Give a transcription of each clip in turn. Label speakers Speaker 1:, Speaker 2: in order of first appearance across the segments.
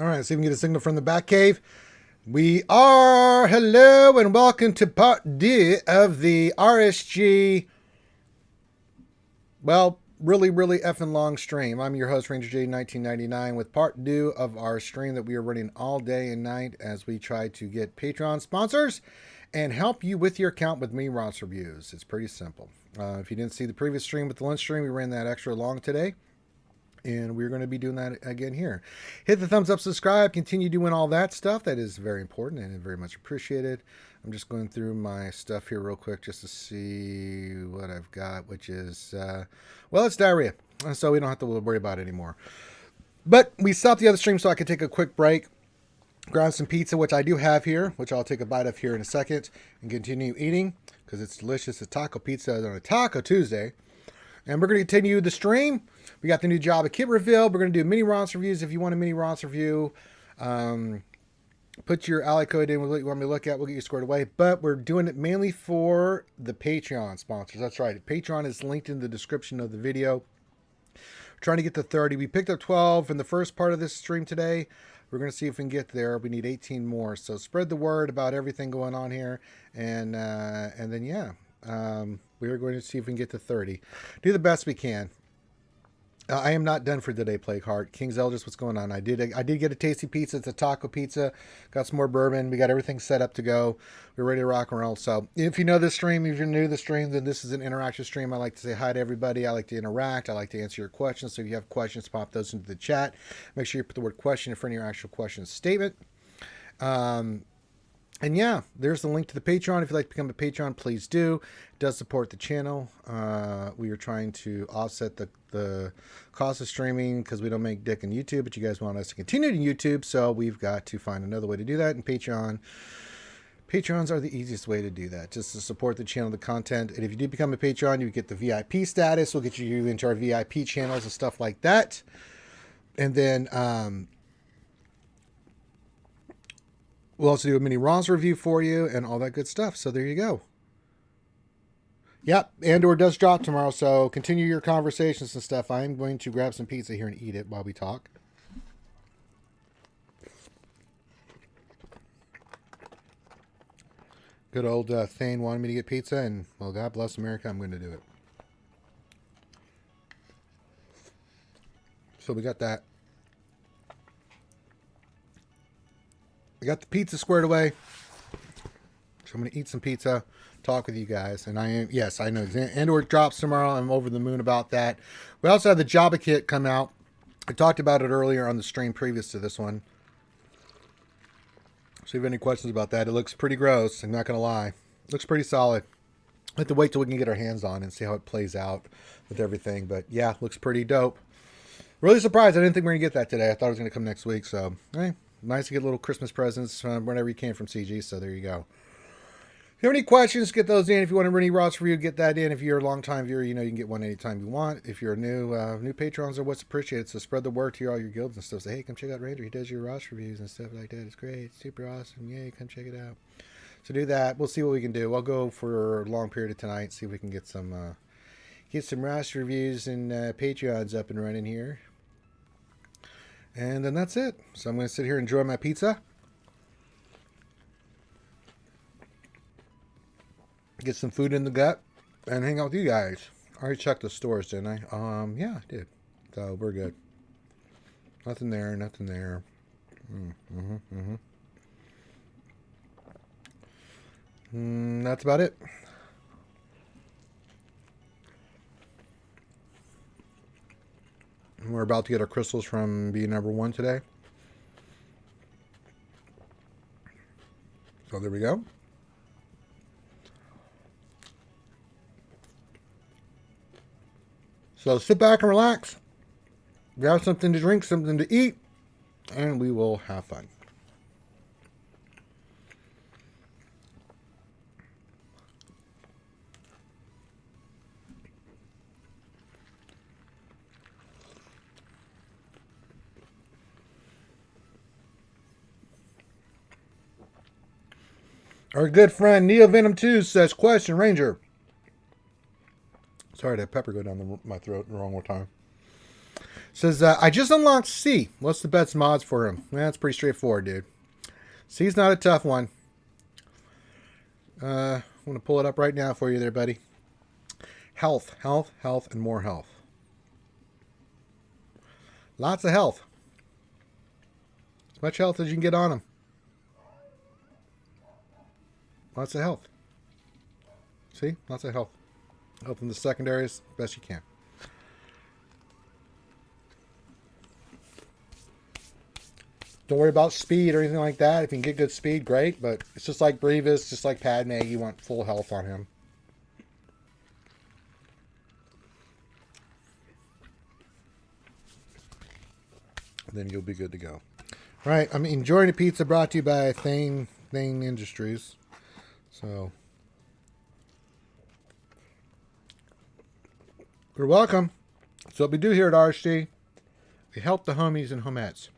Speaker 1: All right, so you can get a signal from the back cave. We are, hello and welcome to part 2 of the RSG, well, really effing long stream. I'm your host, Ranger J 1999, with part 2 of our stream that we are running all day and night as we try to get Patreon sponsors and help you with your account with mini roster reviews. It's pretty simple. If you didn't see the previous stream with the lunch stream, we ran that extra long today. And we're going to be doing that again here. Hit the thumbs up, subscribe, continue doing all that stuff. That is very important and very much appreciated. I'm just going through my stuff here real quick just to see what I've got, which is, well, it's diarrhea. So we don't have to worry about it anymore. But we stopped the other stream so I could take a quick break, grab some pizza, which I do have here, which I'll take a bite of here in a second, and continue eating because it's delicious. It's taco pizza on a Taco Tuesday. And we're going to continue the stream. We got the new Jabba kit reveal. We're going to do mini ROS reviews. If you want a mini ROS review, put your ally code in with what you want me to look at. We'll get you squared away. But we're doing it mainly for the Patreon sponsors. That's right. Patreon is linked in the description of the video. We're trying to get to 30. We picked up 12 in the first part of this stream today. We're going to see if we can get there. We need 18 more. So spread the word about everything going on here. And then, yeah. We are going to see if we can get to 30. Do the best we can. I am not done for today, Plague Heart. King's Elders, what's going on? I did get a tasty pizza. It's a taco pizza. Got some more bourbon. We got everything set up to go. We're ready to rock and roll. So if you know this stream, if you're new to the stream, then this is an interactive stream. I like to say hi to everybody. I like to interact. I like to answer your questions. So if you have questions, pop those into the chat. Make sure you put the word question in front of your actual question statement. And yeah, there's the link to the Patreon. If you'd like to become a Patreon, please do. It does support the channel. We are trying to offset the cost of streaming because we don't make dick in YouTube, but you guys want us to continue in YouTube, so we've got to find another way to do that. And Patrons are the easiest way to do that, just to support the channel, the content. And if you do become a Patreon, you get the VIP status. We'll get you into our VIP channels and stuff like that. And then we'll also do a mini ROS review for you and all that good stuff. So there you go. Yep, Andor does drop tomorrow, so continue your conversations and stuff. I'm going to grab some pizza here and eat it while we talk. Good old Thane wanted me to get pizza, and, well, God bless America, I'm going to do it. So we got that. We got the pizza squared away. So I'm going to eat some pizza, talk with you guys. And yes, I know. Andor drops tomorrow. I'm over the moon about that. We also have the Jabba kit come out. I talked about it earlier on the stream previous to this one. So if you have any questions about that, it looks pretty gross. I'm not going to lie. It looks pretty solid. I have to wait till we can get our hands on it and see how it plays out with everything. But yeah, looks pretty dope. Really surprised. I didn't think we were going to get that today. I thought it was going to come next week. So, hey. Nice to get little Christmas presents whenever you can from CG, so there you go. If you have any questions, get those in. If you want a mini ROS review, get that in. If you're a long-time viewer, you know you can get one anytime you want. If you're new patrons are what's appreciated, so spread the word to all your guilds and stuff. Say, hey, come check out Ranger. He does your ROS reviews and stuff like that. It's great. It's super awesome. Yay, come check it out. So do that. We'll see what we can do. I'll go for a long period of tonight, see if we can get some ROS reviews and Patreons up and running here. And then that's it. So I'm going to sit here and enjoy my pizza. Get some food in the gut. And hang out with you guys. I already checked the stores, didn't I? Yeah, I did. So we're good. Nothing there. Nothing there. That's about it. We're about to get our crystals from being number 1 today. So there we go. So sit back and relax. Grab something to drink, something to eat, and we will have fun. Our good friend Neo Venom 2 says, question, Ranger. Sorry, that pepper go down my throat the wrong time. Says, I just unlocked C. What's the best mods for him? That's pretty straightforward, dude. C's not a tough one. I'm going to pull it up right now for you there, buddy. Health, health, health, and more health. Lots of health. As much health as you can get on him. Lots of health. See? Lots of health. Health in the secondaries, best you can. Don't worry about speed or anything like that. If you can get good speed, great. But it's just like Grievous, just like Padme. You want full health on him. Then you'll be good to go. All right. I'm enjoying a pizza brought to you by Thane Industries. So, you're welcome. So what we do here at RSG, we help the homies and homettes.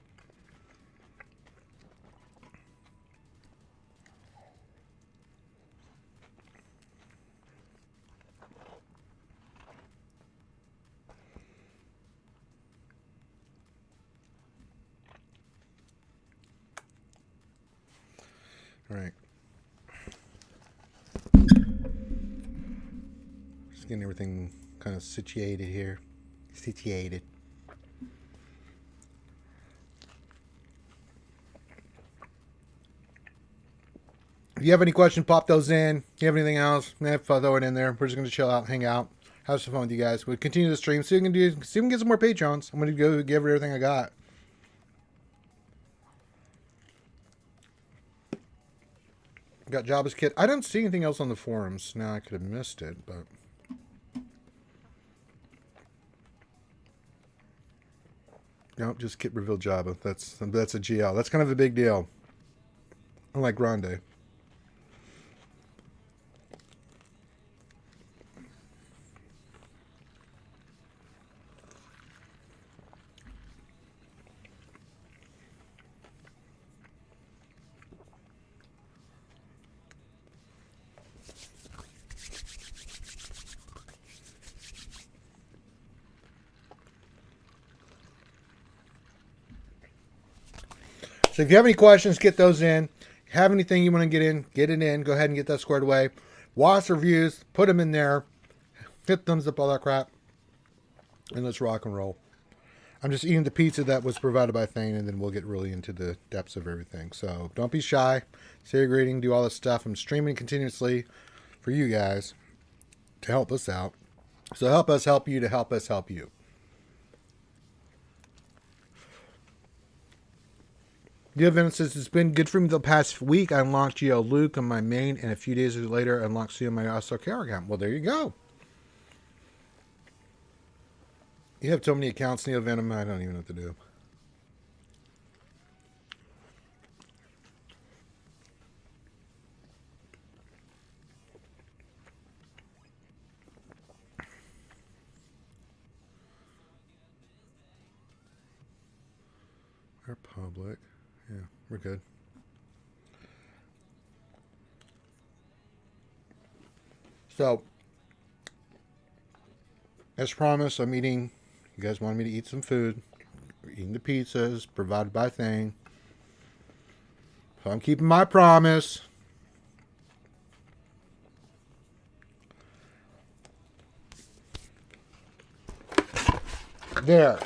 Speaker 1: All right. Just getting everything kind of situated here. Situated. If you have any questions, pop those in. If you have anything else, throw it in there. We're just going to chill out, hang out, have some fun with you guys. We'll continue the stream. See if we can get some more Patreons. I'm going to go give everything I got. Got Jabba's kit. I don't see anything else on the forums. Now I could have missed it, but nope, just kit reveal Jabba. That's a GL. That's kind of a big deal. Unlike Grande. So if you have any questions, get those in. Have anything you want to get it in. Go ahead and get that squared away. Watch reviews, put them in there. Hit thumbs up, all that crap. And let's rock and roll. I'm just eating the pizza that was provided by Thane, and then we'll get really into the depths of everything. So don't be shy. Say your greeting, do all this stuff. I'm streaming continuously for you guys to help us out. So help us help you to help us help you. The event says it's been good for me the past week. I unlocked Geo Luke on my main, and a few days later, I unlocked C on my SRK account. Well, there you go. You have so many accounts, Neo Venom, I don't even know what to do. Republic. Yeah, we're good. So, as promised, I'm eating. You guys wanted me to eat some food. We're eating the pizzas provided by Thane. So I'm keeping my promise. There.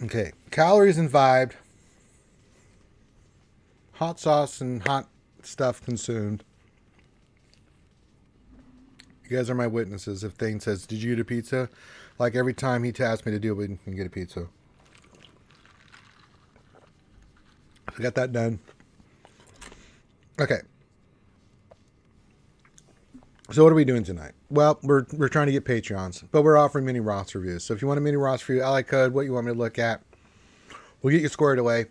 Speaker 1: Okay, calories and vibe. Hot sauce and hot stuff consumed. You guys are my witnesses. If Thane says, did you eat a pizza? Like every time he tasks me to do it, we can get a pizza. I got that done. Okay. So what are we doing tonight? Well, we're trying to get Patreons, but we're offering mini Ross reviews. So if you want a mini Ross review, ally code, what you want me to look at, we'll get you squared away.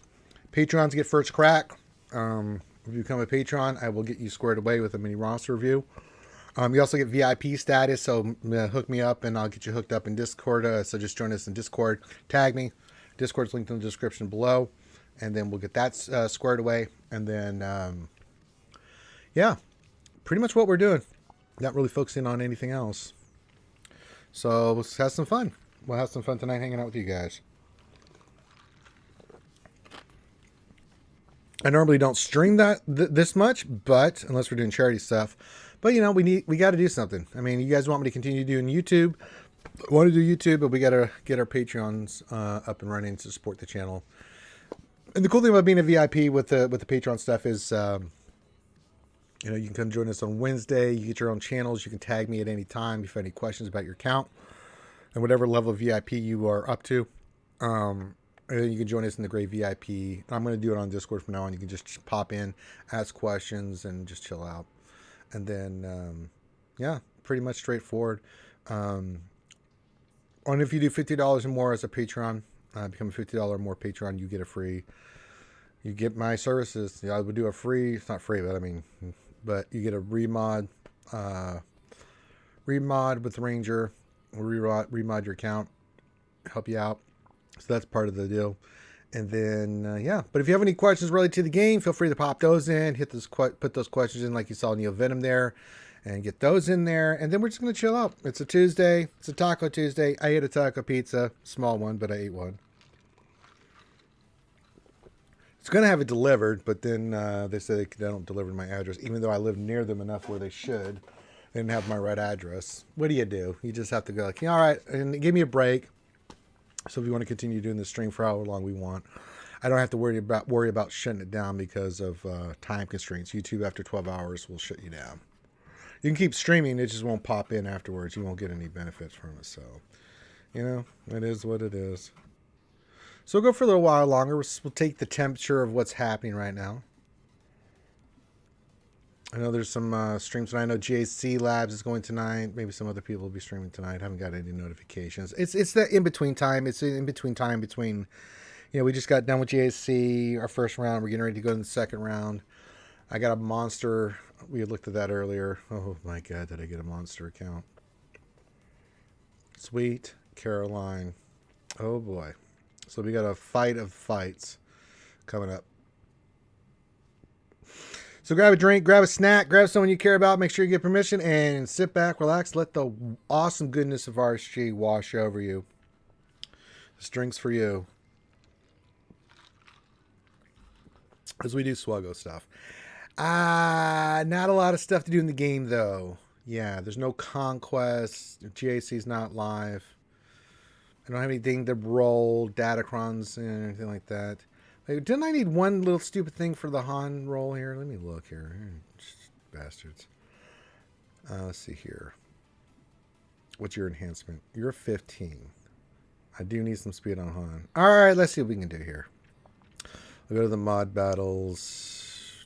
Speaker 1: Patrons get first crack. If you become a patron, I will get you squared away with a mini Ross review. You also get VIP status, so hook me up and I'll get you hooked up in Discord. So just join us in Discord. Tag me. Discord's linked in the description below. And then we'll get that squared away. And then yeah, pretty much what we're doing. Not really focusing on anything else. So let's have some fun. We'll have some fun tonight hanging out with you guys. I normally don't stream that this much, but unless we're doing charity stuff. But you know, we got to do something. I mean, you guys want me to continue doing YouTube? I want to do YouTube, but we got to get our Patreons up and running to support the channel. And the cool thing about being a VIP with the Patreon stuff is, you know, you can come join us on Wednesday. You get your own channels. You can tag me at any time if you have any questions about your account and whatever level of VIP you are up to. And then you can join us in the Great VIP. I'm going to do it on Discord from now on. You can just pop in, ask questions, and just chill out. And then, yeah, pretty much straightforward. And if you do $50 or more as a Patreon, become a $50 or more Patreon, you get a free. You get my services. Yeah, I would do a free. It's not free, but I mean, but you get a remod with Ranger. Remod your account, help you out. So that's part of the deal. And then, yeah. But if you have any questions related to the game, feel free to pop those in. Put those questions in like you saw Neil Venom there. And get those in there. And then we're just going to chill out. It's a Tuesday. It's a Taco Tuesday. I ate a taco pizza. Small one, but I ate one. It's going to have it delivered. But then they say they don't deliver to my address. Even though I live near them enough where they should. They didn't have my right address. What do? You just have to go like, all right, and give me a break. So if you want to continue doing the stream for however long we want, I don't have to worry about shutting it down because of time constraints. YouTube after 12 hours will shut you down. You can keep streaming, it just won't pop in afterwards. You won't get any benefits from it. So, you know, it is what it is. So we'll go for a little while longer. We'll take the temperature of what's happening right now. I know there's some streams. I know GAC Labs is going tonight. Maybe some other people will be streaming tonight. I haven't got any notifications. It's that in-between time. It's in between time between, you know, we just got done with GAC, our first round. We're getting ready to go to the second round. I got a monster. We had looked at that earlier. Oh my God, did I get a monster account? Sweet Caroline. Oh boy. So we got a fight of fights coming up. So grab a drink, grab a snack, grab someone you care about, make sure you get permission, and sit back, relax, let the awesome goodness of RSG wash over you. This drink's for you. As we do Swuggo stuff. Not a lot of stuff to do in the game, though. Yeah, there's no conquest. GAC's not live. I don't have anything to roll, datacrons, and anything like that. Wait, didn't I need one little stupid thing for the Han roll here? Let me look here. Bastards. Let's see here. What's your enhancement? You're 15. I do need some speed on Han. All right, let's see what we can do here. We'll go to the mod battles.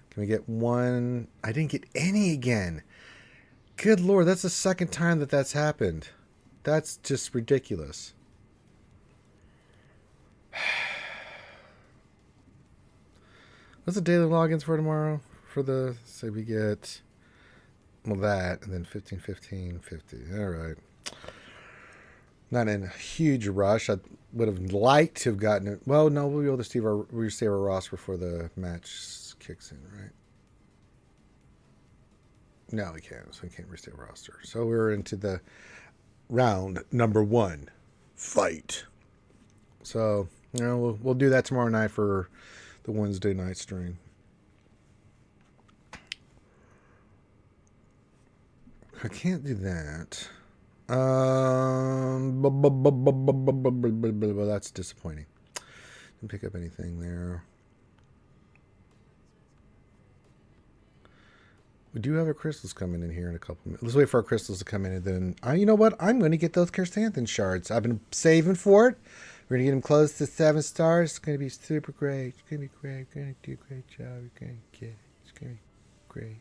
Speaker 1: Can we get one? I didn't get any again. Good Lord, that's the second time that's happened. That's just ridiculous. What's the daily logins for tomorrow? For the, say we get, well, that, and then 15, 15, 50. All right. Not in a huge rush. I would have liked to have gotten it. Well, no, we'll be able to save our roster before the match kicks in, right? No, we can't. So we can't restate roster. So we're into the round number 1. Fight. So, you know, we'll do that tomorrow night for the Wednesday night stream. I can't do that. That's disappointing. Didn't pick up anything there. We do have our crystals coming in here in a couple minutes. Let's wait for our crystals to come in, and then, you know what? I'm going to get those chrysanthemum shards. I've been saving for it. We're going to get them close to 7 stars. It's going to be super great. It's going to be great. We're going to do a great job. It's going to be great.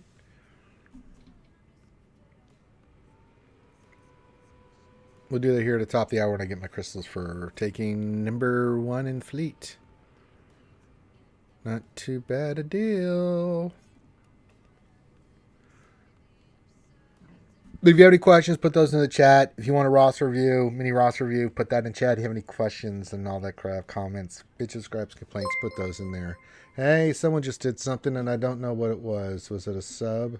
Speaker 1: We'll do that here at the top of the hour when I get my crystals for taking number 1 in fleet. Not too bad a deal. If you have any questions, put those in the chat. If you want a roster review, mini roster review, put that in the chat. If you have any questions and all that crap, comments, bitches, gripes, complaints, put those in there. Hey, someone just did something and I don't know what it was. Was it a sub?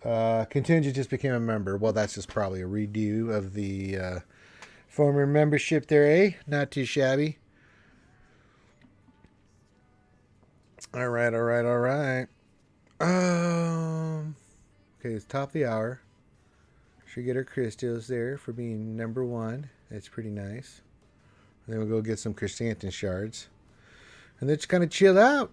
Speaker 1: Contingent just became a member. Well, that's just probably a redo of the former membership there, eh? Not too shabby. All right. Okay, it's top of the hour. Should get our crystals there for being number one. That's pretty nice. And then we'll go get some chrysanthemum shards. And then just kind of chill out.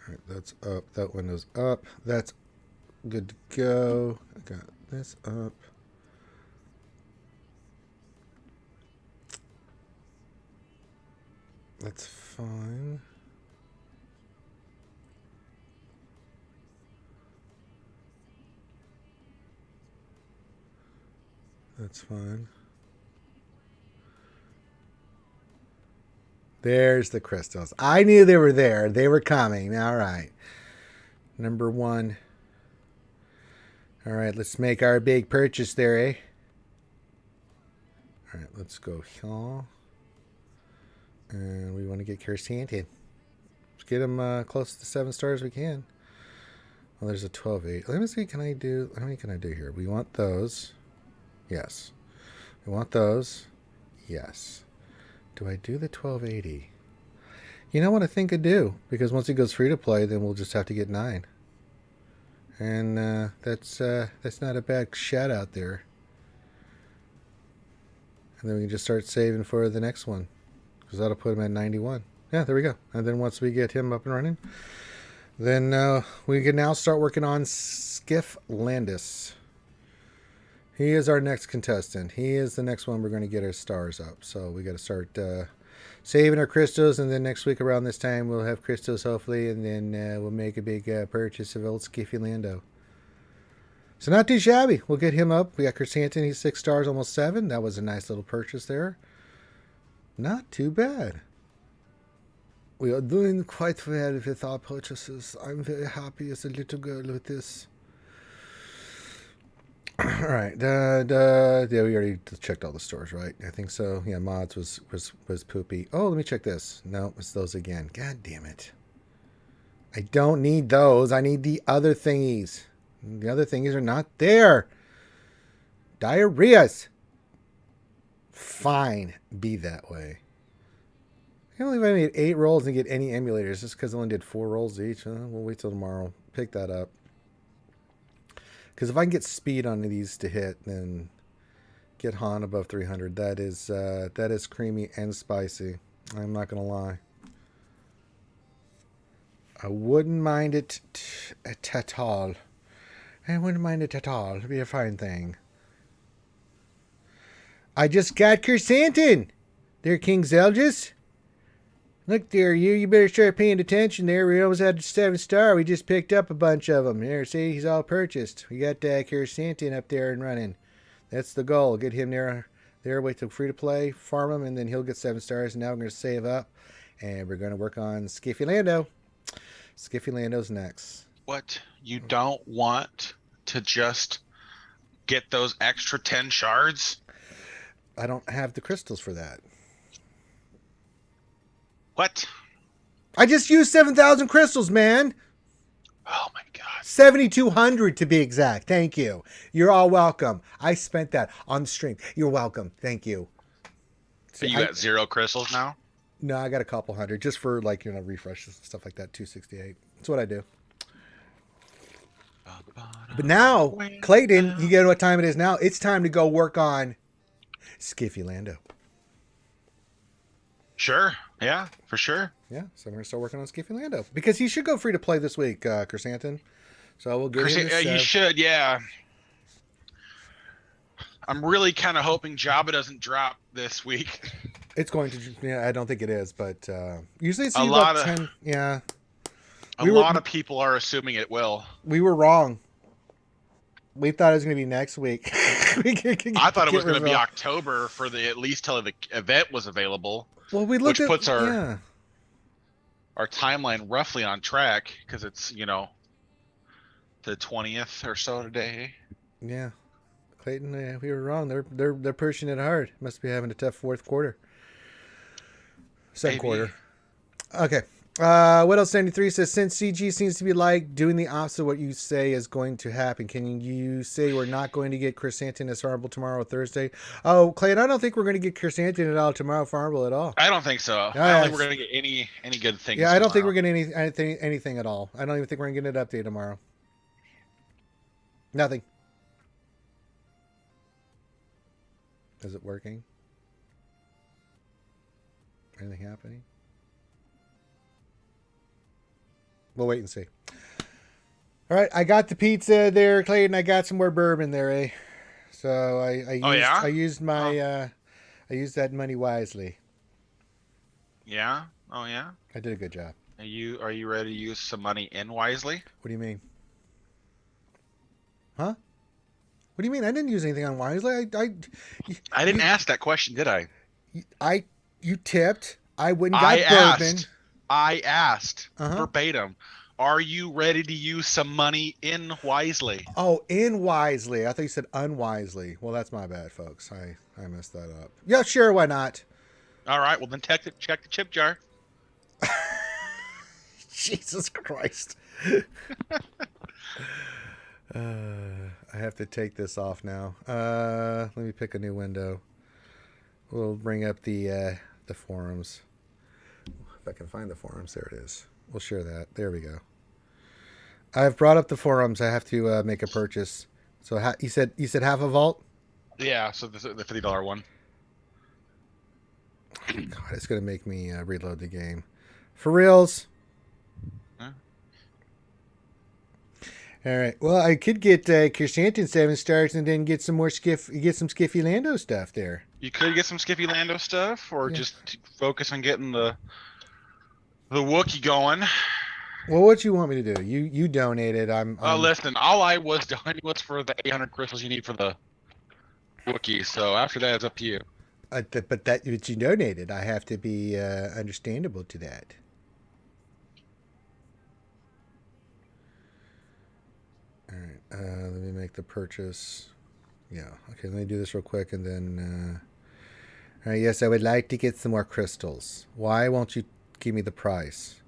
Speaker 1: Alright, that's up. That window's up. That's good to go. I got this up. That's fine. That's fine. There's the crystals. I knew they were there. They were coming. All right. Number one. All right, let's make our big purchase there, eh? All right, let's go here. And we want to get chrysanthemum. Let's get them close to 7 stars we can. Well, there's a 12.8. Let me see, how many can I do here? We want those. Yes. We want those. Yes. Do I do the 1280? You know what I think I do? Because once it goes free to play, then we'll just have to get 9. And that's not a bad shout out there. And then we can just start saving for the next one. Because that'll put him at 91. Yeah, there we go. And then once we get him up and running, then we can now start working on Skiff Landis. He is our next contestant. He is the next one we're going to get our stars up. So we got to start saving our crystals, and then next week around this time we'll have crystals hopefully, and then we'll make a big purchase of old Skiffy Lando. So not too shabby. We'll get him up. We got Chrysanthemum. He's 6 stars, almost 7. That was a nice little purchase there. Not too bad. We are doing quite well with our purchases. I'm very happy as a little girl with this. All right. Yeah, we already checked all the stores, right? I think so. Yeah, mods was poopy. Oh, let me check this. No, it's those again. God damn it. I don't need those. I need the other thingies. The other thingies are not there. Diarrheas. Fine. Be that way. I can't believe I made 8 rolls and get any emulators just because I only did 4 rolls each. We'll wait till tomorrow. Pick that up. Because if I can get speed on these to hit, then get Han above 300. That is creamy and spicy. I'm not going to lie. I wouldn't mind it at all. I wouldn't mind it at all. It'd be a fine thing. I just got Chrysanthemum. There, King Zelgus. Look there, you better start paying attention there. We almost had a 7-star. We just picked up a bunch of them. There, see, he's all purchased. We got Chrysanthemum up there and running. That's the goal. Get him there, wait till free to play, farm him, and then he'll get 7 stars. And now we're going to save up, and we're going to work on Skiffy Lando. Skiffy Lando's next.
Speaker 2: What? You don't want to just get those extra 10 shards?
Speaker 1: I don't have the crystals for that.
Speaker 2: What?
Speaker 1: I just used 7,000 crystals, man.
Speaker 2: Oh my god.
Speaker 1: 7,200 to be exact. Thank you. You're all welcome. I spent that on the stream. You're welcome. Thank you.
Speaker 2: So you got 0 crystals now?
Speaker 1: No, I got a couple hundred just for refreshes and stuff like that. 268. That's what I do. But now, Clayton, you get what time it is now. It's time to go work on Skiffy Lando.
Speaker 2: Sure. Yeah, for sure.
Speaker 1: Yeah, so I'm going to start working on Skiffy Lando. Because he should go free to play this week, Chrysanthemum. So we'll get him this,
Speaker 2: you should, yeah. I'm really kind of hoping Jabba doesn't drop this week.
Speaker 1: It's going to, yeah, I don't think it is, but usually it's
Speaker 2: a lot of
Speaker 1: 10, yeah.
Speaker 2: A lot of people are assuming it will.
Speaker 1: We were wrong. We thought it was going to be next week.
Speaker 2: I thought it was going to be October for the at least till the event was available.
Speaker 1: Well, we looked
Speaker 2: which
Speaker 1: at
Speaker 2: puts our timeline roughly on track because it's the 20th or so today.
Speaker 1: Yeah, Clayton, we were wrong. They're pushing it hard. Must be having a tough fourth quarter. Second quarter. Okay. What else? 93 says, since CG seems to be like doing the opposite of what you say is going to happen, can you say we're not going to get Chrysanthemum as Farmable tomorrow or Thursday? Oh, Clayton, I don't think we're going to get Chrysanthemum at all tomorrow, Farmable at all.
Speaker 2: I don't think so. I don't think we're going to get any good things.
Speaker 1: Yeah, I don't think we're getting anything at all. I don't even think we're going to get an update tomorrow. Nothing. Is it working? Anything happening? We'll wait and see. All right, I got the pizza there, Clayton. I got some more bourbon there, eh? So I used that money wisely.
Speaker 2: Yeah. Oh yeah.
Speaker 1: I did a good job.
Speaker 2: Are you ready to use some money in wisely?
Speaker 1: What do you mean? Huh? What do you mean? I didn't use anything on wisely.
Speaker 2: I didn't ask that question, did I?
Speaker 1: You tipped. I wouldn't got bourbon.
Speaker 2: I asked verbatim, are you ready to use some money in wisely?
Speaker 1: Oh, in wisely. I thought you said unwisely. Well, that's my bad, folks. I messed that up. Yeah, sure. Why not?
Speaker 2: All right. Well, then check the chip jar.
Speaker 1: Jesus Christ. I have to take this off now. Let me pick a new window. We'll bring up the forums. If I can find the forums, there it is. We'll share that. There we go. I've brought up the forums. I have to make a purchase. So you said half a vault?
Speaker 2: Yeah. So the $50 one.
Speaker 1: God, it's gonna make me reload the game. For reals. Huh? All right. Well, I could get Chrysanthemum 7 stars and then get some more Skiffy Lando stuff there.
Speaker 2: You could get some Skiffy Lando stuff, or just focus on getting the Wookiee going.
Speaker 1: Well, what you want me to do? You donated. I'm
Speaker 2: listen. All I was doing was for the 800 crystals you need for the Wookiee. So after that, it's up to you.
Speaker 1: But that what you donated, I have to be understandable to that. All right. Let me make the purchase. Yeah. Okay. Let me do this real quick, and then. All right. Yes, I would like to get some more crystals. Why won't you give me the price?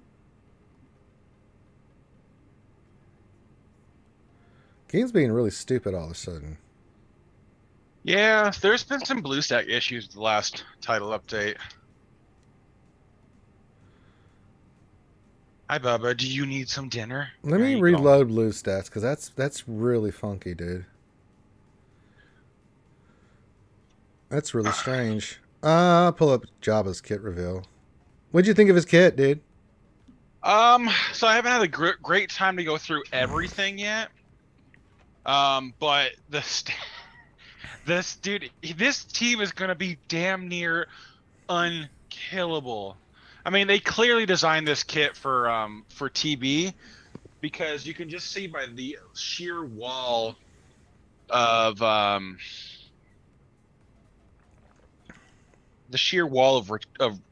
Speaker 1: Game's being really stupid all of a sudden.
Speaker 2: Yeah, there's been some BlueStack issues with the last title update. Hi, Bubba. Do you need some dinner?
Speaker 1: Let me reload BlueStacks because that's really funky, dude. That's really strange. Pull up Jabba's kit reveal. What'd you think of his kit, dude?
Speaker 2: So I haven't had a great time to go through everything yet. But this team is gonna be damn near unkillable. I mean, they clearly designed this kit for TB, because you can just see by the sheer wall of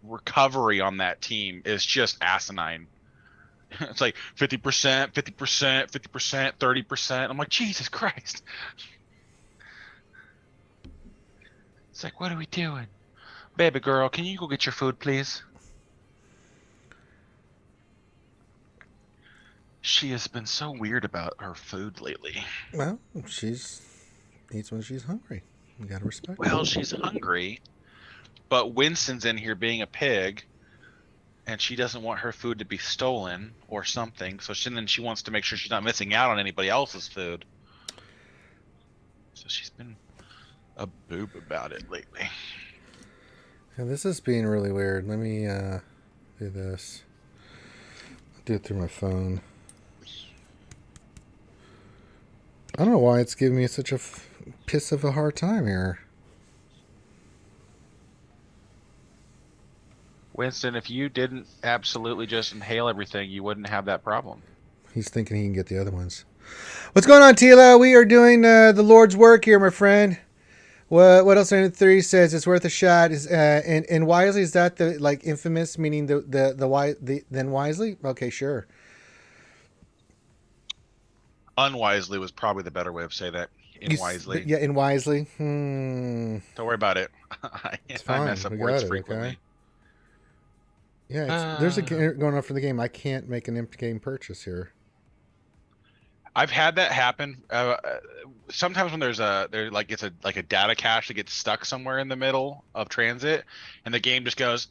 Speaker 2: recovery on that team is just asinine. It's like 50%, 50%, 50%, 30%. I'm like, Jesus Christ. It's like, what are we doing? Baby girl, can you go get your food, please? She has been so weird about her food lately.
Speaker 1: Well, she's eats when she's hungry. You gotta respect
Speaker 2: Well,
Speaker 1: her.
Speaker 2: She's hungry, but Winston's in here being a pig, and she doesn't want her food to be stolen or something. So then she wants to make sure she's not missing out on anybody else's food. So she's been a boob about it lately.
Speaker 1: Yeah, this is being really weird. Let me do this. I'll do it through my phone. I don't know why it's giving me such a piss of a hard time here.
Speaker 2: Winston, if you didn't absolutely just inhale everything, you wouldn't have that problem.
Speaker 1: He's thinking he can get the other ones. What's going on, Tila? We are doing the Lord's work here, my friend. What else? 3 says it's worth a shot. Is and wisely, is that the like infamous meaning the then wisely? Okay, sure.
Speaker 2: Unwisely was probably the better way of saying that. Wisely.
Speaker 1: Yeah, in wisely.
Speaker 2: Don't worry about it.
Speaker 1: It's
Speaker 2: I
Speaker 1: fine.
Speaker 2: mess up
Speaker 1: We
Speaker 2: words
Speaker 1: got it.
Speaker 2: frequently.
Speaker 1: Okay. Yeah, there's a going on for the game. I can't make an in-game purchase here.
Speaker 2: I've had that happen. Sometimes when it's a data cache that gets stuck somewhere in the middle of transit, and the game just goes.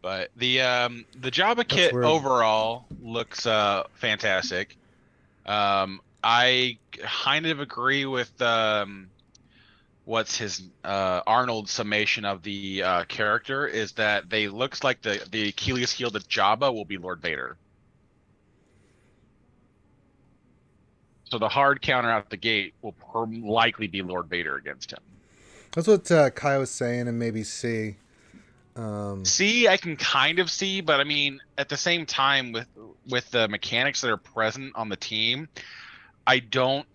Speaker 2: But the Jabba kit overall looks fantastic. I kind of agree with what's his Arnold's summation of the character is that they looks like the Achilles heel to Jabba will be Lord Vader. So the hard counter out the gate will likely be Lord Vader against him.
Speaker 1: That's what Kai was saying, and maybe C.
Speaker 2: C, I can kind of see, but I mean, at the same time, with the mechanics that are present on the team, I don't.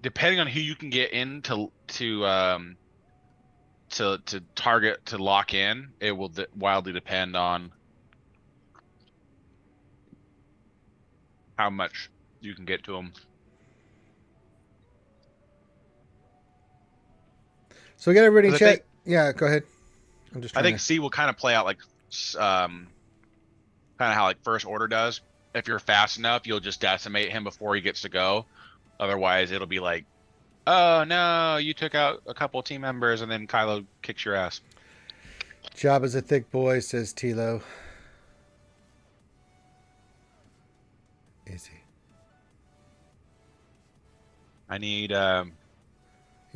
Speaker 2: Depending on who you can get in to target to lock in, it will wildly depend on how much you can get to them.
Speaker 1: So we got everybody check. Yeah, go ahead.
Speaker 2: I think C will kind of play out like kind of how like First Order does. If you're fast enough, you'll just decimate him before he gets to go. Otherwise, it'll be like, oh no, you took out a couple team members, and then Kylo kicks your ass.
Speaker 1: Jabba's a thick boy, says Tilo. Is he?
Speaker 2: I need.
Speaker 1: Yeah,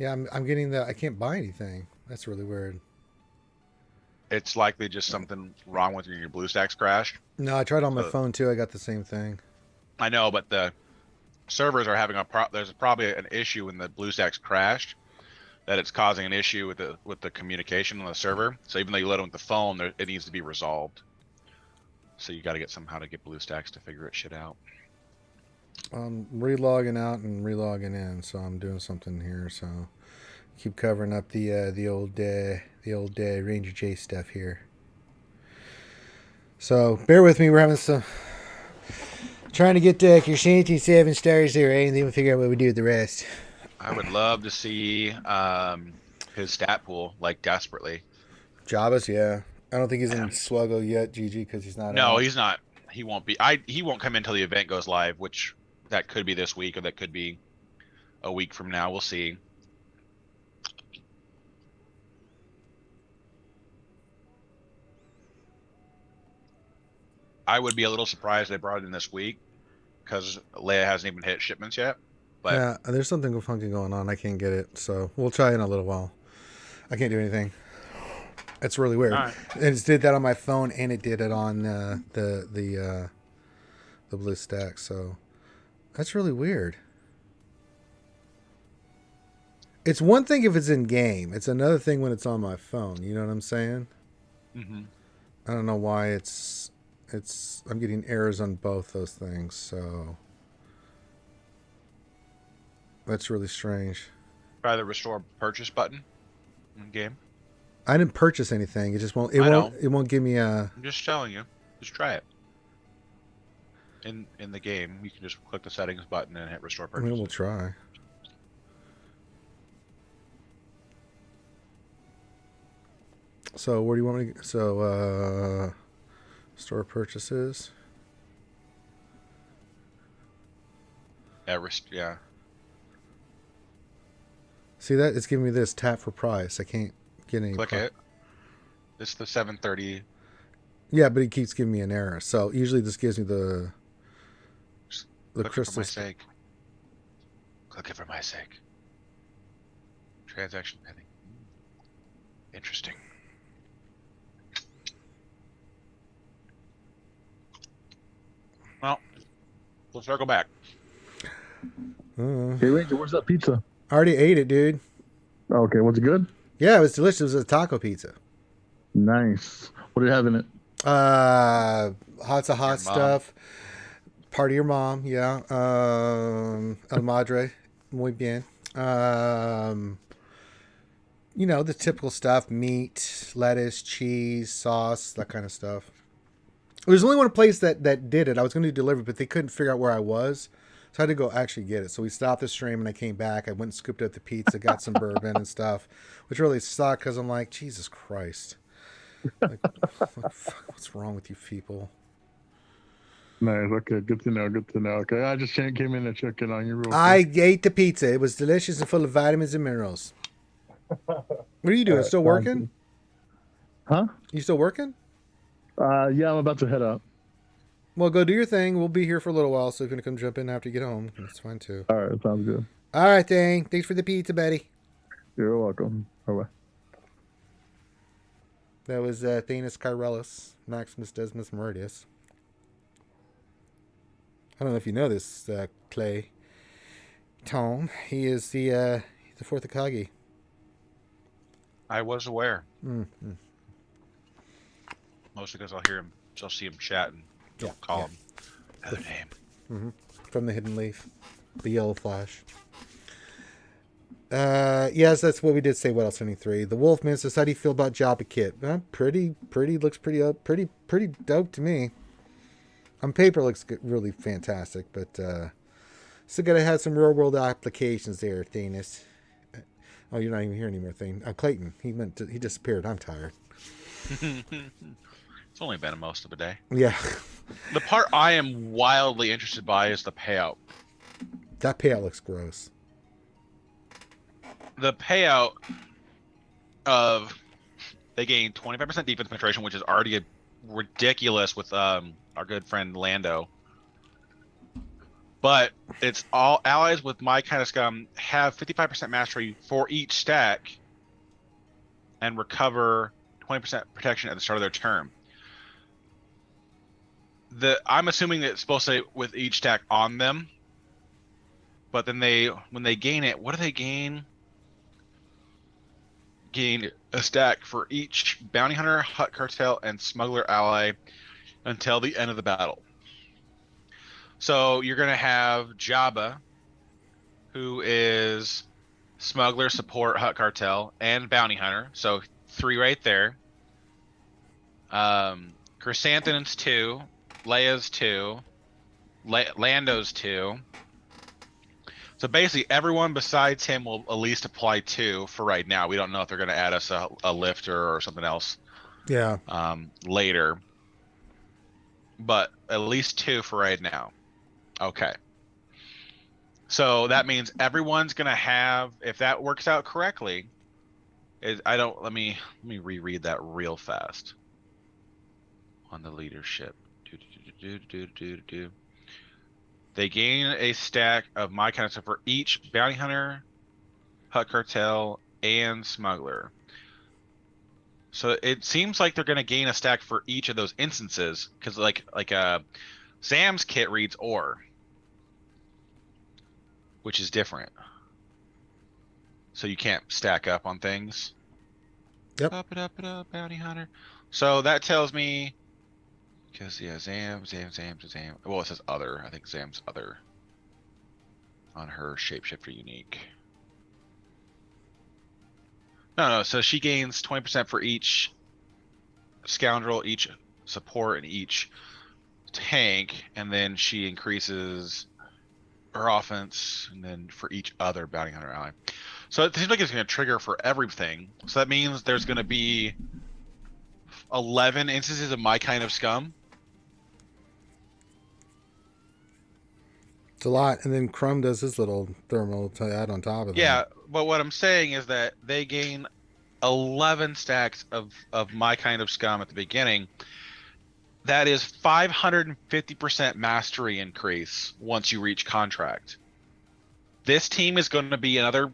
Speaker 1: I'm getting the. I can't buy anything. That's really weird.
Speaker 2: It's likely just something wrong with your BlueStacks crashed.
Speaker 1: No, I tried on my phone too. I got the same thing.
Speaker 2: I know, but the servers are having there's probably an issue when the BlueStacks crashed, that it's causing an issue with the communication on the server. So even though you let them with the phone, it needs to be resolved. So you got to get somehow to get BlueStacks to figure it shit out.
Speaker 1: I'm relogging out and relogging in, so I'm doing something here. So keep covering up the old Ranger J stuff here. So bear with me. We're having some trying to get Christianity 7 stars there, and then we'll figure out what we do with the rest.
Speaker 2: I would love to see his stat pool like desperately.
Speaker 1: Jabba's, yeah. I don't think he's in Swuggle yet, GG, because he's not.
Speaker 2: No, he's not. He won't be. He won't come in until the event goes live, which that could be this week or that could be a week from now. We'll see. I would be a little surprised they brought it in this week because Leia hasn't even hit shipments yet. But
Speaker 1: yeah, there's something funky going on. I can't get it, so we'll try in a little while. I can't do anything. It's really weird.
Speaker 2: Right.
Speaker 1: It did that on my phone, and it did it on the BlueStacks. So that's really weird. It's one thing if it's in game. It's another thing when it's on my phone. You know what I'm saying?
Speaker 2: Mm-hmm.
Speaker 1: I don't know why it's. I'm getting errors on both those things. So that's really strange.
Speaker 2: Try the restore purchase button in game.
Speaker 1: I didn't purchase anything. It just won't. It won't give me a.
Speaker 2: I'm just telling you. Just try it. In the game, you can just click the settings button and hit restore purchase.
Speaker 1: I mean, we'll try. So where do you want me to? So store purchases.
Speaker 2: Yeah.
Speaker 1: See that? It's giving me this tap for price. I can't get any.
Speaker 2: Click it. This is the 730.
Speaker 1: Yeah, but it keeps giving me an error. So usually this gives me the crystal.
Speaker 2: For my sake. Click it for my sake. Transaction pending. Interesting. Well, let's circle back.
Speaker 3: Hey, Ranger, where's that pizza?
Speaker 1: I already ate it, dude.
Speaker 3: Okay, was it good?
Speaker 1: Yeah, it was delicious. It was a taco pizza.
Speaker 3: Nice. What do you have in it?
Speaker 1: Lots of
Speaker 2: Your
Speaker 1: hot
Speaker 2: mom.
Speaker 1: stuff. Part of your mom, yeah. El Madre, muy bien. Um, the typical stuff: meat, lettuce, cheese, sauce, that kind of stuff. There's only one place that did it. I was going to do delivery, but they couldn't figure out where I was. So I had to go actually get it. So we stopped the stream and I came back. I went and scooped up the pizza, got some bourbon and stuff, which really sucked because I'm like, Jesus Christ. Like, fuck, what's wrong with you people?
Speaker 3: Nice. Okay, good to know. Good to know. Okay, I just came in to check in on you real
Speaker 1: I
Speaker 3: quick.
Speaker 1: ate the pizza. It was delicious and full of vitamins and minerals. What are you
Speaker 3: All
Speaker 1: doing?
Speaker 3: right,
Speaker 1: Still
Speaker 3: sounds
Speaker 1: working?
Speaker 3: good. Huh?
Speaker 1: You still working?
Speaker 3: Yeah, I'm about to head out.
Speaker 1: Well, go do your thing. We'll be here for a little while, so if you're going to come jump in after you get home, that's fine too.
Speaker 3: All right, sounds good.
Speaker 1: All right, thing. Thanks for the pizza, buddy.
Speaker 3: You're welcome. Bye bye.
Speaker 1: That was Thanos Chirellus, Maximus Decimus Meridius. I don't know if you know this, Clay. Tome. He is the fourth Akagi.
Speaker 2: I was aware,
Speaker 1: Mm-hmm.
Speaker 2: mostly because I'll see him chat and don't call him another name.
Speaker 1: Mm-hmm. From the Hidden Leaf, the Yellow Flash. Yes, that's what we did say. What else? 73. The Wolfman says, "How do you feel about Jabba Kit?" Pretty. Looks pretty dope to me. On paper, looks good, really fantastic, but still gotta have some real world applications there, Thanos. Oh, you're not even here anymore, Thane. Clayton. He disappeared. I'm tired.
Speaker 2: It's only been most of the day.
Speaker 1: Yeah,
Speaker 2: The part I am wildly interested by is the payout.
Speaker 1: that payout looks gross.
Speaker 2: The payout of they gain 25% defense penetration, which is already ridiculous with our good friend Lando. But it's all allies with my kind of scum have 55% mastery for each stack and recover 20% protection at the start of their turn. I'm assuming that it's supposed to say with each stack on them, but then when they gain it, what do they gain? Gain a stack for each bounty hunter, hut cartel, and smuggler ally until the end of the battle. So you're gonna have Jabba, who is smuggler, support, hut cartel, and bounty hunter. So 3 right there. Chrysanthemum's 2, Leia's 2, Lando's 2. So basically, everyone besides him will at least apply 2 for right now. We don't know if they're going to add us a lifter or something else.
Speaker 1: Yeah.
Speaker 2: Later, but at least 2 for right now. Okay. So that means everyone's going to have, if that works out correctly, let me reread that real fast. On the leadership. They gain a stack of my kind of stuff for each bounty hunter, hut cartel, and smuggler. So it seems like they're going to gain a stack for each of those instances, because like Sam's kit reads or, which is different. So you can't stack up on things.
Speaker 1: Yep.
Speaker 2: Up it up, bounty hunter. So that tells me, because yeah, Zam. Well, it says other. I think Zam's other on her shapeshifter unique. No. So she gains 20% for each scoundrel, each support, and each tank, and then she increases her offense, and then for each other bounty hunter ally. So it seems like it's going to trigger for everything. So that means there's going to be 11 instances of my kind of scum.
Speaker 1: It's a lot, and then Crumb does his little thermal to add on top of that.
Speaker 2: Yeah, but what I'm saying is that they gain 11 stacks of my kind of scum at the beginning. That is 550% mastery increase once you reach contract. This team is going to be another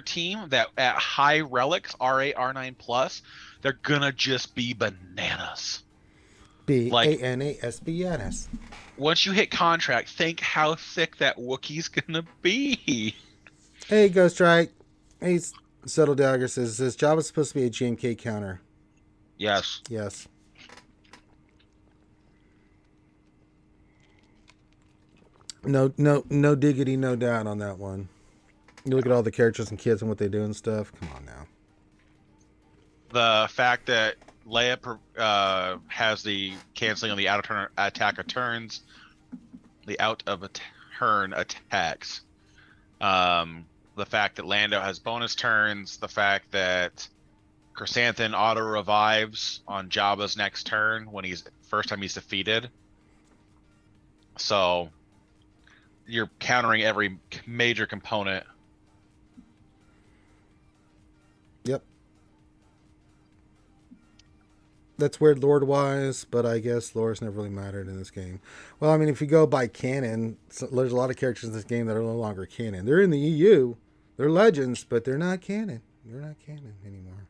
Speaker 2: team that at high relics, R8, R9 plus, they're gonna just be bananas.
Speaker 1: BANASBNS.
Speaker 2: Once you hit contract, think how thick that Wookiee's gonna be.
Speaker 1: Hey, Ghost Strike. Hey, Subtle Dagger says Java's supposed to be a GMK counter.
Speaker 2: Yes.
Speaker 1: Yes. No diggity, no doubt on that one. You look at all the characters and kids and what they do and stuff. Come on now.
Speaker 2: The fact that Leia has the canceling on the out of turn attack of turns, the out of a turn attacks. The fact that Lando has bonus turns, the fact that Chrysanthemum auto revives on Jabba's next turn when he's first time he's defeated. So you're countering every major component.
Speaker 1: Yep. That's weird lore-wise, but I guess lore's never really mattered in this game. Well, I mean, if you go by canon, there's a lot of characters in this game that are no longer canon. They're in the EU, they're legends, but they're not canon. They're not canon anymore.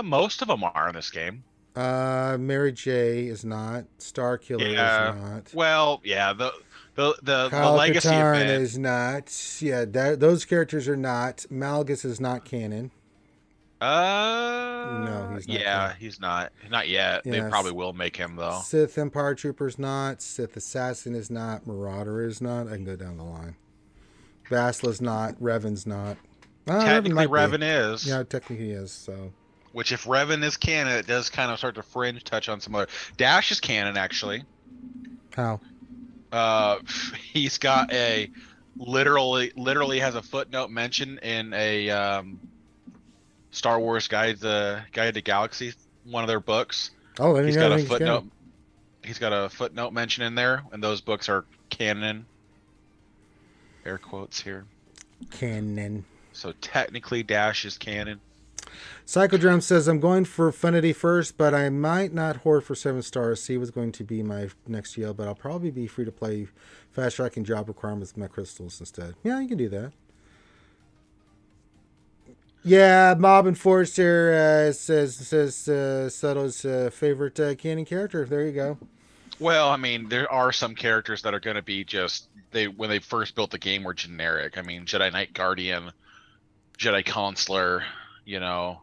Speaker 2: Most of them are in this game.
Speaker 1: Mary J is not. Star Killer is not.
Speaker 2: Well, yeah, the
Speaker 1: Kyle
Speaker 2: legacy
Speaker 1: Katarn
Speaker 2: event
Speaker 1: is not. Yeah, those characters are not. Malgus is not canon. No, he's not.
Speaker 2: Yeah,
Speaker 1: canon.
Speaker 2: he's not. Not yet. They
Speaker 1: Yes.
Speaker 2: probably will make him though.
Speaker 1: Sith Empire Trooper's not. Sith Assassin is not. Marauder is not. I can go down the line. Vasla's not. Revan's not.
Speaker 2: Technically,
Speaker 1: Revan
Speaker 2: Revan is.
Speaker 1: Yeah, technically he is. So.
Speaker 2: Which, if Revan is canon, it does kind of start to fringe touch on some other. Dash is canon, actually.
Speaker 1: How?
Speaker 2: He's got a literally has a footnote mention in a Star Wars Guide to the Galaxy, one of their books.
Speaker 1: Oh,
Speaker 2: He's got a footnote. He's got a footnote mention in there, and those books are canon. Air quotes here.
Speaker 1: Canon.
Speaker 2: So technically, Dash is canon.
Speaker 1: Psychodrum says, I'm going for Funity first, but I might not hoard for 7 stars. C was going to be my next GL, but I'll probably be free to play fast tracking job requirements with my crystals instead. Yeah, you can do that. Yeah, Mob Enforcer says Subtle's favorite canon character. There you go.
Speaker 2: Well, I mean, there are some characters that are going to be just when they first built the game were generic. I mean, Jedi Knight Guardian, Jedi Consular, you know,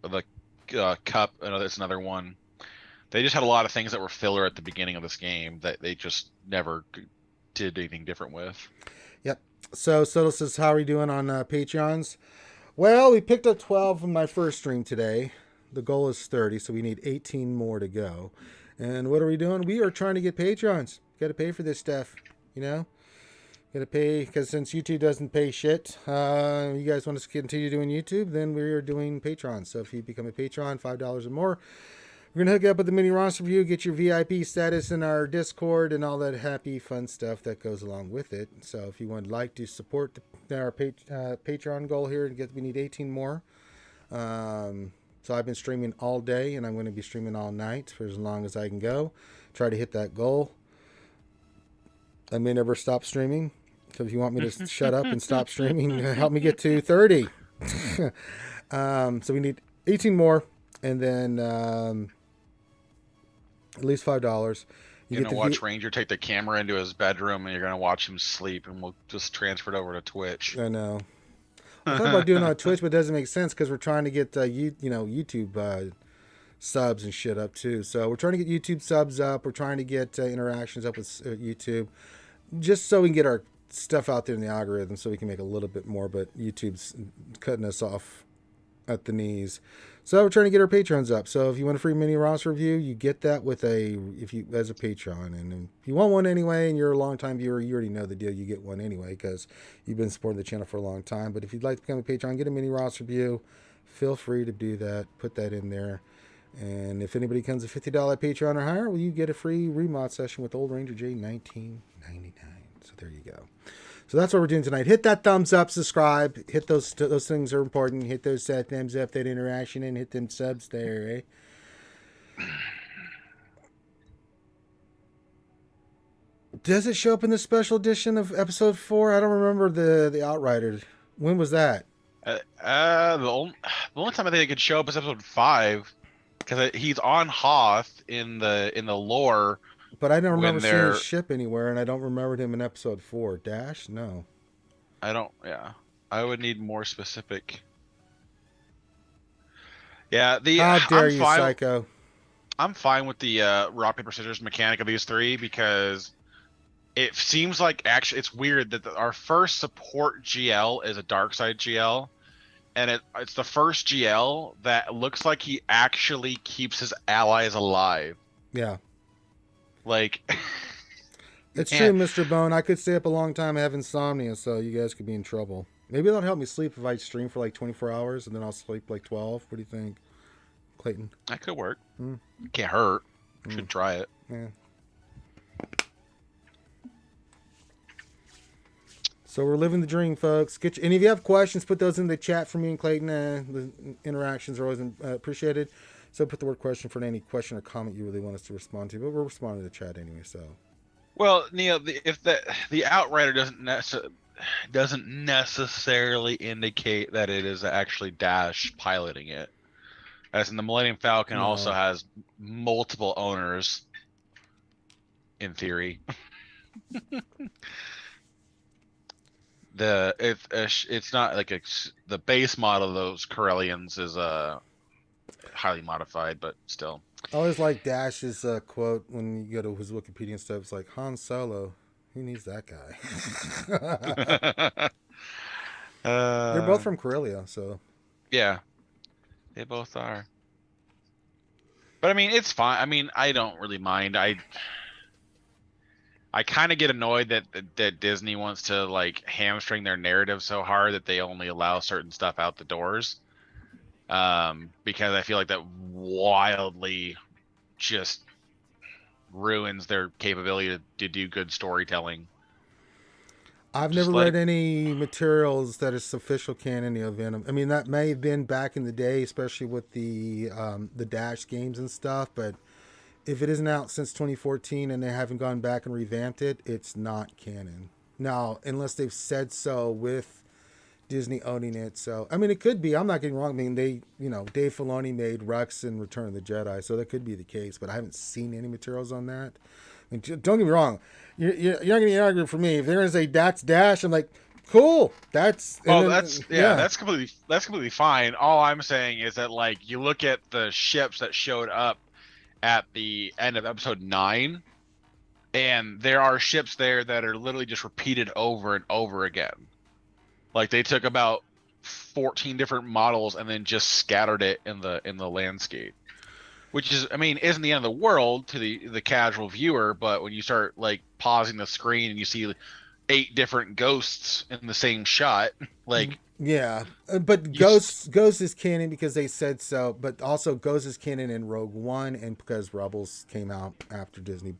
Speaker 2: the Cup. That's another one. They just had a lot of things that were filler at the beginning of this game that they just never did anything different with.
Speaker 1: Yep. So Soto says, how are we doing on Patreons? Well, we picked up 12 in my first stream today. The goal is 30, so we need 18 more to go. And what are we doing? We are trying to get Patrons. Got to pay for this stuff, you know? Got to pay, because since YouTube doesn't pay shit, you guys want us to continue doing YouTube, then we are doing Patreon. So if you become a patron, $5 or more, we're going to hook you up with the mini roster review, get your VIP status in our Discord, and all that happy, fun stuff that goes along with it. So if you would like to support our Patreon goal here, we need 18 more. So I've been streaming all day, and I'm going to be streaming all night for as long as I can go. Try to hit that goal. I may never stop streaming. So if you want me to shut up and stop streaming, help me get to 30. So we need 18 more, and then at least $5.
Speaker 2: You're going to watch Ranger take the camera into his bedroom, and you're going to watch him sleep, and we'll just transfer it over to Twitch.
Speaker 1: I know. I thought about doing it on Twitch, but it doesn't make sense because we're trying to get YouTube subs and shit up too. So we're trying to get YouTube subs up. We're trying to get interactions up with YouTube, just so we can get our stuff out there in the algorithm, so we can make a little bit more. But YouTube's cutting us off at the knees. So we're trying to get our patrons up. So if you want a free mini roster review, you get that as a patron. And if you want one anyway, and you're a long time viewer, you already know the deal. You get one anyway because you've been supporting the channel for a long time. But if you'd like to become a patron, get a mini roster review, feel free to do that. Put that in there. And if anybody becomes a $50 patron or higher, well, you get a free remod session with Old Ranger J 1999. So there you go. So that's what we're doing tonight. Hit that thumbs up, subscribe. Hit those things are important. Hit those thumbs up, that interaction, and hit them subs there, eh? Does it show up in the special edition of episode 4? I don't remember the Outrider. When was that?
Speaker 2: The only time I think it could show up is episode 5, because he's on Hoth in the lore.
Speaker 1: But I don't remember seeing his ship anywhere, and I don't remember him in episode 4. Dash? No.
Speaker 2: I don't, yeah. I would need more specific. Yeah,
Speaker 1: How dare
Speaker 2: I'm
Speaker 1: you,
Speaker 2: fine.
Speaker 1: psycho?
Speaker 2: I'm fine with the rock paper scissors mechanic of these three because it seems like actually it's weird that our first support GL is a dark side GL, and it's the first GL that looks like he actually keeps his allies alive.
Speaker 1: Yeah.
Speaker 2: Like,
Speaker 1: It's
Speaker 2: man,
Speaker 1: true, Mr. Bone. I could stay up a long time and have insomnia, so you guys could be in trouble. Maybe that'll help me sleep if I stream for like 24 hours and then I'll sleep like 12. What do you think, Clayton?
Speaker 2: that could work.
Speaker 1: Hmm.
Speaker 2: Can't hurt.
Speaker 1: Hmm.
Speaker 2: Should try it.
Speaker 1: Yeah. So we're living the dream, folks. And if you have questions, put those in the chat for me and Clayton. The interactions are always appreciated. So put the word question for any question or comment you really want us to respond to. But we're responding to the chat anyway, so.
Speaker 2: Well, Neil, if the outrider doesn't necessarily indicate that it is actually Dash piloting it, as in the Millennium Falcon also has multiple owners. In theory, it's not like the base model of those Corellians is highly modified, but still.
Speaker 1: I always like Dash's quote when you go to his Wikipedia and stuff. It's like, Han Solo, who needs that guy? They're both from Corellia, so.
Speaker 2: Yeah, they both are. But I mean, it's fine. I mean, I don't really mind. I kind of get annoyed that Disney wants to like hamstring their narrative so hard that they only allow certain stuff out the doors. Because I feel like that wildly just ruins their capability to do good storytelling.
Speaker 1: I've never read any materials that is official canon of Venom. I mean, that may have been back in the day, especially with the Dash games and stuff, but if it isn't out since 2014 and they haven't gone back and revamped it, it's not canon. Now, unless they've said so with Disney owning it. So, I mean, it could be. I'm not getting wrong. I mean, Dave Filoni made Rex in Return of the Jedi, so that could be the case, but I haven't seen any materials on that. I mean, don't get me wrong. You're not going to argue for me. If they're going to say that's Dash, I'm like, cool. That's
Speaker 2: completely fine. All I'm saying is that like you look at the ships that showed up at the end of episode 9, and there are ships there that are literally just repeated over and over again. Like they took about 14 different models and then just scattered it in the landscape, which is, I mean, isn't the end of the world to the casual viewer, but when you start like pausing the screen and you see 8 different ghosts in the same shot, like
Speaker 1: yeah, but Ghost is canon because they said so, but also Ghost is canon in Rogue One and because Rebels came out after Disney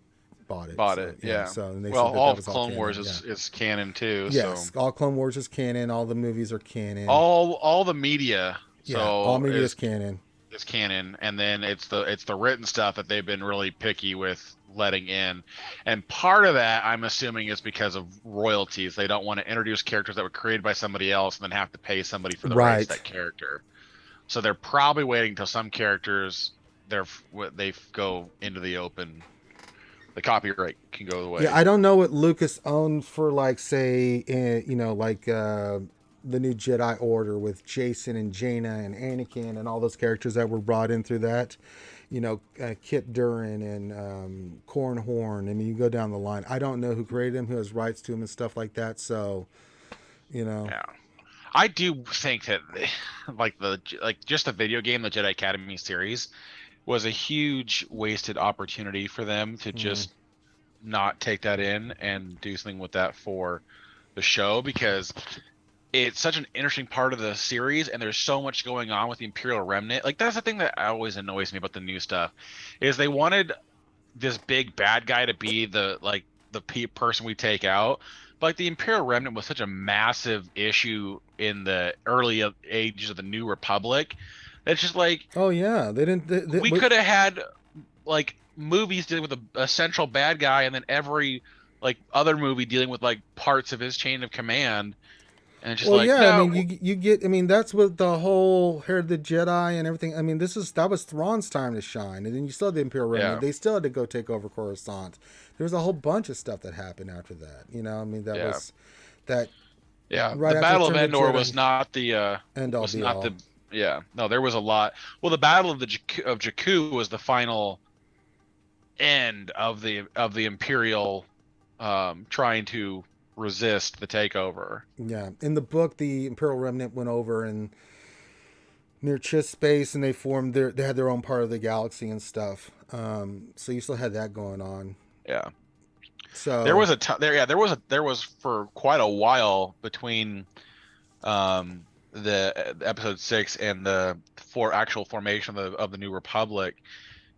Speaker 1: bought it.
Speaker 2: Yeah.
Speaker 1: So and they
Speaker 2: well,
Speaker 1: said
Speaker 2: all
Speaker 1: was
Speaker 2: Clone
Speaker 1: canon.
Speaker 2: Wars is canon too.
Speaker 1: Yes,
Speaker 2: so.
Speaker 1: all Clone Wars is canon. All the movies are canon.
Speaker 2: All the media.
Speaker 1: Yeah, all media is canon.
Speaker 2: It's canon, and then it's the written stuff that they've been really picky with letting in, and part of that I'm assuming is because of royalties. They don't want to introduce characters that were created by somebody else and then have to pay somebody for the rights to that character. So they're probably waiting until some characters they go into the open. The copyright can go away.
Speaker 1: Yeah, I don't know what Lucas owned for, like, say, the new Jedi Order with Jason and Jaina and Anakin and all those characters that were brought in through that. Kit Durin and Corn Horn. I mean, you go down the line. I don't know who created him, who has rights to him and stuff like that. So,
Speaker 2: Yeah. I do think that, just the video game, the Jedi Academy series, was a huge wasted opportunity for them to just not take that in and do something with that for the show, because it's such an interesting part of the series and there's so much going on with the Imperial Remnant. Like, that's the thing that always annoys me about the new stuff, is they wanted this big bad guy to be the person we take out. But like, the Imperial Remnant was such a massive issue in the early ages of the New Republic. It's just like,
Speaker 1: oh yeah, they didn't.
Speaker 2: We could have had like movies dealing with a central bad guy, and then every like other movie dealing with like parts of his chain of command. And it's just
Speaker 1: I mean, you get. I mean, that's what the whole Hair of the Jedi and everything. I mean, that was Thrawn's time to shine, and then you still had the Imperial Remnant.
Speaker 2: Yeah.
Speaker 1: They still had to go take over Coruscant. There was a whole bunch of stuff that happened after that. I mean, was that.
Speaker 2: Yeah,
Speaker 1: right
Speaker 2: the Battle of Endor was not the
Speaker 1: end all.
Speaker 2: Yeah, no, there was a lot. Well, the Battle of Jakku was the final end of the Imperial trying to resist the takeover.
Speaker 1: Yeah, in the book, the Imperial Remnant went over and near Chiss space, and they had their own part of the galaxy and stuff. So you still had that going on.
Speaker 2: Yeah. There
Speaker 1: So
Speaker 2: was there was for quite a while between the episode 6 and the actual formation of the New Republic,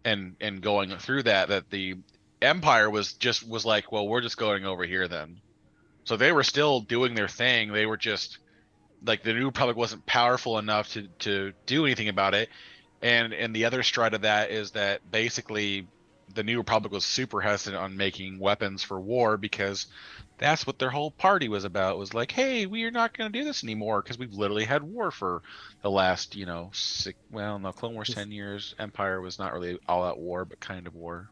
Speaker 2: and going through that the Empire was like, well, we're just going over here then. So they were still doing their thing. They were just like, the New Republic wasn't powerful enough to do anything about it. And the other stride of that is that basically the New Republic was super hesitant on making weapons for war, because that's what their whole party was about. It was like, hey, we are not going to do this anymore because we've literally had war for the last, Clone Wars 10 years. Empire was not really all out war, but kind of war.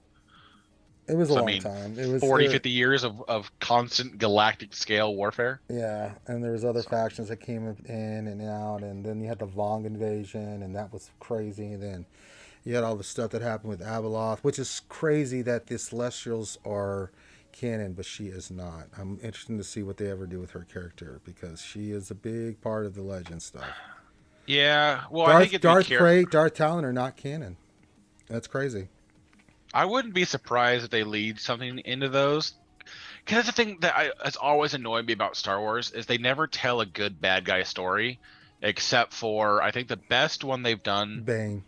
Speaker 1: it was a
Speaker 2: So, I
Speaker 1: long
Speaker 2: mean,
Speaker 1: time. It was
Speaker 2: 40, 50 years of constant galactic scale warfare.
Speaker 1: Yeah, and there was other
Speaker 2: So,
Speaker 1: factions that came in and out, and then you had the Vong invasion, and that was crazy. And then you had all the stuff that happened with Abeloth, which is crazy that the Celestials are canon, but she is not. I'm interested to see what they ever do with her character, because she is a big part of the legend stuff.
Speaker 2: yeah, well, I think
Speaker 1: Darth Krayt, Darth Talon are not canon. That's crazy.
Speaker 2: I wouldn't be surprised if they lead something into those. Because that's the thing that has always annoyed me about Star Wars, is they never tell a good bad guy story, except for, I think the best one they've done.
Speaker 1: Bane.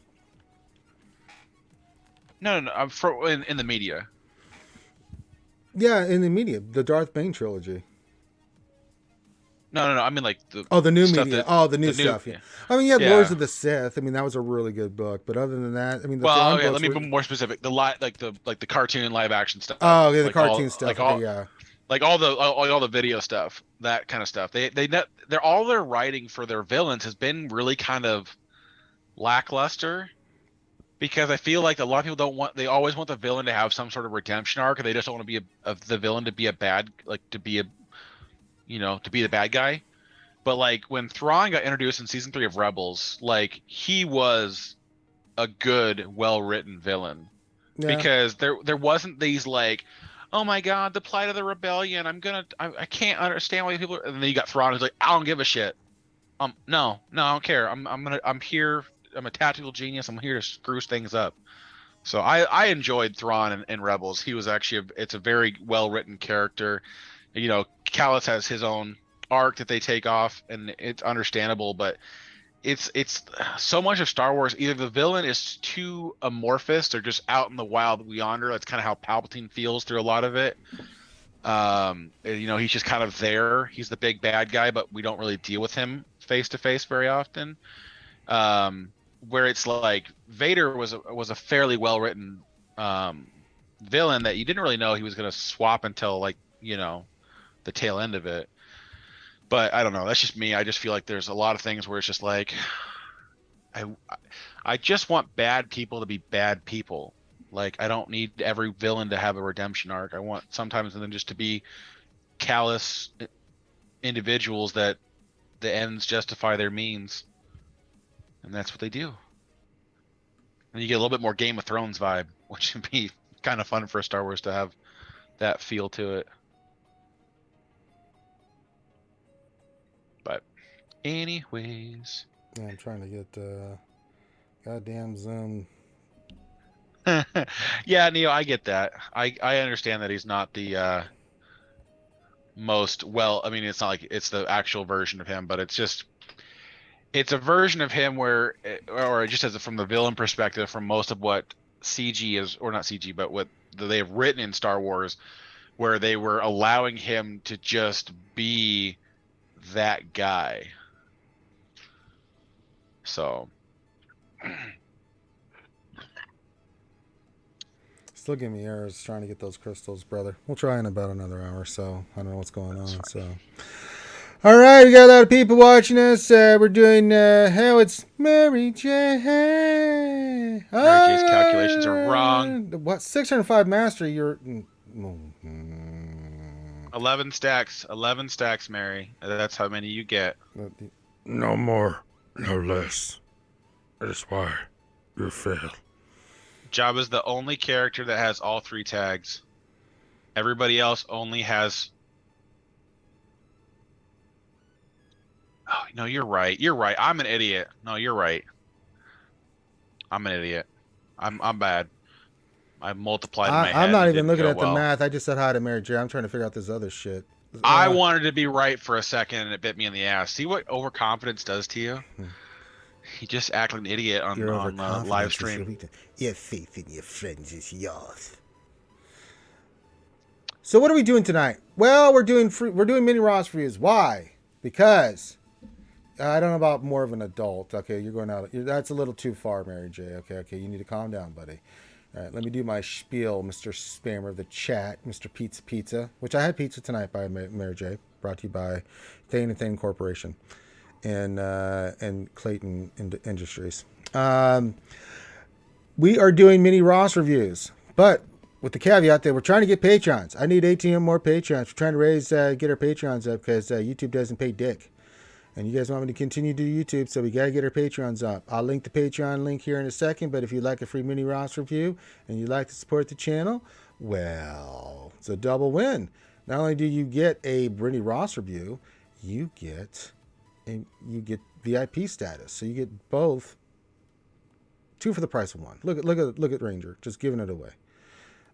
Speaker 2: No, in the media.
Speaker 1: Yeah, in the media, the Darth Bane trilogy.
Speaker 2: No. I mean, like the
Speaker 1: Oh, the new
Speaker 2: stuff
Speaker 1: media.
Speaker 2: that
Speaker 1: The new stuff. Yeah. I mean, Lords of the Sith. I mean, that was a really good book. But other than that, I mean, the
Speaker 2: Well,
Speaker 1: Thrawn
Speaker 2: okay,
Speaker 1: books
Speaker 2: let me
Speaker 1: were...
Speaker 2: be more specific. The cartoon live action stuff.
Speaker 1: Oh, yeah, the
Speaker 2: Like
Speaker 1: cartoon stuff.
Speaker 2: like
Speaker 1: Okay, yeah.
Speaker 2: like all the video stuff, that kind of stuff. They're all their writing for their villains has been really kind of lackluster, because I feel like a lot of people they always want the villain to have some sort of redemption arc, and they just don't want to be the villain to be a bad, like to be the bad guy. But like when Thrawn got introduced in season 3 of Rebels, like he was a good, well-written villain.
Speaker 1: Yeah.
Speaker 2: Because there wasn't these like, oh my god, the plight of the rebellion, I can't understand why people are... And then you got Thrawn who's like, I don't give a shit. No, I don't care. I'm here. I'm a tactical genius. I'm here to screw things up. So I enjoyed Thrawn in Rebels. He was actually it's a very well written character. Callus has his own arc that they take off, and it's understandable, but it's so much of Star Wars, either the villain is too amorphous or just out in the wild yonder. That's kind of how Palpatine feels through a lot of it. He's just kind of there. He's the big bad guy, but we don't really deal with him face to face very often. Where it's like Vader was a fairly well written villain that you didn't really know he was going to swap until the tail end of it. But I don't know. That's just me. I just feel like there's a lot of things where it's just like, I just want bad people to be bad people. Like, I don't need every villain to have a redemption arc. I want sometimes them just to be callous individuals that the ends justify their means. And that's what they do. And you get a little bit more Game of Thrones vibe, which would be kind of fun for Star Wars to have that feel to it. But anyways.
Speaker 1: Yeah, I'm trying to get goddamn Zoom.
Speaker 2: Yeah, Neo, I get that. I understand that he's not the most well. I mean, it's not like it's the actual version of him, but it's a version of him where, or just from the villain perspective, from most of what CG is, or not CG, but what they have written in Star Wars, where they were allowing him to just be that guy. So
Speaker 1: Still give me errors trying to get those crystals, brother. We'll try in about another hour, so I don't know what's going on. So, all right, we got a lot of people watching us. We're doing hell. It's Mary J.
Speaker 2: Mary J's calculations are wrong.
Speaker 1: What 605 mastery? You're
Speaker 2: 11 stacks, Mary. That's how many you get.
Speaker 1: no more.
Speaker 4: No less. That is why you failed.
Speaker 2: Jabba's the only character that has all 3 tags. Everybody else only has. Oh, no, you're right. You're right. I'm an idiot. No, you're right. I'm an idiot. I'm bad. I multiplied in my head.
Speaker 1: I'm not
Speaker 2: and it
Speaker 1: even
Speaker 2: didn't
Speaker 1: looking
Speaker 2: go
Speaker 1: at the
Speaker 2: well.
Speaker 1: math. I just said hi to Mary J. I'm trying to figure out this other shit.
Speaker 2: I wanted to be right for a second, and it bit me in the ass. See what overconfidence does to you? You just act like an idiot on live stream.
Speaker 1: Your faith in your friends is yours. So what are we doing tonight? Well, we're doing mini Ross reviews. Why? Because I don't know about more of an adult. Okay, you're going out. That's a little too far, Mary J. Okay, you need to calm down, buddy. All right, let me do my spiel, Mr. Spammer of the chat, Mr. Pizza, which I had pizza tonight by Mary J. Brought to you by Thane and Thane Corporation and Clayton Industries. We are doing mini Ross reviews, but with the caveat that we're trying to get Patreons. I need 18 more Patreons. We're trying to get our Patreons up because YouTube doesn't pay dick. And you guys want me to continue to do YouTube, so we got to get our Patreons up. I'll link the Patreon link here in a second, but if you'd like a free mini Ross review and you'd like to support the channel, well, it's a double win. Not only do you get a mini Ross review, you get VIP status. So you get both, 2 for the price of 1. Look at Ranger, just giving it away.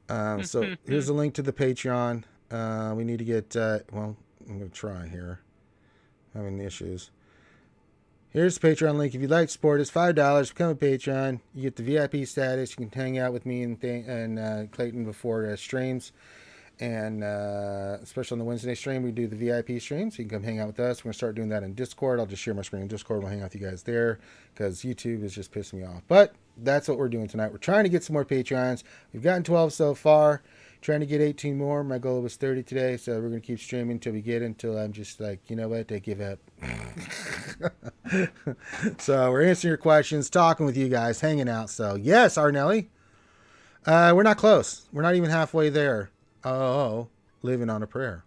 Speaker 1: So here's the link to the Patreon. We need to get, well, I'm going to try here. Having issues. Here's the Patreon link. If you'd like to support us, $5. Become a Patreon. You get the VIP status. You can hang out with me and Clayton before streams. And especially on the Wednesday stream, we do the VIP stream. So you can come hang out with us. We're going to start doing that in Discord. I'll just share my screen in Discord. We'll hang out with you guys there because YouTube is just pissing me off. But that's what we're doing tonight. We're trying to get some more Patreons. We've gotten 12 so far. Trying to get 18 more. My goal was 30 today, so we're going to keep streaming until we get it, until I'm just like, you know what, I give up. So we're answering your questions, talking with you guys, hanging out. So yes, Arnelli, we're not close. We're not even halfway there. Oh, living on a prayer.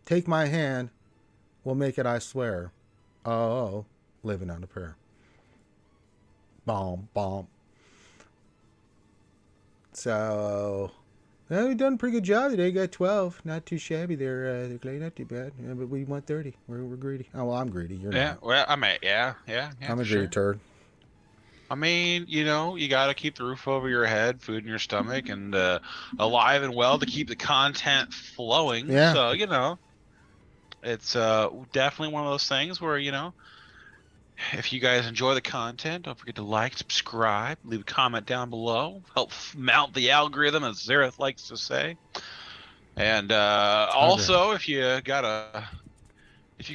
Speaker 1: Take my hand, we'll make it, I swear. Oh, living on a prayer. Bomb. So... well, we've done a pretty good job today. Got 12. Not too shabby there. Clay, not too bad. Yeah, but we want 30. We're greedy. Oh, well, I'm greedy. You're not.
Speaker 2: Well, I'm a
Speaker 1: greedy turd.
Speaker 2: I mean, you got to keep the roof over your head, food in your stomach, and alive and well to keep the content flowing.
Speaker 1: Yeah.
Speaker 2: So, it's definitely one of those things where, if you guys enjoy the content, don't forget to like, subscribe, leave a comment down below. Help mount the algorithm, as Zareth likes to say. And also, if you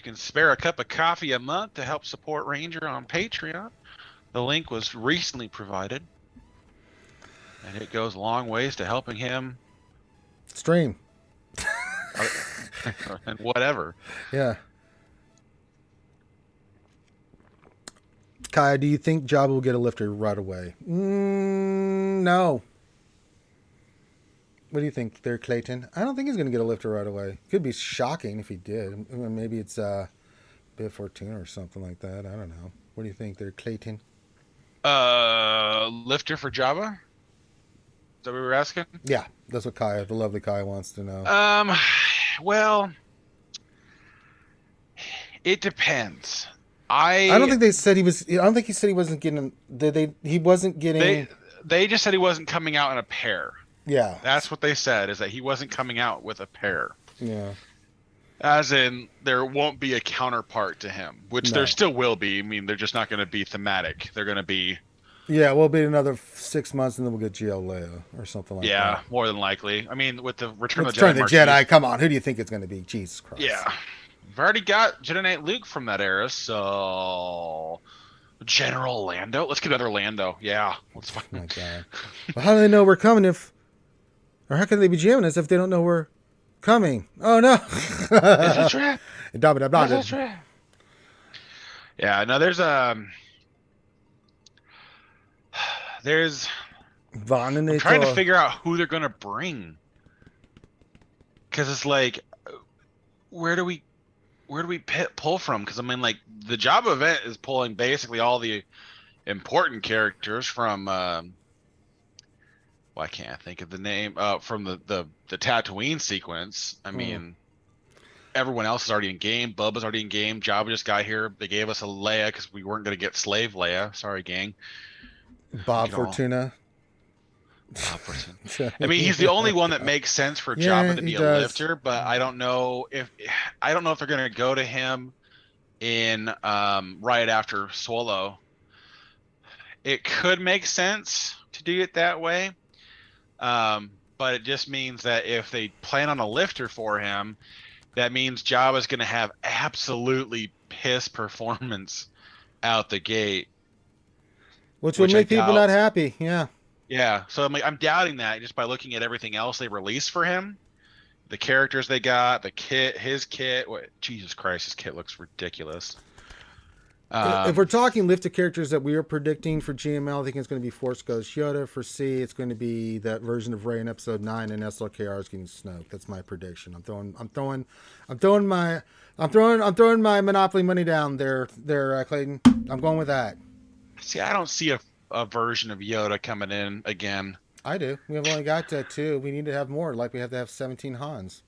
Speaker 2: can spare a cup of coffee a month to help support Ranger on Patreon, the link was recently provided. And it goes a long ways to helping him
Speaker 1: stream.
Speaker 2: And whatever.
Speaker 1: Yeah. Kai, do you think Jabba will get a lifter right away? No. What do you think there, Clayton? I don't think he's going to get a lifter right away. Could be shocking if he did. Maybe it's bit 14 or something like that. I don't know. What do you think there, Clayton?
Speaker 2: Lifter for Jabba? Is that what we were asking?
Speaker 1: Yeah, that's what Kai, the lovely Kai, wants to know.
Speaker 2: Well, it depends.
Speaker 1: I don't think they said he was. I don't think he said he wasn't getting. He wasn't getting.
Speaker 2: They just said he wasn't coming out in a pair.
Speaker 1: Yeah,
Speaker 2: that's what they said. Is that he wasn't coming out with a pair.
Speaker 1: Yeah.
Speaker 2: As in, there won't be a counterpart to him, which there still will be. I mean, they're just not going to be thematic. They're going to be.
Speaker 1: Yeah, we'll be another 6 months, and then we'll get Geo Leia or something like that.
Speaker 2: Yeah, more than likely. I mean, with the Return of the
Speaker 1: Jedi. Come on, who do you think it's going to be? Jesus Christ.
Speaker 2: Yeah. We've already got Jedi Knight Luke from that era, so General Lando. Let's get another Lando. Yeah, let's find.
Speaker 1: Oh my God. Well, how do they know we're coming or how can they be jamming us if they don't know we're coming? Oh no!
Speaker 2: Is it trap?
Speaker 1: Is it trap?
Speaker 2: Yeah. No, there's
Speaker 1: Vaughn and
Speaker 2: I'm trying to figure out who they're gonna bring, because it's like, where do we where do we pull from? Because I mean, like the Jabba event is pulling basically all the important characters from. Why can't I think of the name? From the Tatooine sequence. I mean, everyone else is already in game. Bubba's already in game. Jabba just got here. They gave us a Leia because we weren't going to get slave Leia. Sorry, gang.
Speaker 1: Bob Fortuna.
Speaker 2: Bob Fortuna. I mean, he's the only one that makes sense for
Speaker 1: Yeah,
Speaker 2: Jabba to
Speaker 1: he
Speaker 2: be a
Speaker 1: does.
Speaker 2: lifter, but I don't know if they're going to go to him in right after Swallow. It could make sense to do it that way. But it just means that if they plan on a lifter for him, that means Jabba's going to have absolutely piss performance out the gate,
Speaker 1: Which would make people
Speaker 2: doubt.
Speaker 1: not happy. Yeah.
Speaker 2: Yeah. So I'm doubting that just by looking at everything else they released for him, the characters they got, the kit, his kit. Jesus Christ, his kit looks ridiculous.
Speaker 1: If we're talking lifted characters that we are predicting for GML, I think it's going to be Force Ghost Yoda. For C, it's going to be that version of Rey in Episode 9, and SLKR is getting Snoke. That's my prediction. I'm throwing my Monopoly money down there, Clayton. I'm going with that.
Speaker 2: See, I don't see a version of Yoda coming in again.
Speaker 1: I do. We have only got 2. We need to have more. Like we have to have 17 Hans.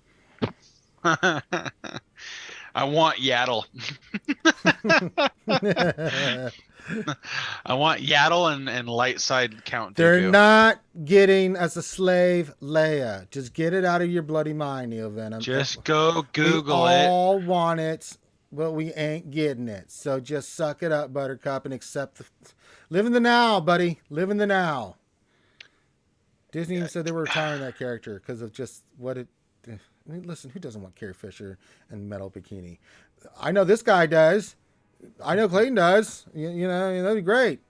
Speaker 2: I want Yaddle. I want Yaddle and light side Count Dooku.
Speaker 1: They're not getting as a slave Leia. Just get it out of your bloody mind, Neo Venom.
Speaker 2: Just go Google
Speaker 1: we
Speaker 2: it.
Speaker 1: all want it, but we ain't getting it. So just suck it up, Buttercup, and accept live in the now, buddy. Live in the now. Disney even said they were retiring that character because of just what it. I mean, listen, who doesn't want Carrie Fisher and Metal Bikini? I know this guy does. I know Clayton does. You know, that'd be great.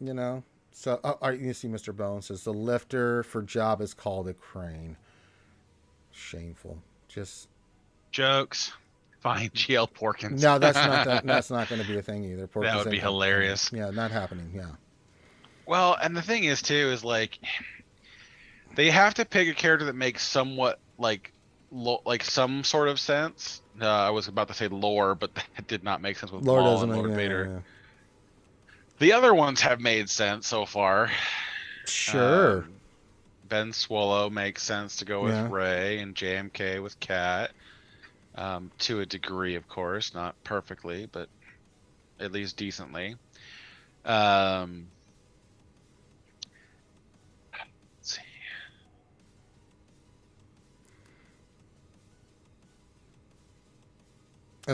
Speaker 1: You know. So, you see Mr. Bones says the lifter for Jabba is called a crane. Shameful. Just
Speaker 2: jokes. Fine, GL Porkins.
Speaker 1: No, that's not going to be a thing either.
Speaker 2: Porkins that would be hilarious.
Speaker 1: Yeah, not happening. Yeah.
Speaker 2: Well, and the thing is too is like they have to pick a character that makes somewhat like some sort of sense. I was about to say lore, but that did not make sense with
Speaker 1: lore
Speaker 2: Maul
Speaker 1: doesn't
Speaker 2: and Lord
Speaker 1: make,
Speaker 2: Vader.
Speaker 1: Yeah.
Speaker 2: The other ones have made sense so far.
Speaker 1: Sure.
Speaker 2: Ben Swallow makes sense to go with Rey, and JMK with Cat. To a degree, of course, not perfectly, but at least decently. Let's see.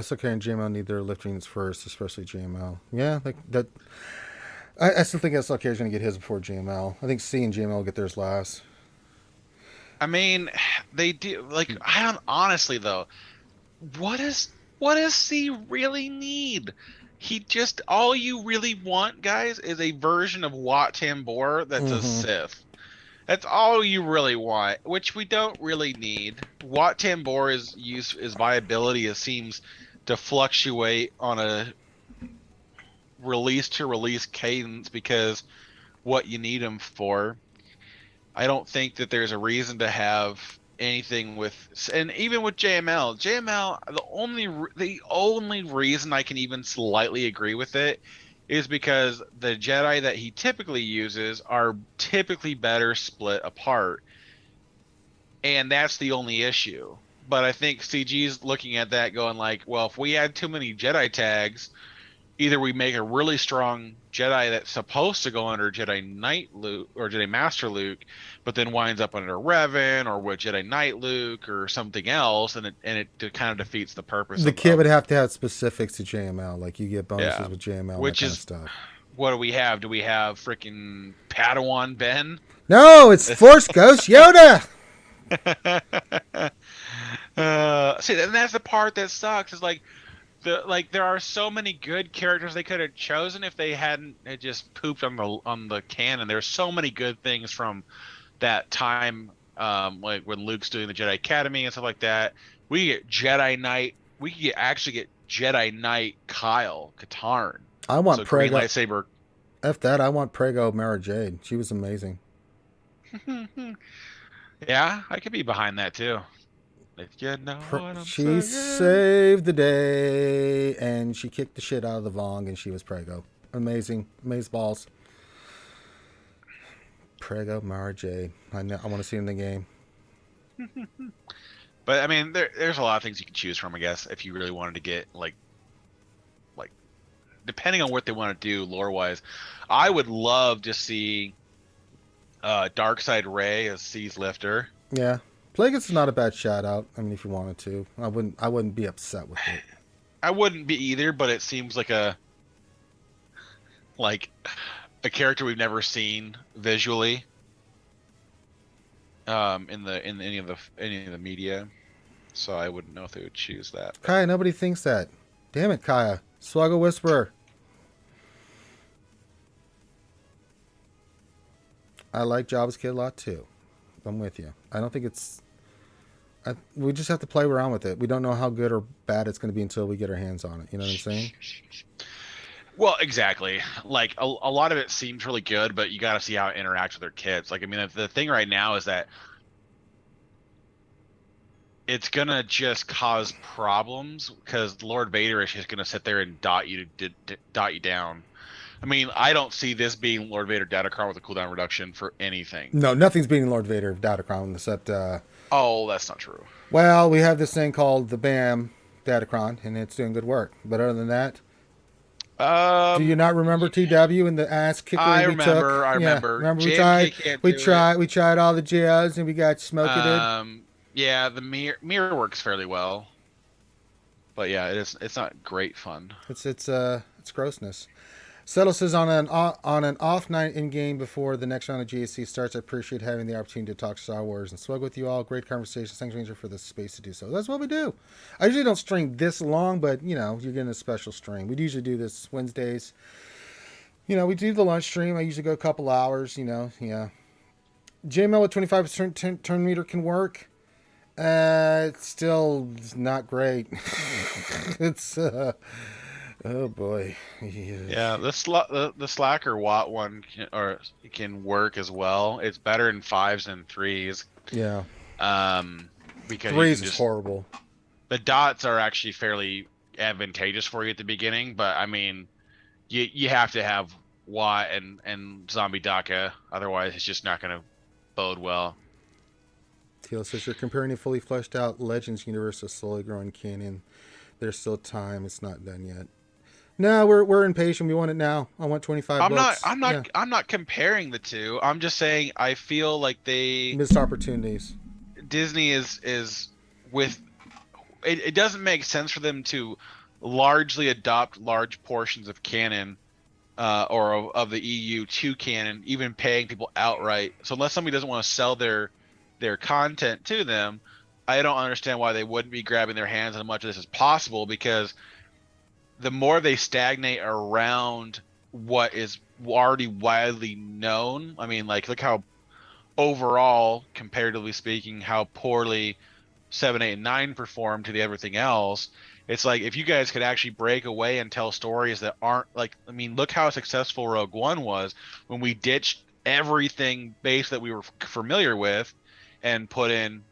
Speaker 1: SOK and JML need their liftings first, especially JML. Yeah, like that. I still think SLK is going to get his before JML. I think C and JML will get theirs last.
Speaker 2: I mean, they do. Like, I don't honestly though. What does C really need? He just all you really want, guys, is a version of Wat Tambor that's a Sith. That's all you really want, which we don't really need. Wat Tambor's his viability seems to fluctuate on a release to release cadence because what you need him for. I don't think that there's a reason to have anything with, and even with JML, the only reason I can even slightly agree with it is because the Jedi that he typically uses are typically better split apart, and that's the only issue. But I think CG's looking at that going like, well, if we add too many Jedi tags, either we make a really strong Jedi that's supposed to go under Jedi Knight Luke or Jedi Master Luke, but then winds up under Revan or with Jedi Knight Luke or something else, and it kind of defeats the purpose.
Speaker 1: The kit would have to have specifics to JML, like you get bonuses with JML,
Speaker 2: which
Speaker 1: that
Speaker 2: is
Speaker 1: kind of stuff.
Speaker 2: What do we have? Do we have freaking Padawan Ben?
Speaker 1: No, it's Force Ghost Yoda.
Speaker 2: See, and that's the part that sucks. Is like there are so many good characters they could have chosen if they hadn't just pooped on the canon. There's so many good things from that time, like when Luke's doing the Jedi Academy and stuff like that. We get Jedi Knight. We could actually get Jedi Knight Kyle Katarn.
Speaker 1: I want Prego
Speaker 2: lightsaber.
Speaker 1: F that. I want Prego Mara Jade. She was amazing.
Speaker 2: Yeah, I could be behind that too. If you know what I'm
Speaker 1: She
Speaker 2: saying.
Speaker 1: saved the day, and she kicked the shit out of the Vong, and she was Prego. Amazing. Amaze balls. Prego, Mara J. I want to see her in the game.
Speaker 2: But I mean, there's a lot of things you can choose from, I guess, if you really wanted to get like depending on what they want to do lore wise. I would love to see Darkside Ray as Seas Lifter.
Speaker 1: Yeah. Plagueis is not a bad shout out. I mean, if you wanted to. I wouldn't be upset with it.
Speaker 2: I wouldn't be either, but it seems like a character we've never seen visually in any of the media. So I wouldn't know if they would choose that.
Speaker 1: Kaya, nobody thinks that. Damn it, Kaya. Swaggle Whisperer. I like Jabba's Kid a lot too. I'm with you. I don't think it's... we just have to play around with it. We don't know how good or bad it's going to be until we get our hands on it. You know what I'm saying?
Speaker 2: Well, exactly. Like a lot of it seems really good, but you got to see how it interacts with their kids. Like, I mean, the thing right now is that it's gonna just cause problems because Lord Vader is just gonna sit there and dot you down. I mean, I don't see this being Lord Vader Datacron with a cooldown reduction for anything.
Speaker 1: No, nothing's beating Lord Vader Datacron except...
Speaker 2: oh, that's not true.
Speaker 1: well, we have this thing called the BAM Datacron, and it's doing good work. But other than that... do you not remember TW and the ass kicker
Speaker 2: I
Speaker 1: we took?
Speaker 2: remember.
Speaker 1: Remember
Speaker 2: JMK
Speaker 1: we tried all the JOs and we got smoked.
Speaker 2: Yeah, the mirror works fairly well, but yeah, it's not great fun.
Speaker 1: It's grossness. Settle says on an off night in game before the next round of GSC starts, I appreciate having the opportunity to talk Star Wars and swag with you all. Great conversation. Thanks, Ranger, for the space to do so. That's what we do. I usually don't stream this long, but you know, you're getting a special stream. We usually do this Wednesdays. You know, we do the lunch stream. I usually go a couple hours. You know, yeah. JML with 25% turn meter can work. It's still not great. It's oh boy.
Speaker 2: Yeah, the Slacker Watt one can work as well. It's better in 5s than 3s.
Speaker 1: Yeah.
Speaker 2: Because
Speaker 1: 3s is horrible.
Speaker 2: The dots are actually fairly advantageous for you at the beginning, but I mean, you have to have Watt and Zombie Daka, otherwise it's just not going to bode well.
Speaker 1: Teal says you're comparing a fully fleshed out Legends universe to slowly growing canon. There's still time. It's not done yet. No, we're impatient. We want it now. I want 25 bucks.
Speaker 2: I'm not comparing the two. I'm just saying I feel like they
Speaker 1: missed opportunities.
Speaker 2: Disney is with it doesn't make sense for them to largely adopt large portions of canon or of the EU to canon, even paying people outright. So unless somebody doesn't want to sell their content to them, I don't understand why they wouldn't be grabbing their hands on as much of this as possible, because the more they stagnate around what is already widely known, I mean, like, look how overall, comparatively speaking, how poorly 7, 8, and 9 performed to the everything else. It's like, if you guys could actually break away and tell stories that aren't like, I mean, look how successful Rogue One was when we ditched everything base that we were familiar with and put in,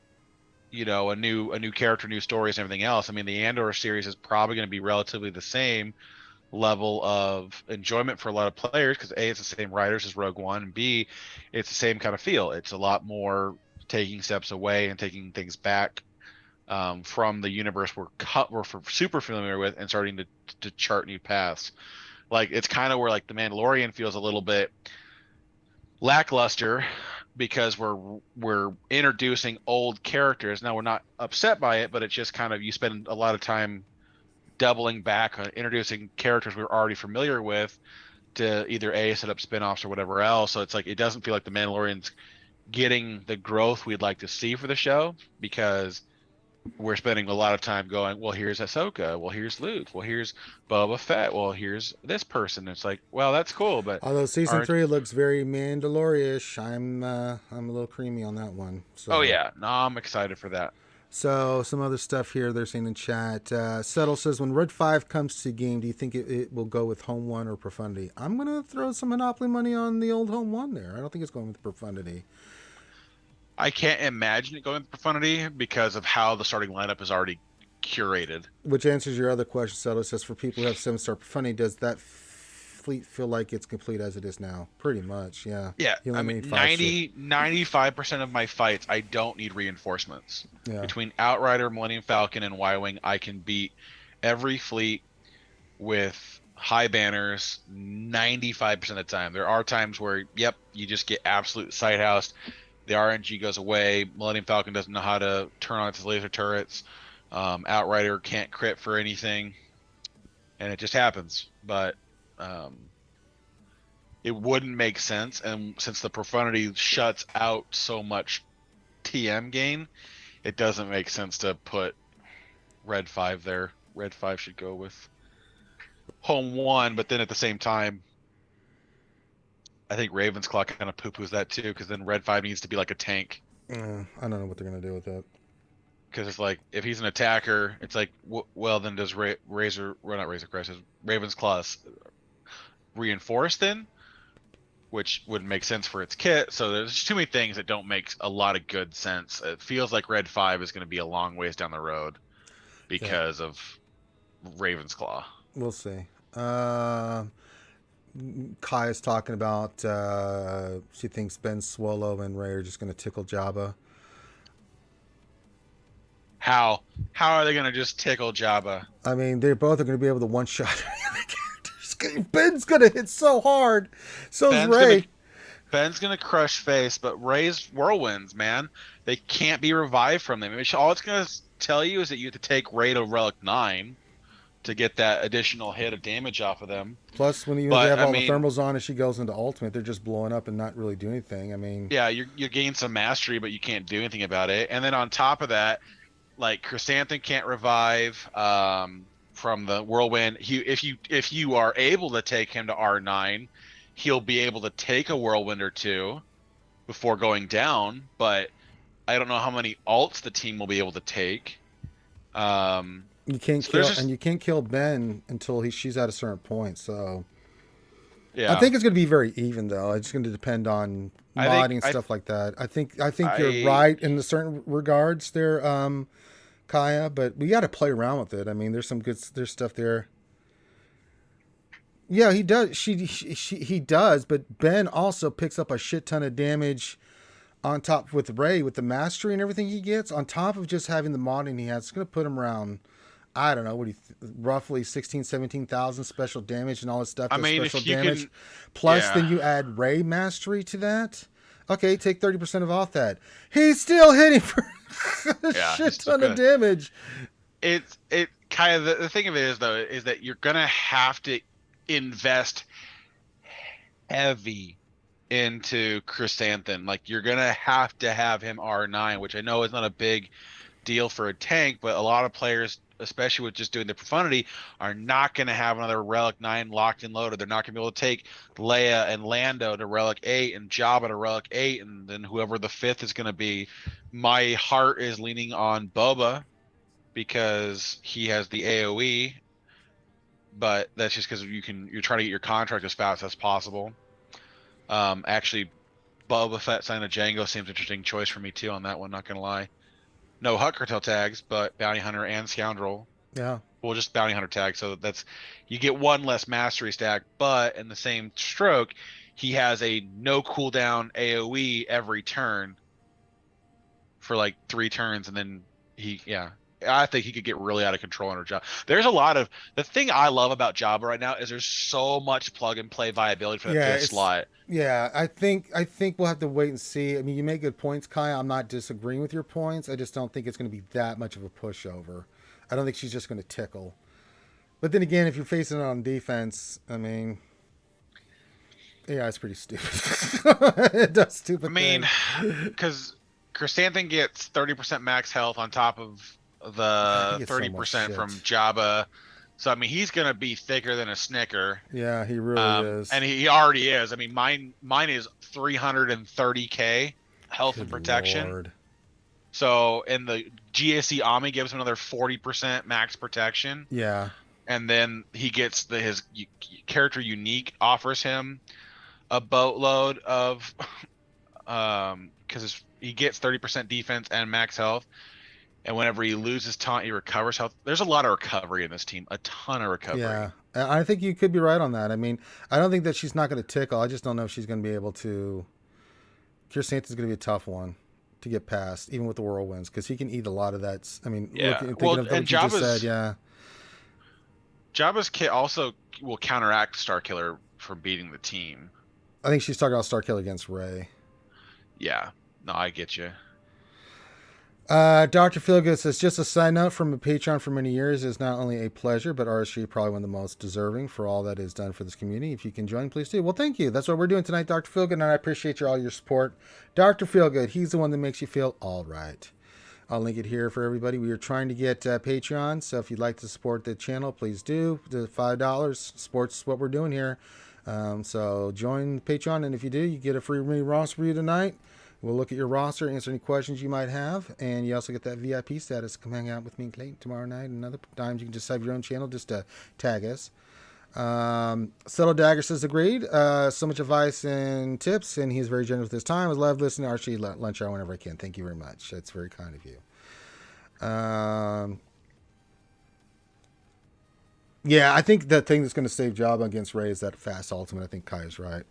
Speaker 2: you know, a new character, new stories, and everything else. I mean, the Andor series is probably going to be relatively the same level of enjoyment for a lot of players because A, it's the same writers as Rogue One, and B, it's the same kind of feel. It's a lot more taking steps away and taking things back from the universe we're super familiar with and starting to chart new paths. Like, it's kind of where like the Mandalorian feels a little bit lackluster, because we're introducing old characters. Now, we're not upset by it, but it's just kind of, you spend a lot of time doubling back on introducing characters we're already familiar with to either A, set up spin-offs or whatever else. So it's like, it doesn't feel like the Mandalorian's getting the growth we'd like to see for the show, because we're spending a lot of time going, well, here's Ahsoka, well, here's Luke, well, here's Boba Fett, well, here's this person. It's like, well, that's cool, but
Speaker 1: although season 3 looks very Mandalorian-ish, I'm a little creamy on that one. So.
Speaker 2: Oh yeah, no, I'm excited for that.
Speaker 1: So some other stuff here they're saying in chat. Settle says, when Red 5 comes to game, do you think it will go with Home 1 or Profundity? I'm going to throw some Monopoly money on the old Home 1 there. I don't think it's going with Profundity.
Speaker 2: I can't imagine it going with profundity because of how the starting lineup is already curated.
Speaker 1: Which answers your other question, Settle. It says for people who have 7-star profundity, does that fleet feel like it's complete as it is now? Pretty much, yeah.
Speaker 2: Yeah,
Speaker 1: You
Speaker 2: I
Speaker 1: only
Speaker 2: mean,
Speaker 1: need 5 shit.
Speaker 2: 95% of my fights, I don't need reinforcements.
Speaker 1: Yeah.
Speaker 2: Between Outrider, Millennium Falcon, and Y-Wing, I can beat every fleet with high banners 95% of the time. There are times where, yep, you just get absolute sight housed. The RNG goes away. Millennium Falcon doesn't know how to turn on its laser turrets. Outrider can't crit for anything, and it just happens. But it wouldn't make sense, and since the profundity shuts out so much TM gain, it doesn't make sense to put Red 5 there. Red 5 should go with Home 1, but then at the same time, I think Raven's Claw kind of poo-poos that too, because then Red 5 needs to be like a tank.
Speaker 1: I don't know what they're going to do with that.
Speaker 2: Because it's like, if he's an attacker, it's like, well, then does Raven's Claw reinforce then? Which would make sense for its kit. So there's just too many things that don't make a lot of good sense. It feels like Red 5 is going to be a long ways down the road because of Raven's Claw.
Speaker 1: We'll see. Kai is talking about she thinks Ben Swallow and Ray are just going to tickle Jabba.
Speaker 2: How are they going to just tickle Jabba?
Speaker 1: I mean, they're both are going to be able to one-shot the characters. Ben's going to hit so hard. So is Ray.
Speaker 2: Ben's going to crush face, but Ray's whirlwinds, man. They can't be revived from them. I mean, all it's going to tell you is that you have to take Ray to Relic 9 to get that additional hit of damage off of them.
Speaker 1: Plus, when you have all the thermals on and she goes into ultimate, they're just blowing up and not really doing anything. I mean,
Speaker 2: yeah, you gain some mastery, but you can't do anything about it. And then on top of that, like Chrysanthemum can't revive from the whirlwind. If you are able to take him to R9, he'll be able to take a whirlwind or two before going down. But I don't know how many ults the team will be able to take.
Speaker 1: You can't you can't kill Ben until she's at a certain point. So yeah, I think it's going to be very even though. It's going to depend on modding and stuff like that. I think you're right in the certain regards there, Kaya. But we got to play around with it. I mean, there's stuff there. Yeah, he does. He does. But Ben also picks up a shit ton of damage on top with Ray with the mastery and everything he gets on top of just having the modding he has. It's going to put him around. I don't know, roughly 16,000, 17,000 special damage and all this stuff.
Speaker 2: I mean,
Speaker 1: special damage. Plus, then you add Ray mastery to that. Okay, take 30% off that. He's still hitting for a shit ton of damage.
Speaker 2: It kind of the thing of it is that you're gonna have to invest heavy into Chrysanthemum. Like you're gonna have to have him R9, which I know is not a big deal for a tank, but a lot of players, especially with just doing the profundity, are not going to have another Relic 9 locked and loaded. They're not going to be able to take Leia and Lando to Relic 8 and Jabba to Relic 8, and then whoever the 5th is going to be. My heart is leaning on Boba because he has the AoE, but that's just because you're trying to get your contract as fast as possible. Actually, Boba Fett signing a Django seems an interesting choice for me too on that one, not going to lie. No Hut Cartel tags, but Bounty Hunter and Scoundrel.
Speaker 1: Yeah.
Speaker 2: Well, just Bounty Hunter tag, so that's you get one less mastery stack, but in the same stroke, he has a no cooldown AoE every turn for like 3 turns, and then I think he could get really out of control under Jabba. There's a lot of the thing I love about Jabba right now is there's so much plug and play viability for the 5th slot.
Speaker 1: Yeah, I think we'll have to wait and see. I mean, you make good points, Kai. I'm not disagreeing with your points. I just don't think it's going to be that much of a pushover. I don't think she's just going to tickle. But then again, if you're facing it on defense, I mean, yeah, it's pretty stupid. It does stupid.
Speaker 2: I mean, because Chrysanthemum gets 30% max health on top of the 30% from Jabba. So, I mean, he's going to be thicker than a Snicker.
Speaker 1: Yeah, he really is.
Speaker 2: And he already is. I mean, mine is 330k health and protection.
Speaker 1: Lord.
Speaker 2: So, and the GSC Ami gives him another 40% max protection.
Speaker 1: Yeah.
Speaker 2: And then he gets his character unique offers him a boatload of because he gets 30% defense and max health, and whenever he loses taunt, he recovers health. There's a lot of recovery in this team, a ton of recovery.
Speaker 1: Yeah, I think you could be right on that. I mean, I don't think that she's not going to tickle. I just don't know if she's going to be able to. Kirsante's going to be a tough one to get past, even with the whirlwinds, because he can eat a lot of that. I mean,
Speaker 2: Yeah.
Speaker 1: thinking
Speaker 2: Well,
Speaker 1: of what
Speaker 2: and
Speaker 1: you just
Speaker 2: Jabba's
Speaker 1: said, yeah.
Speaker 2: Jabba's kit also will counteract Starkiller from beating the team.
Speaker 1: I think she's talking about Starkiller against Rey.
Speaker 2: Yeah. No, I get you.
Speaker 1: Dr. Feelgood says, just a side note from a Patreon for many years is not only a pleasure, but RSG probably one of the most deserving for all that is done for this community. If you can join, please do. Well, thank you. That's what we're doing tonight, Dr. Feelgood, and I appreciate all your support. Dr. Feelgood, he's the one that makes you feel all right. I'll link it here for everybody. We are trying to get Patreon, so if you'd like to support the channel, please do. The $5 supports what we're doing here. So join Patreon, and if you do, you get a free mini roster review tonight. We'll look at your roster, answer any questions you might have, and you also get that VIP status to come hang out with me and Clayton tomorrow night. And other times you can just have your own channel just to tag us. Subtle Dagger says agreed. So much advice and tips, and he's very generous with his time. I love listening to Archie lunch hour whenever I can. Thank you very much. That's very kind of you. Yeah, I think the thing that's going to save Jabba against Rey is that fast ultimate. I think Kai is right.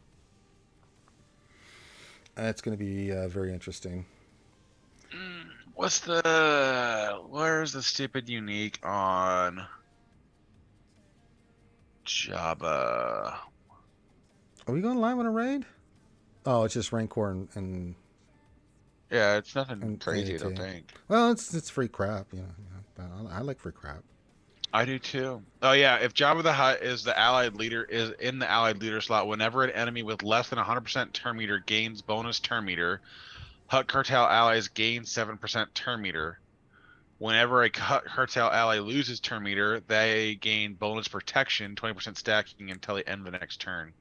Speaker 1: That's going to be very interesting.
Speaker 2: Where's the stupid unique on Jabba?
Speaker 1: Are we going live on a raid? Oh, it's just Rancor and
Speaker 2: Yeah, it's nothing
Speaker 1: and
Speaker 2: crazy, I
Speaker 1: AAT.
Speaker 2: don't think.
Speaker 1: Well, it's free crap, you know. I like free crap.
Speaker 2: I do too. Oh yeah, if Jabba the Hutt is the allied leader is in the allied leader slot, whenever an enemy with less than 100% turn meter gains bonus turn meter, Hutt Cartel allies gain 7% turn meter. Whenever a Hutt Cartel ally loses turn meter, they gain bonus protection, 20% stacking until the end of the next turn.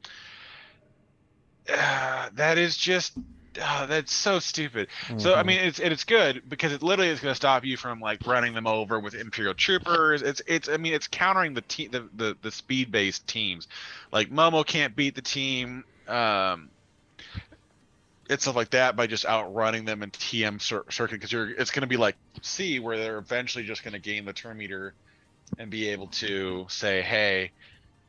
Speaker 2: That is just that's so stupid.
Speaker 1: Mm-hmm.
Speaker 2: So I mean, it's good because it literally is going to stop you from like running them over with Imperial troopers. It's countering the speed based teams. Like Momo can't beat the team, and stuff like that by just outrunning them in TM circuit because it's going to be like C where they're eventually just going to gain the turn meter and be able to say, hey,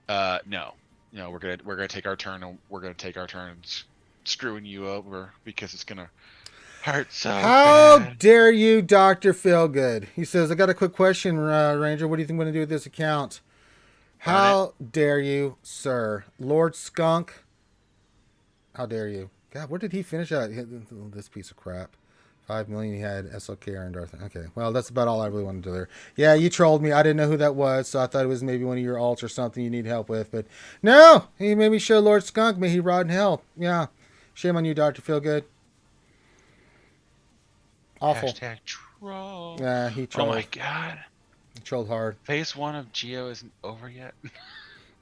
Speaker 2: no, we're gonna take our turn and we're gonna take our turns screwing you over because it's gonna hurt so
Speaker 1: How
Speaker 2: bad.
Speaker 1: dare you, Dr. Feelgood? He says, I got a quick question, Ranger. What do you think I'm going to do with this account? How dare you, sir? Lord Skunk, how dare you? God, where did he finish out? This piece of crap. 5 million he had SLK and Darth. Okay, well, that's about all I really wanted to do there. Yeah, you trolled me. I didn't know who that was, so I thought it was maybe one of your alts or something you need help with. But no, he made me show Lord Skunk. May he rot in hell. Yeah, shame on you, Dr. Feelgood. Awful.
Speaker 2: Hashtag troll.
Speaker 1: Yeah, he trolled.
Speaker 2: Oh my god.
Speaker 1: He trolled hard.
Speaker 2: Phase 1 of Geo isn't over yet.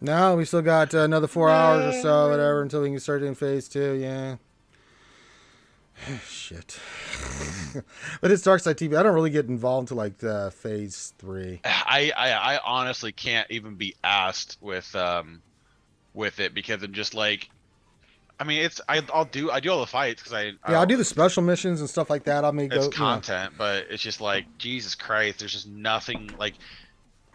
Speaker 1: No, we still got another 4 hours or so, whatever, until we can start doing phase 2. Yeah. Shit. But it's Darkside TV. I don't really get involved until like phase 3.
Speaker 2: I honestly can't even be asked with it because I'm just like, I mean, I do all the fights because
Speaker 1: I'll do the special missions and stuff like that. I'll make
Speaker 2: it's content, but it's just like Jesus Christ. There's just nothing like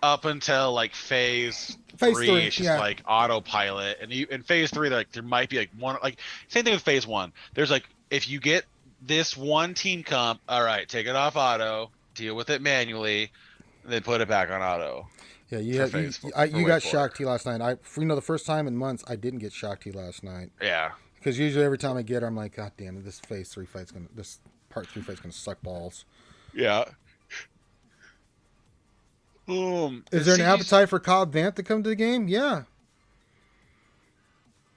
Speaker 2: up until like phase 3. It's just like autopilot, and in phase 3, like there might be like one like same thing with phase 1. There's like if you get this one team comp, all right, take it off auto, deal with it manually, then put it back on auto.
Speaker 1: Yeah, you got Shock T last night. The first time in months I didn't get Shock T last night.
Speaker 2: Yeah.
Speaker 1: Because usually every time I get her, I'm like, God damn it, this part 3 fight's gonna suck balls.
Speaker 2: Yeah.
Speaker 1: Is there an appetite for Cobb Vanth to come to the game? Yeah.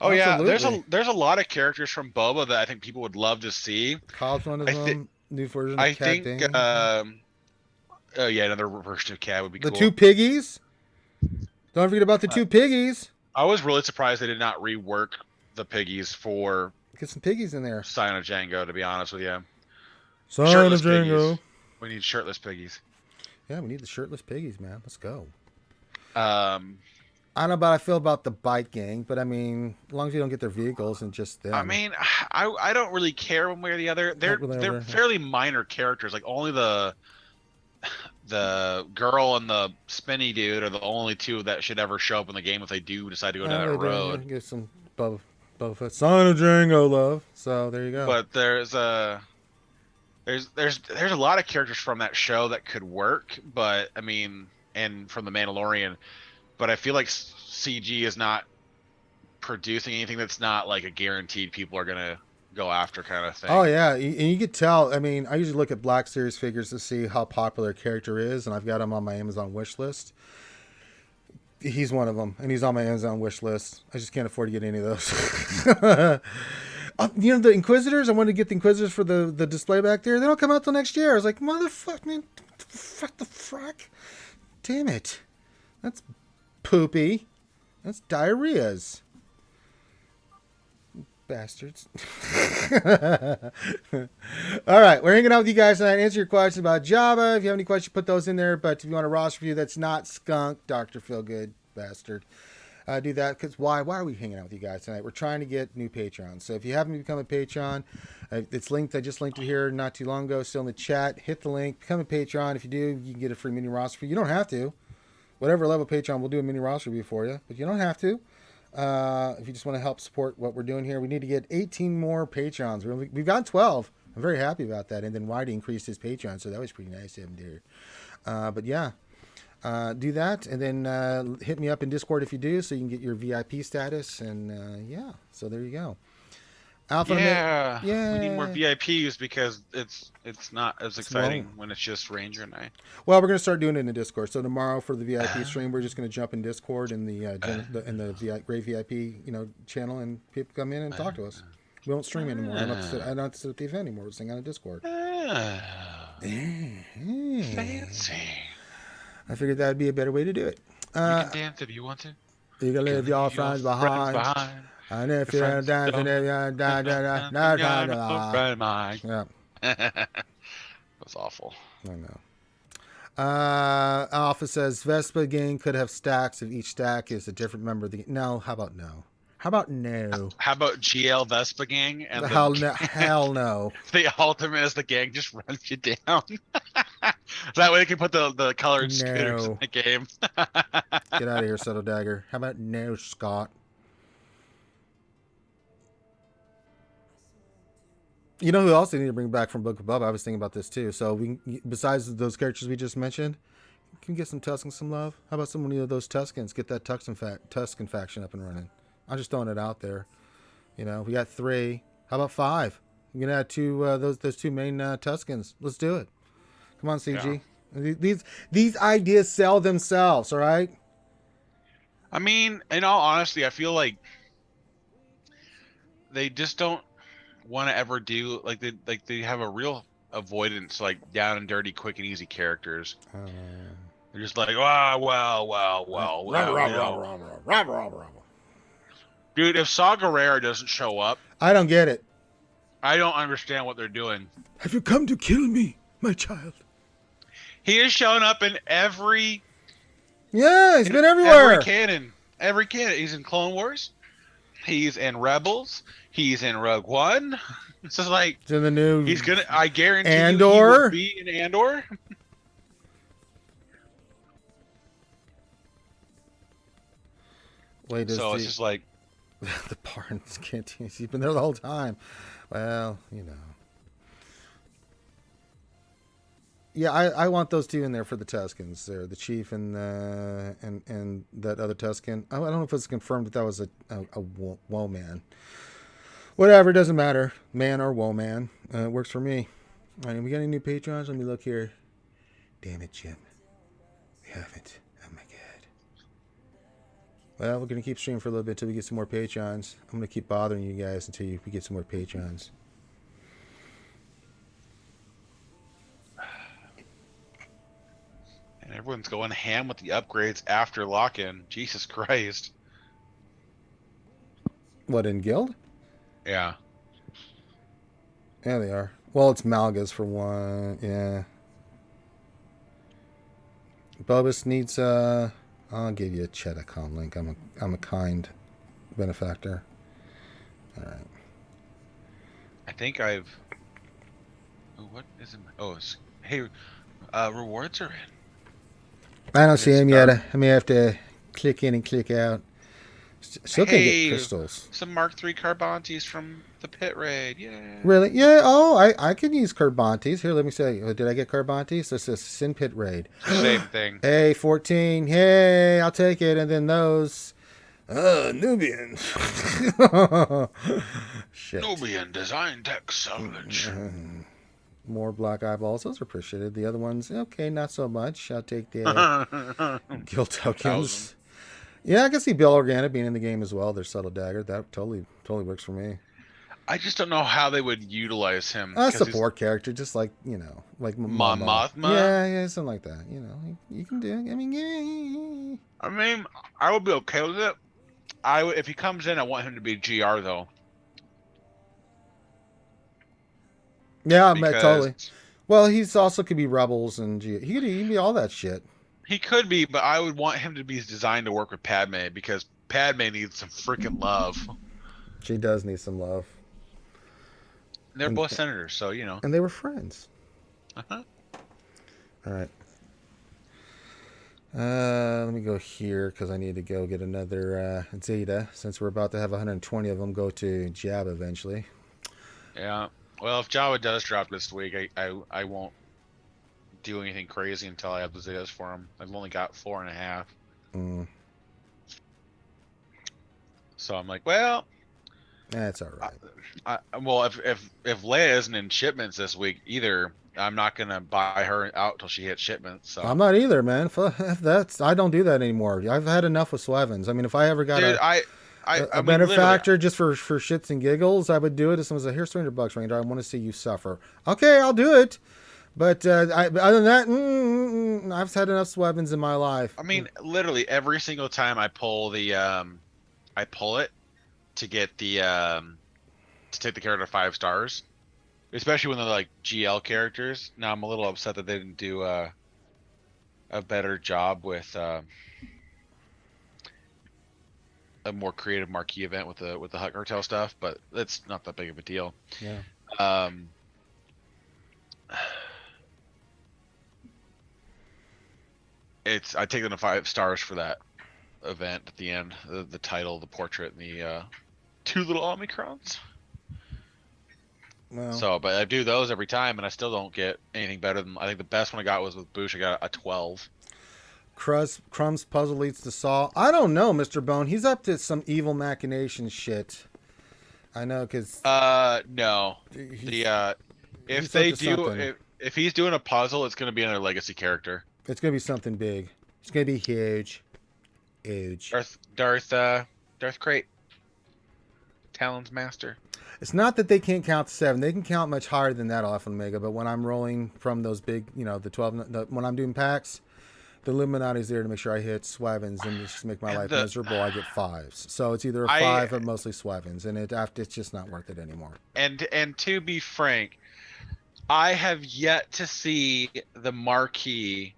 Speaker 2: Oh
Speaker 1: absolutely.
Speaker 2: Yeah, there's a lot of characters from Boba that I think people would love to see.
Speaker 1: Cobb's one of them. New version of
Speaker 2: I
Speaker 1: Cad
Speaker 2: think.
Speaker 1: Bane.
Speaker 2: Oh yeah, another version of Cad would be cool.
Speaker 1: The 2 piggies. Don't forget about the 2 piggies.
Speaker 2: I was really surprised they did not rework the piggies for.
Speaker 1: Get some piggies in there.
Speaker 2: Sign of Django, to be honest with you.
Speaker 1: Sign of Django.
Speaker 2: Piggies. We need shirtless piggies.
Speaker 1: Yeah, we need the shirtless piggies, man. Let's go. I don't know about how I feel about the bike gang, but I mean, as long as you don't get their vehicles and just them.
Speaker 2: I mean, I don't really care one way or the other. They're
Speaker 1: Not really
Speaker 2: they're
Speaker 1: over.
Speaker 2: fairly minor characters. Like only the girl and the spinny dude are the only two that should ever show up in the game if they do decide to go down that
Speaker 1: They do,
Speaker 2: road.
Speaker 1: get some Boba Fett, son of Django love. So there you go.
Speaker 2: But there's a lot of characters from that show that could work, but I mean, and from the Mandalorian, but I feel like CG is not producing anything that's not like a guaranteed people are gonna go after kind of thing.
Speaker 1: Oh yeah, and you could tell. I mean, I usually look at Black Series figures to see how popular a character is, and I've got him on my Amazon wish list. He's one of them, and he's on my Amazon wish list. I just can't afford to get any of those. You know, the Inquisitors, I wanted to get the Inquisitors for the display back there. They don't come out till next year. I was like, motherfucker, man, what the fuck? Damn it. That's poopy. That's diarrheas. Bastards. All right, we're hanging out with you guys tonight. Answer your questions about Jabba. If you have any questions, put those in there. But if you want a roster review that's not skunk, Dr. Feelgood, bastard, do that. Because why are we hanging out with you guys tonight? We're trying to get new Patreons. So if you haven't become a Patreon, it's linked. I just linked it here not too long ago. Still in the chat. Hit the link. Become a Patreon. If you do, you can get a free mini roster review. You don't have to. Whatever level Patreon, we'll do a mini roster review for you. But you don't have to. If you just want to help support what we're doing here, we need to get 18 more Patreons. We've got 12. I'm very happy about that. And then Whitey increased his Patreon, so that was pretty nice of him, dear. But yeah, do that. And then hit me up in Discord if you do, so you can get your VIP status. And yeah, so there you go. Alpha,
Speaker 2: yeah,
Speaker 1: yeah.
Speaker 2: We need more VIPs because it's not as exciting when it's just Ranger and I.
Speaker 1: Well, we're gonna start doing it in the Discord. So tomorrow for the VIP stream, we're just gonna jump in Discord in the Great VIP channel, and people come in and talk to us. We won't stream anymore. I don't have to sit at the event anymore. We're sitting on a Discord.
Speaker 2: Fancy.
Speaker 1: I figured that'd be a better way to do it.
Speaker 2: You can dance if you want to.
Speaker 1: You can leave your friends behind. And if you're dancing, yeah.
Speaker 2: That's awful.
Speaker 1: I know. Alpha says Vespa gang could have stacks if each stack is a different member of the. No, how about no? How about no?
Speaker 2: How about GL Vespa gang? And
Speaker 1: hell no.
Speaker 2: The ultimate is the gang just runs you down. That way they can put the colored scooters in the game.
Speaker 1: Get out of here, Subtle Dagger. How about no, Scott? You know who else they need to bring back from Book of Bubba? I was thinking about this too. So we, besides those characters we just mentioned, can we get some Tuskens some love? How about some of those Tuskens? Get that Tusken faction up and running. I'm just throwing it out there. You know, we got 3. How about 5? We're gonna add 2 those 2 main Tuskens. Let's do it. Come on, CG. Yeah. These ideas sell themselves. All right.
Speaker 2: I mean, in all honesty, I feel like they just don't want to ever do they have a real avoidance down and dirty, quick and easy characters. They're just like, well. Dude, if Saw Gerrera doesn't show up,
Speaker 1: I don't get it.
Speaker 2: I don't understand what they're doing.
Speaker 1: Have you come to kill me, my child?
Speaker 2: He has shown up in every.
Speaker 1: Yeah, he's been everywhere.
Speaker 2: Every canon. He's in Clone Wars. He's in Rebels. He's in Rogue One. It's just like
Speaker 1: it's in the new.
Speaker 2: He's gonna. I guarantee
Speaker 1: Andor.
Speaker 2: You he will be in Andor.
Speaker 1: Wait,
Speaker 2: so it's just like
Speaker 1: the Barnes canteen. He's been there the whole time. Well, you know. Yeah, I want those 2 in there for the Tuskens. There, the Chief and that other Tusken. I don't know if it's confirmed that was a woe man. Whatever, doesn't matter, man or woe man. It works for me. All right, we got any new patrons? Let me look here. Damn it, Jim. We haven't. Oh my god. Well, we're gonna keep streaming for a little bit until we get some more patrons. I'm gonna keep bothering you guys until we get some more patrons.
Speaker 2: And everyone's going ham with the upgrades after lock-in. Jesus Christ.
Speaker 1: What, in Guild?
Speaker 2: Yeah.
Speaker 1: Yeah, they are. Well, it's Malgas for one. Yeah. Bubus needs I'll give you a Chetacom link. I'm a kind benefactor. All right.
Speaker 2: I think I've. Oh, what is it? Oh, hey, rewards are in.
Speaker 1: I don't see him yet.
Speaker 2: Start.
Speaker 1: I may have to click in and click out. Still can't get crystals.
Speaker 2: Some Mark III Carbontes from the pit raid. Yeah.
Speaker 1: Really? Yeah. Oh, I can use Carbontes. Here, let me say. Did I get Carbontes? This is Sin Pit raid.
Speaker 2: Same thing.
Speaker 1: Hey, 14. Hey, I'll take it. And then those. Nubians. Shit.
Speaker 2: Nubian design tech salvage.
Speaker 1: More black eyeballs. Those are appreciated. The other ones, okay, not so much. I'll take the guild tokens. Yeah, I can see Bill Organa being in the game as well. Their subtle dagger. That totally works for me.
Speaker 2: I just don't know how they would utilize him.
Speaker 1: A support character, just like, like
Speaker 2: Mothma.
Speaker 1: Yeah, something like that. You can do it.
Speaker 2: I mean, I would be okay with it. If he comes in, I want him to be GR though.
Speaker 1: Yeah, totally. Well, he's also could be Rebels and he could be all that shit.
Speaker 2: He could be, but I would want him to be designed to work with Padme because Padme needs some freaking love.
Speaker 1: She does need some love.
Speaker 2: They're both senators, so you know.
Speaker 1: And they were friends.
Speaker 2: Uh-huh.
Speaker 1: All right. Let me go here because I need to go get another Zeta. Since we're about to have 120 of them go to Jabba eventually.
Speaker 2: Yeah. Well, if Jabba does drop this week, I won't do anything crazy until I have the Zetas for him. I've only got 4.5. So I'm like, well,
Speaker 1: that's all right.
Speaker 2: Well, if Leia isn't in shipments this week either, I'm not gonna buy her out till she hits shipments. So
Speaker 1: I'm not either, man. I don't do that anymore. I've had enough with Swevens. I mean, if I ever got a benefactor just for shits and giggles, I would do it. If someone said, "Here's $300, Ranger. I want to see you suffer." Okay, I'll do it. But other than that, I've had enough Swevens in my life.
Speaker 2: I mean, literally every single time I pull I pull it to get the to take the character 5 stars, especially when they're like GL characters. Now I'm a little upset that they didn't do a better job with a more creative marquee event with the Hut Cartel stuff, but it's not that big of a deal.
Speaker 1: Yeah.
Speaker 2: I take them to 5 stars for that event at the end. The title, the portrait, and the 2 little Omicrons.
Speaker 1: Well,
Speaker 2: So, but I do those every time, and I still don't get anything better than. I think the best one I got was with Boosh. I got a 12.
Speaker 1: Crumb's puzzle leads to Saul. I don't know, Mr. Bone. He's up to some evil machination shit. I know, because
Speaker 2: no. If they do, if he's doing a puzzle, it's going to be another legacy character.
Speaker 1: It's gonna be something big. It's gonna be huge.
Speaker 2: Darth Crate, Talon's master.
Speaker 1: It's not that they can't count to 7. They can count much higher than that, Alpha and Omega. But when I'm rolling from those big, the 12, when I'm doing packs, the Illuminati's there to make sure I hit Swevens and just make my life miserable. I get 5s, so it's either a 5 or mostly Swevens, and it's just not worth it anymore.
Speaker 2: And to be frank, I have yet to see the marquee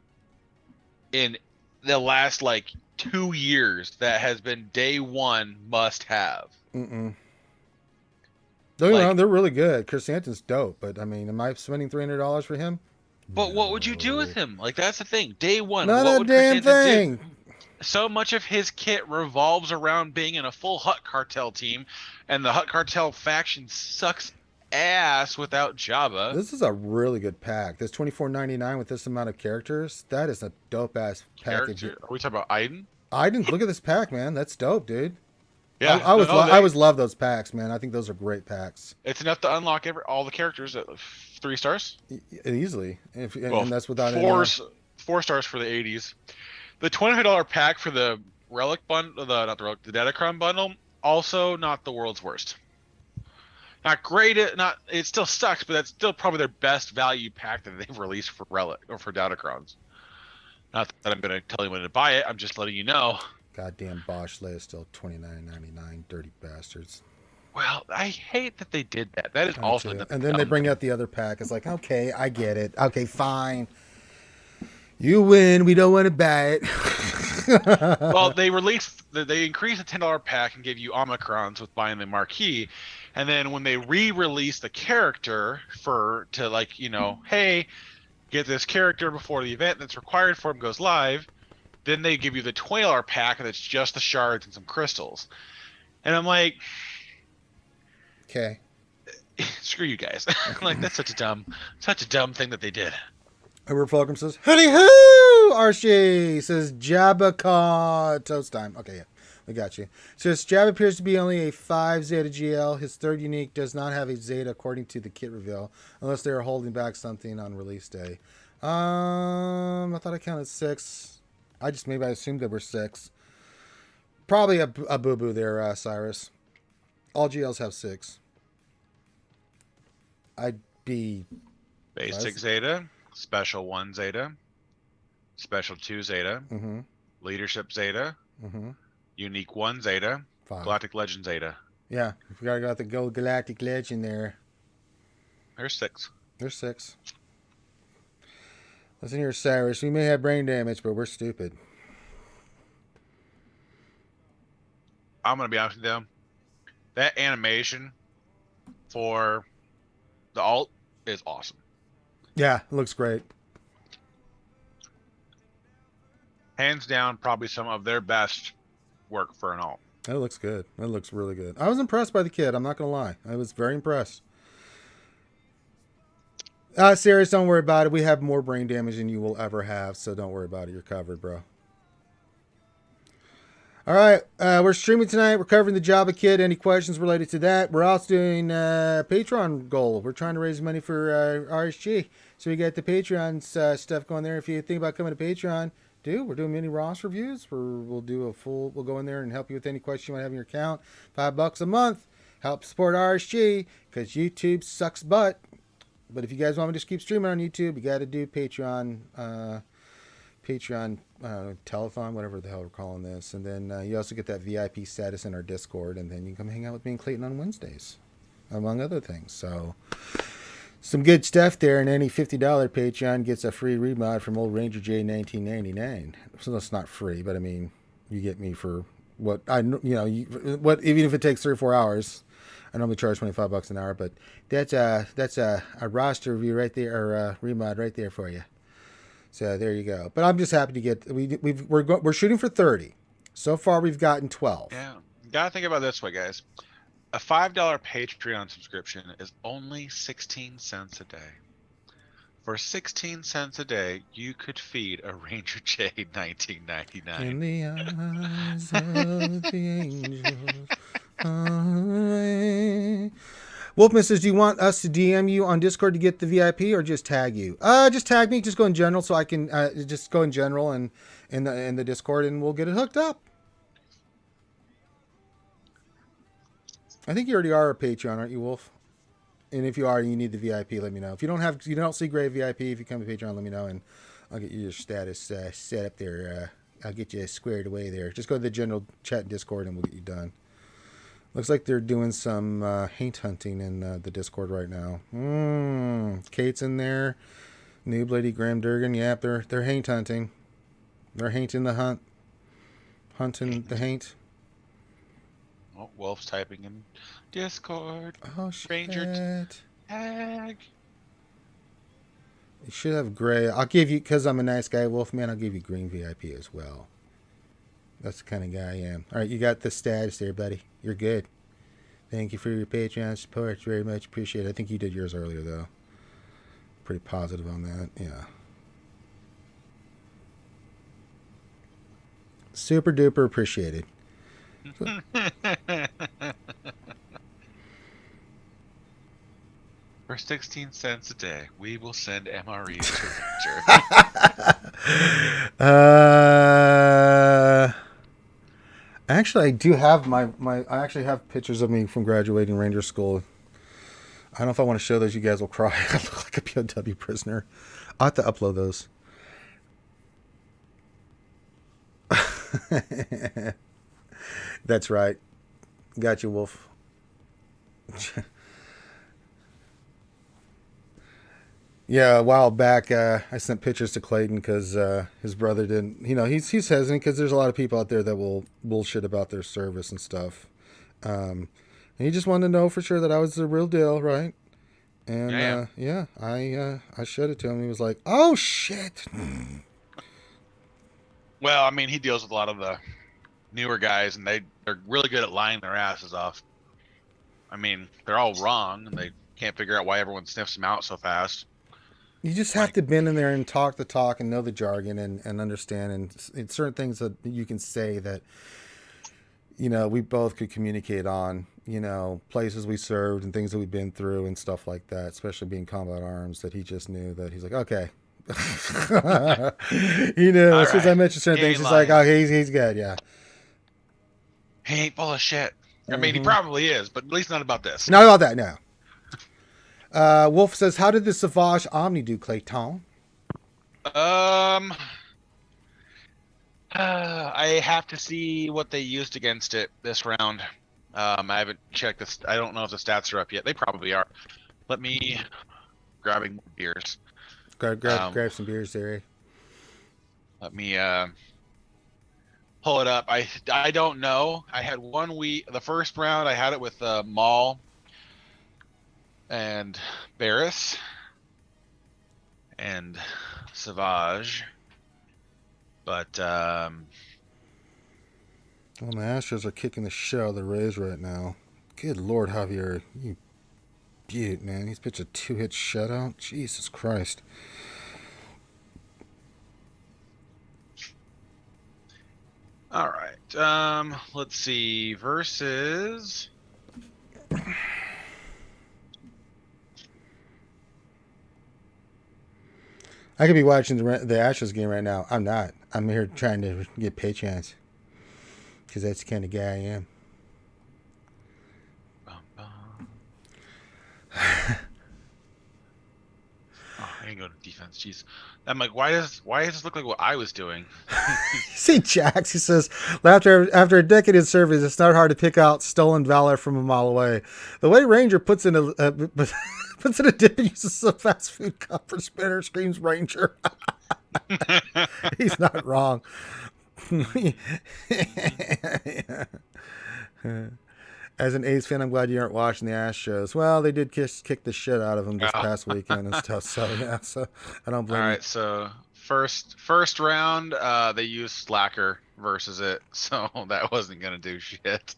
Speaker 2: in the last 2 years that has been day 1 must have.
Speaker 1: Don't get me wrong, they're really good. Chris Anton's dope, but I mean, am I spending $300 for him?
Speaker 2: But what would you do with him? That's the thing. Day 1,
Speaker 1: not
Speaker 2: what
Speaker 1: a
Speaker 2: would
Speaker 1: damn
Speaker 2: Chris Anton
Speaker 1: thing.
Speaker 2: do? So much of his kit revolves around being in a full Hut Cartel team, and the Hut Cartel faction sucks ass without Jabba.
Speaker 1: This is a really good pack. This $24.99 with this amount of characters, that is a dope ass package.
Speaker 2: Are we talking about Iden?
Speaker 1: Look at this pack, man. That's dope, dude.
Speaker 2: Yeah,
Speaker 1: I always love those packs, man. I think those are great packs.
Speaker 2: It's enough to unlock all the characters at 3 stars.
Speaker 1: Easily, and that's without
Speaker 2: 4 stars for the 80s. The $25 pack for the relic bundle, the Datacron bundle, also not the world's worst. Not great. It still sucks, but that's still probably their best value pack that they've released for relic or for Datacrons. Not that I'm going to tell you when to buy it. I'm just letting you know.
Speaker 1: Goddamn Bosch Leia still $29.99. Dirty bastards.
Speaker 2: Well, I hate that they did that. That is also.
Speaker 1: And then they bring out the other pack. It's like, okay, I get it. Okay, fine. You win. We don't want to buy it.
Speaker 2: Well, they increased the $10 pack and gave you Omicrons with buying the marquee, and then when they re-released the character to like, hey, get this character before the event that's required for him goes live, then they give you the $20 pack and it's just the shards and some crystals, and I'm like,
Speaker 1: Okay.
Speaker 2: screw you guys. Like, that's such a dumb thing that they did.
Speaker 1: Edward Fulcrum says, "Howdy hoo!" RSG says, "Jabba toast time." Okay, yeah, we got you. Says Jabba appears to be only a 5 Zeta GL. His third unique does not have a Zeta according to the kit reveal, unless they are holding back something on release day. I thought I counted 6. I assumed there were 6. Probably a boo boo there, Cyrus. All GLs have 6. I'd be
Speaker 2: Basic Zeta, Special 1 Zeta, Special 2 Zeta,
Speaker 1: Mm-hmm.
Speaker 2: Leadership Zeta,
Speaker 1: Mm-hmm.
Speaker 2: Unique 1 Zeta,
Speaker 1: 5.
Speaker 2: Galactic Legend Zeta.
Speaker 1: Yeah, we gotta go with the Gold Galactic Legend there.
Speaker 2: There's 6.
Speaker 1: There's 6. Listen here, Cyrus. We may have brain damage, but we're stupid.
Speaker 2: I'm gonna be honest with you. That animation for the alt is awesome.
Speaker 1: Yeah, it looks great.
Speaker 2: Hands down, probably some of their best work for an alt.
Speaker 1: It looks good. It looks really good. I was impressed by the kid. I'm not gonna lie. I was very impressed. Serious, don't worry about it. We have more brain damage than you will ever have, so don't worry about it. You're covered, bro. All right, we're streaming tonight. We're covering the Jabba kit. Any questions related to that? We're also doing Patreon goal. We're trying to raise money for RSG, so we got the Patreon stuff going there. If you think about coming to Patreon, we're doing mini Ross reviews. We'll go in there and help you with any question you might have in your account. $5 a month. Help support RSG because YouTube sucks butt. But if you guys want me to just keep streaming on YouTube, you got to do Patreon, telethon, whatever the hell we're calling this. And then you also get that VIP status in our Discord. And then you can come hang out with me and Clayton on Wednesdays, among other things. So some good stuff there. And any $50 Patreon gets a free remod from old Ranger J 1999. So that's not free, but I mean, you get me for what even if it takes 3 or 4 hours. I normally charge $25 an hour, but that's a roster review right there, or a remod right there for you. So there you go. But I'm just happy to get we're shooting for 30. So far we've gotten 12.
Speaker 2: Yeah, you gotta think about it this way, guys. A $5 Patreon subscription is only 16 cents a day. For 16 cents a day, you could feed a Ranger J 1999.
Speaker 1: In the eyes of the angels. Wolfman says, do you want us to DM you on Discord to get the VIP or just tag you? Just tag me. Just go in general so I can just go in general and in the Discord and we'll get it hooked up. I think you already are a Patreon, aren't you, Wolf? And if you are, you need the VIP, let me know. If you don't see Grey VIP, if you come to Patreon, let me know and I'll get you your status set up there. I'll get you squared away there. Just go to the general chat and Discord and we'll get you done. Looks like they're doing some haint hunting in the Discord right now. Kate's in there. Noob Lady Graham Durgan. Yep, they're haint hunting. They're hainting the hunt. Hunting the haint.
Speaker 2: Oh, Wolf's typing in Discord.
Speaker 1: Oh, shit.
Speaker 2: Ranger tag.
Speaker 1: You should have gray. I'll give you, because I'm a nice guy, Wolfman, I'll give you green VIP as well. That's the kind of guy I am. All right, you got the status there, buddy. You're good. Thank you for your Patreon support. It's very much appreciated. I think you did yours earlier, though. Pretty positive on that. Yeah. Super duper appreciated.
Speaker 2: For 16 cents a day, we will send MREs to Ranger.
Speaker 1: Actually, I do have I actually have pictures of me from graduating Ranger School. I don't know if I want to show those. You guys will cry. I look like a POW prisoner. I'll have to upload those. That's right. Got you, Wolf. Yeah, a while back, I sent pictures to Clayton because his brother didn't. He's hesitant because there's a lot of people out there that will bullshit about their service and stuff. And he just wanted to know for sure that I was the real deal, right? And
Speaker 2: Yeah.
Speaker 1: yeah, I showed it to him. He was like, "Oh shit."
Speaker 2: Well, I mean, he deals with a lot of the newer guys, and they're really good at lying their asses off. I mean, they're all wrong, and they can't figure out why everyone sniffs them out so fast.
Speaker 1: You just have to bend in there and talk the talk and know the jargon and understand and certain things that you can say that we both could communicate on. Places we served and things that we've been through and stuff like that. Especially being combat arms, that he just knew that he's like, okay. As soon as I mentioned certain things, he's like, oh, he's good, yeah.
Speaker 2: He ain't full of shit. I mean, he probably is, but at least not about this.
Speaker 1: Not about that, no. Wolf says, how did the Sauvage Omni do, Clayton?
Speaker 2: I have to see what they used against it this round. I haven't checked this. I don't know if the stats are up yet. They probably are. Let me grabbing more beers.
Speaker 1: Grab some beers there.
Speaker 2: Let me pull it up. I don't know. I had 1 week. The first round I had it with Maul and Barris and Savage, but
Speaker 1: well, my Astros are kicking the shit out of the Rays right now. Good Lord, Javier, you beaut, man. He's pitched a 2-hit shutout. Jesus Christ.
Speaker 2: all right. Let's see. Versus.
Speaker 1: I could be watching the Astros game right now. I'm not. I'm here trying to get pay chance. Because that's the kind of guy I am.
Speaker 2: Oh, I didn't go to defense. Jeez. I'm like, why does this look like what I was doing?
Speaker 1: See, Jax, he says, after a decade in service, it's not hard to pick out stolen valor from a mile away. The way Ranger puts in a dip and uses a fast food cup for spinner, screams Ranger. He's not wrong. As an A's fan, I'm glad you aren't watching the Astros. Well, they did kick the shit out of them this past weekend and stuff. So yeah, so I don't blame.
Speaker 2: All right, so first round, they used Slacker versus it, so that wasn't gonna do shit.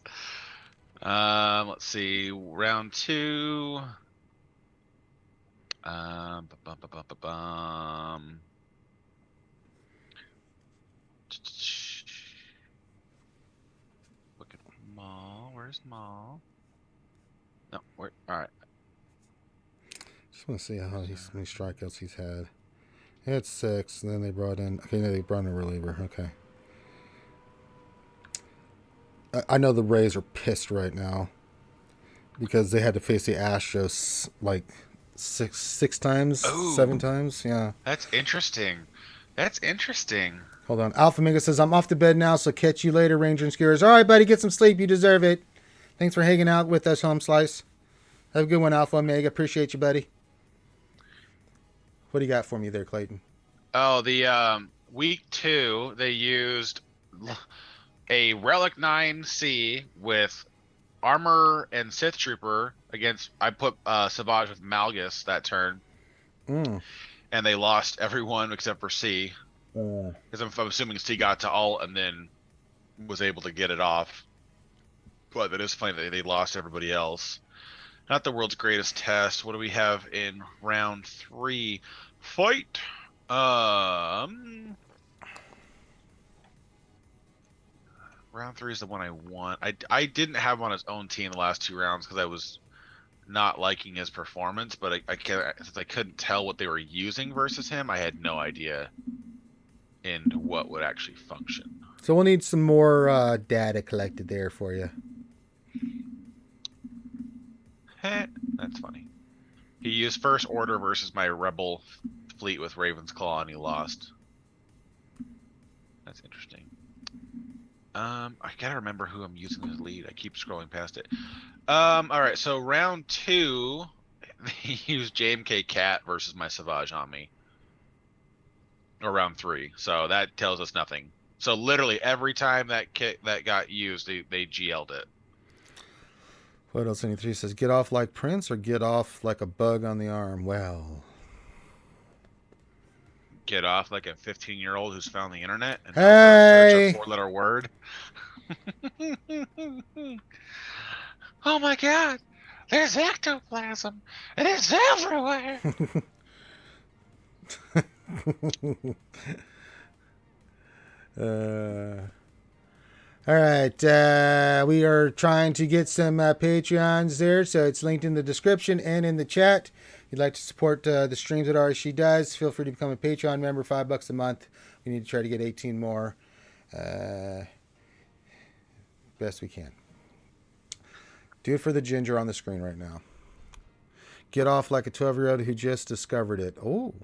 Speaker 2: Let's see, round 2. Look at Maul. Where's Maul? No, where? All right.
Speaker 1: Just want to see how many strikeouts he's had. He had 6, and then they brought in. Okay, no, they brought in a reliever. Okay. I know the Rays are pissed right now because they had to face the Astros like six times, 7 times. Yeah.
Speaker 2: That's interesting.
Speaker 1: Hold on. Alpha Mega says, I'm off to bed now, so catch you later, Ranger and Skewers. All right, buddy, get some sleep. You deserve it. Thanks for hanging out with us, Home Slice. Have a good one, Alpha Omega. Appreciate you, buddy. What do you got for me there, Clayton?
Speaker 2: Oh, the week 2, they used a Relic 9C with Armor and Sith Trooper against. I put Savage with Malgus that turn. And they lost everyone except for C. Because I'm assuming C got to alt and then was able to get it off. But it is funny that they lost everybody else. Not the world's greatest test. What do we have in round 3? Fight. Round 3 is the one I want. I didn't have him on his own team the last 2 rounds because I was not liking his performance, but since I couldn't tell what they were using versus him, I had no idea into what would actually function.
Speaker 1: So we'll need some more data collected there for you.
Speaker 2: That's funny. He used First Order versus my Rebel fleet with Raven's Claw, and he lost. That's interesting. I gotta remember who I'm using as lead. I keep scrolling past it. All right, so round 2, he used JMK Cat versus my Savage on me. Or round 3. So that tells us nothing. So literally every time that kit that got used, they GL'd it.
Speaker 1: What else? 3 says, get off like Prince or get off like a bug on the arm. Well,
Speaker 2: Get off like a 15-year-old who's found the internet and
Speaker 1: hey,
Speaker 2: search a 4-letter word. Oh my god, there's ectoplasm and it's everywhere.
Speaker 1: All right, we are trying to get some Patreons there, so it's linked in the description and in the chat. If you'd like to support the streams that RSG does, feel free to become a Patreon member, $5 a month. We need to try to get 18 more. Best we can. Do it for the ginger on the screen right now. Get off like a 12-year-old who just discovered it. Oh.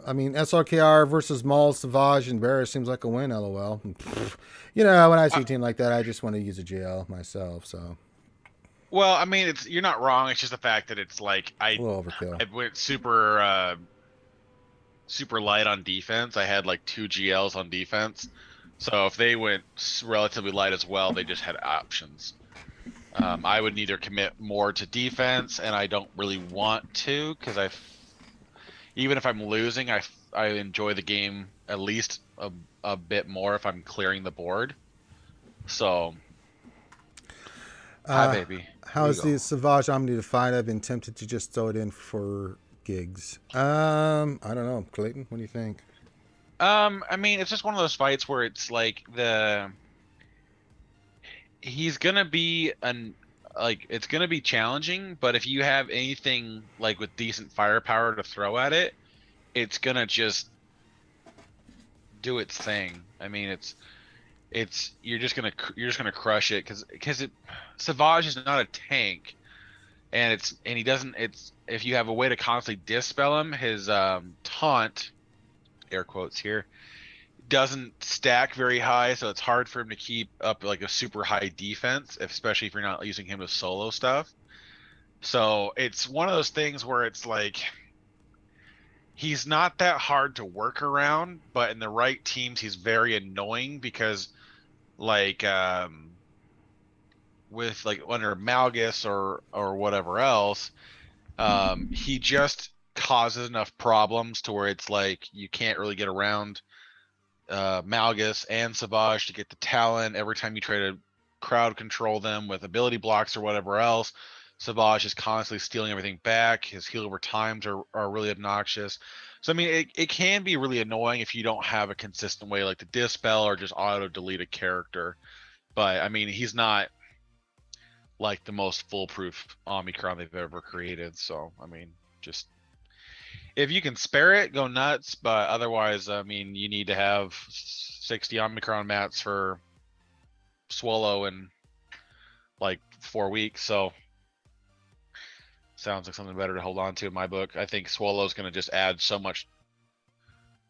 Speaker 1: I mean, SRKR versus Maul, Savage, and Bear seems like a win, LOL. You know, when I see a team like that, I just want to use a GL myself, so.
Speaker 2: Well, I mean, you're not wrong. It's just the fact that it's like
Speaker 1: A little overkill.
Speaker 2: I went super light on defense. I had like 2 GLs on defense. So if they went relatively light as well, they just had options. I would either commit more to defense, and I don't really want to, because even if I'm losing, I enjoy the game at least a bit more if I'm clearing the board. So, hi baby.
Speaker 1: How's the Savage Omni to fight? I've been tempted to just throw it in for gigs. I don't know, Clayton. What do you think?
Speaker 2: I mean, it's just one of those fights where it's like he's gonna be it's gonna be challenging, but if you have anything like with decent firepower to throw at it, it's gonna just do its thing. I mean, you're just gonna crush it because Savage is not a tank, and if you have a way to constantly dispel him, his taunt, air quotes here, doesn't stack very high, so it's hard for him to keep up like a super high defense, especially if you're not using him to solo stuff. So it's one of those things where it's like he's not that hard to work around, but in the right teams he's very annoying because like with like under Malgus or whatever else, he just causes enough problems to where it's like you can't really get around Malgus and Savage to get the talent. Every time you try to crowd control them with ability blocks or whatever else, Savage is constantly stealing everything back. His heal over times are really obnoxious. So I mean, it can be really annoying if you don't have a consistent way like to dispel or just auto delete a character. But I mean, he's not like the most foolproof Omicron they've ever created. So I mean, just if you can spare it, go nuts. But otherwise, I mean, you need to have 60 Omicron mats for Swallow in like 4 weeks. So sounds like something better to hold on to in my book. I think Swallow's going to just add so much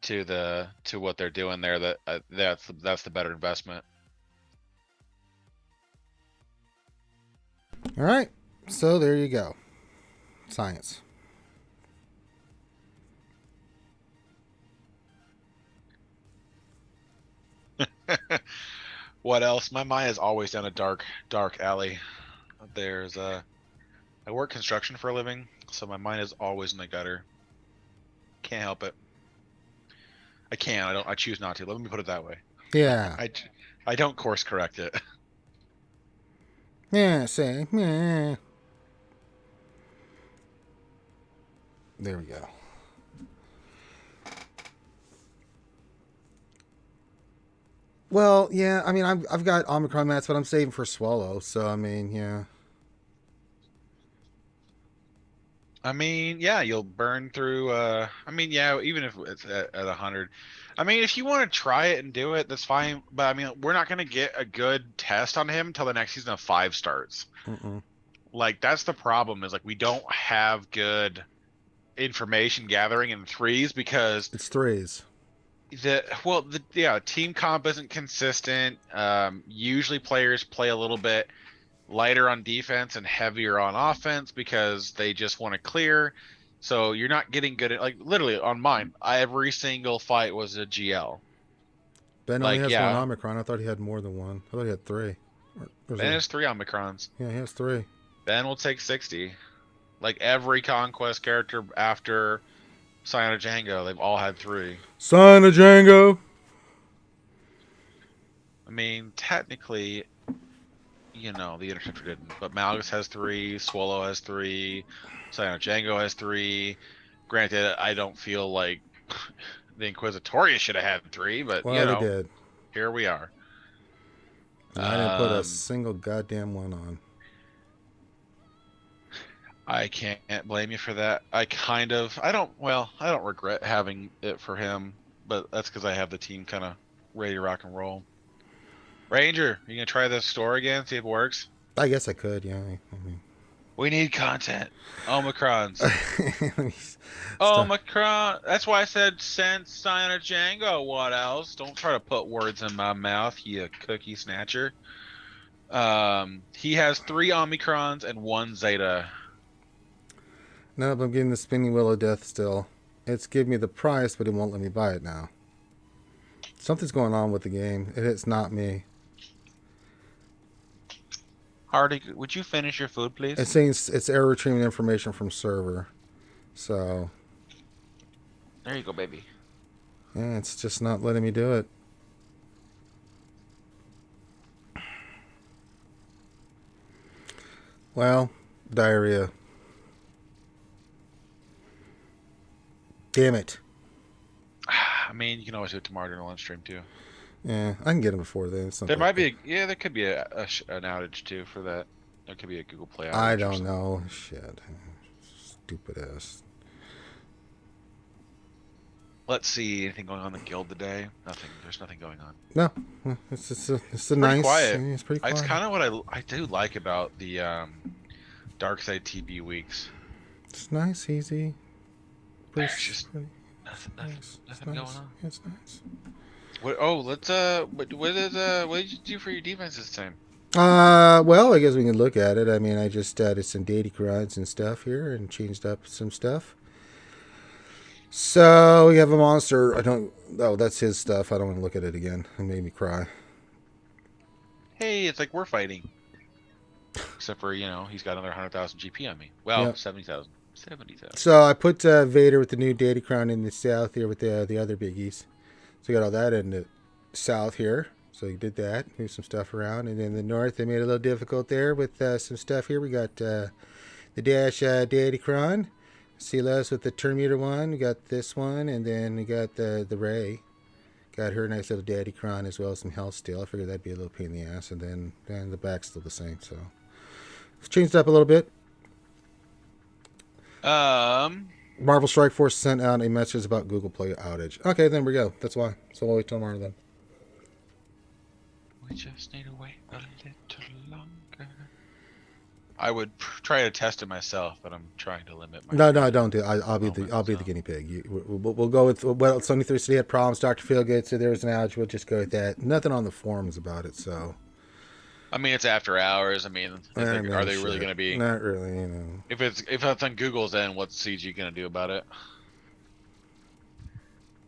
Speaker 2: to what they're doing there that that's the better investment.
Speaker 1: All right, so there you go. Science.
Speaker 2: What else? My mind is always down a dark alley. There's I work construction for a living, so my mind is always in the gutter. Can't help it. I can. I choose not to. Let me put it that way.
Speaker 1: Yeah.
Speaker 2: I don't course correct it.
Speaker 1: Yeah, say, yeah. There we go. Well, yeah, I mean, I've got Omicron mats, but I'm saving for Swallow, so I mean, yeah.
Speaker 2: I mean, yeah, you'll burn through. I mean, yeah, even if it's at 100. I mean, if you want to try it and do it, that's fine. But I mean, we're not going to get a good test on him until the next season of 5 starts. Like, that's the problem, is like we don't have good information gathering in 3s because
Speaker 1: it's 3s.
Speaker 2: Team comp isn't consistent. Usually players play a little bit lighter on defense and heavier on offense because they just want to clear. So you're not getting good at, like, literally on mine, every single fight was a GL.
Speaker 1: Ben only
Speaker 2: Like,
Speaker 1: has one
Speaker 2: yeah,
Speaker 1: Omicron. I thought he had more than one. I thought he had 3.
Speaker 2: Ben has 3 Omicrons.
Speaker 1: Yeah, he has 3.
Speaker 2: Ben will take 60. Like every conquest character after Scion of Django, they've all had 3.
Speaker 1: Son of Django.
Speaker 2: I mean, technically, you know, the Interceptor didn't, but Malgus has 3, Swallow has 3, Scion of Django has 3. Granted, I don't feel like the Inquisitorius should have had 3, but
Speaker 1: Well,
Speaker 2: you know,
Speaker 1: they did.
Speaker 2: here we are.
Speaker 1: And I didn't put a single goddamn one on.
Speaker 2: I can't blame you for that. I don't regret having it for him, but that's because I have the team kind of ready to rock and roll. Ranger, you gonna try this store again, see if it works?
Speaker 1: I guess I could, yeah. I mean,
Speaker 2: We need content. Omicrons.
Speaker 1: let me
Speaker 2: Omicron. That's why I said send Scion of Django. What else? Don't try to put words in my mouth, you cookie snatcher. He has 3 Omicrons and 1 Zeta.
Speaker 1: No, but I'm getting the spinning wheel of death still. It's giving me the price, but it won't let me buy it now. Something's going on with the game. It's not me.
Speaker 2: Hardy, would you finish your food, please?
Speaker 1: It's saying it's error retrieving information from server. So,
Speaker 2: There you go, baby.
Speaker 1: yeah, it's just not letting me do it. Well, diarrhea. Damn it.
Speaker 2: I mean, you can always do it tomorrow during the lunch stream too.
Speaker 1: Yeah, I can get them before then. It's not
Speaker 2: There
Speaker 1: that
Speaker 2: might
Speaker 1: big.
Speaker 2: be, there could be an outage too for that. There could be a Google Play outage.
Speaker 1: I
Speaker 2: or
Speaker 1: don't
Speaker 2: something.
Speaker 1: know. Shit. Stupid ass.
Speaker 2: Let's see, anything going on in the guild today? Nothing. There's nothing going on.
Speaker 1: No, it's a
Speaker 2: Pretty
Speaker 1: nice.
Speaker 2: quiet.
Speaker 1: It's pretty quiet.
Speaker 2: It's kind of what I do like about the Dark Side TB weeks.
Speaker 1: It's nice, easy.
Speaker 2: There's just
Speaker 1: pretty
Speaker 2: nothing
Speaker 1: nice. It's
Speaker 2: going
Speaker 1: nice.
Speaker 2: on.
Speaker 1: It's nice.
Speaker 2: Let's what did you do for your defense this time?
Speaker 1: Well, I guess we can look at it. I mean, I just added some data grids and stuff here and changed up some stuff. So we have a monster. Oh, that's his stuff. I don't want to look at it again. It made me cry.
Speaker 2: Hey, it's like we're fighting. Except for, he's got another 100,000 GP on me. Well,
Speaker 1: Yep.
Speaker 2: 70,000. 70,000.
Speaker 1: So I put Vader with the new data crown in the south here with the other biggies. So we got all that in the south here. So we did that. Moved some stuff around. And in the north, they made it a little difficult there with some stuff here. We got the dash data crown. Silas with the Terminator one. We got this one. And then we got the Ray. Got her nice little daddy cron as well as some health steel. I figured that'd be a little pain in the ass. And then the back's still the same. So it's changed up a little bit. Marvel Strike Force sent out a message about Google Play outage. Okay, then we go. That's why. So we'll wait till tomorrow then.
Speaker 2: We just need to wait a little longer. I would try to test it myself, but I'm trying to limit my.
Speaker 1: No, don't do it. I'll be the guinea pig. We'll go with well. Sony 360 had problems. Dr. Feelgood said there was an outage. We'll just go with that. Nothing on the forums about it. So.
Speaker 2: I mean, it's after hours. I mean, are they really going to be?
Speaker 1: Not really.
Speaker 2: If it's on Google's end, what's CG going to do about it?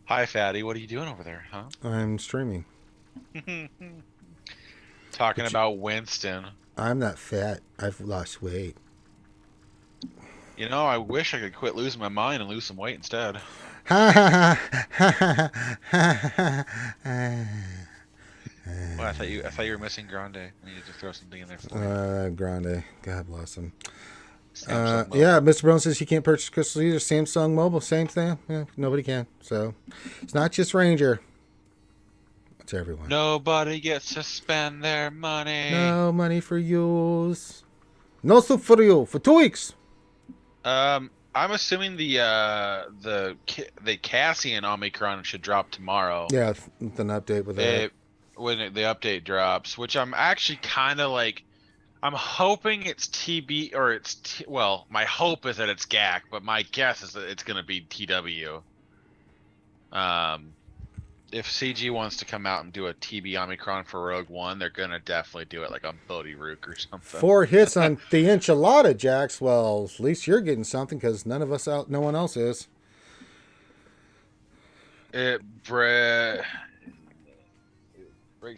Speaker 2: Hi, Fatty. What are you doing over there, huh?
Speaker 1: I'm streaming.
Speaker 2: Talking about Winston.
Speaker 1: I'm not fat. I've lost weight.
Speaker 2: I wish I could quit losing my mind and lose some weight instead.
Speaker 1: Ha ha ha ha.
Speaker 2: Well, I thought you were missing Grande. I needed to throw something in there for you.
Speaker 1: Grande. God bless him.
Speaker 2: Samsung Mobile.
Speaker 1: Yeah, Mr. Brown says you can't purchase crystals either. Samsung Mobile, same thing. Yeah, nobody can. So it's not just Ranger. It's everyone.
Speaker 2: Nobody gets to spend their money.
Speaker 1: No money for use. No soup for you for 2 weeks.
Speaker 2: I'm assuming the Cassian Omicron should drop tomorrow.
Speaker 1: Yeah, with an update with that.
Speaker 2: When the update drops, which I'm actually kind of like, I'm hoping it's TB or well, my hope is that it's GAC, but my guess is that it's going to be TW. if CG wants to come out and do a TB Omicron for Rogue One, they're gonna definitely do it like on Bodhi Rook or something.
Speaker 1: 4 hits on the enchilada, Jax. Well, at least you're getting something because no one else is.
Speaker 2: It breaks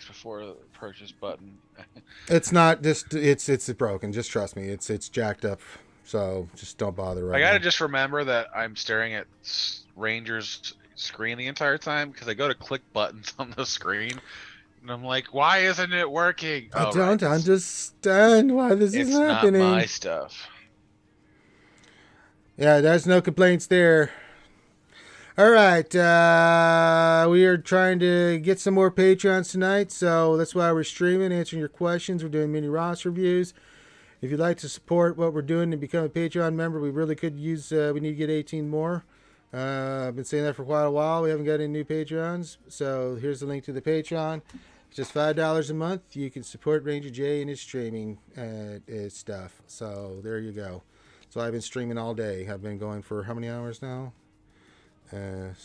Speaker 2: before the purchase button.
Speaker 1: It's not just it's broken. Just trust me. It's jacked up. So just don't bother right
Speaker 2: I gotta
Speaker 1: now.
Speaker 2: just remember that I'm staring at Ranger's screen the entire time because I go to click buttons on the screen and I'm like, why isn't it working?
Speaker 1: I
Speaker 2: Oh,
Speaker 1: don't
Speaker 2: right.
Speaker 1: understand why this is
Speaker 2: It's
Speaker 1: happening.
Speaker 2: not my stuff.
Speaker 1: Yeah, there's no complaints there. All right, we are trying to get some more Patreons tonight, so that's why we're streaming, answering your questions. We're doing mini Ross reviews. If you'd like to support what we're doing and become a Patreon member, we really could use. We need to get 18 more. I've been saying that for quite a while. We haven't got any new Patreons, so here's the link to the Patreon. It's just $5 a month. You can support Ranger J and his streaming stuff. So there you go. So I've been streaming all day. I've been going for how many hours now? 9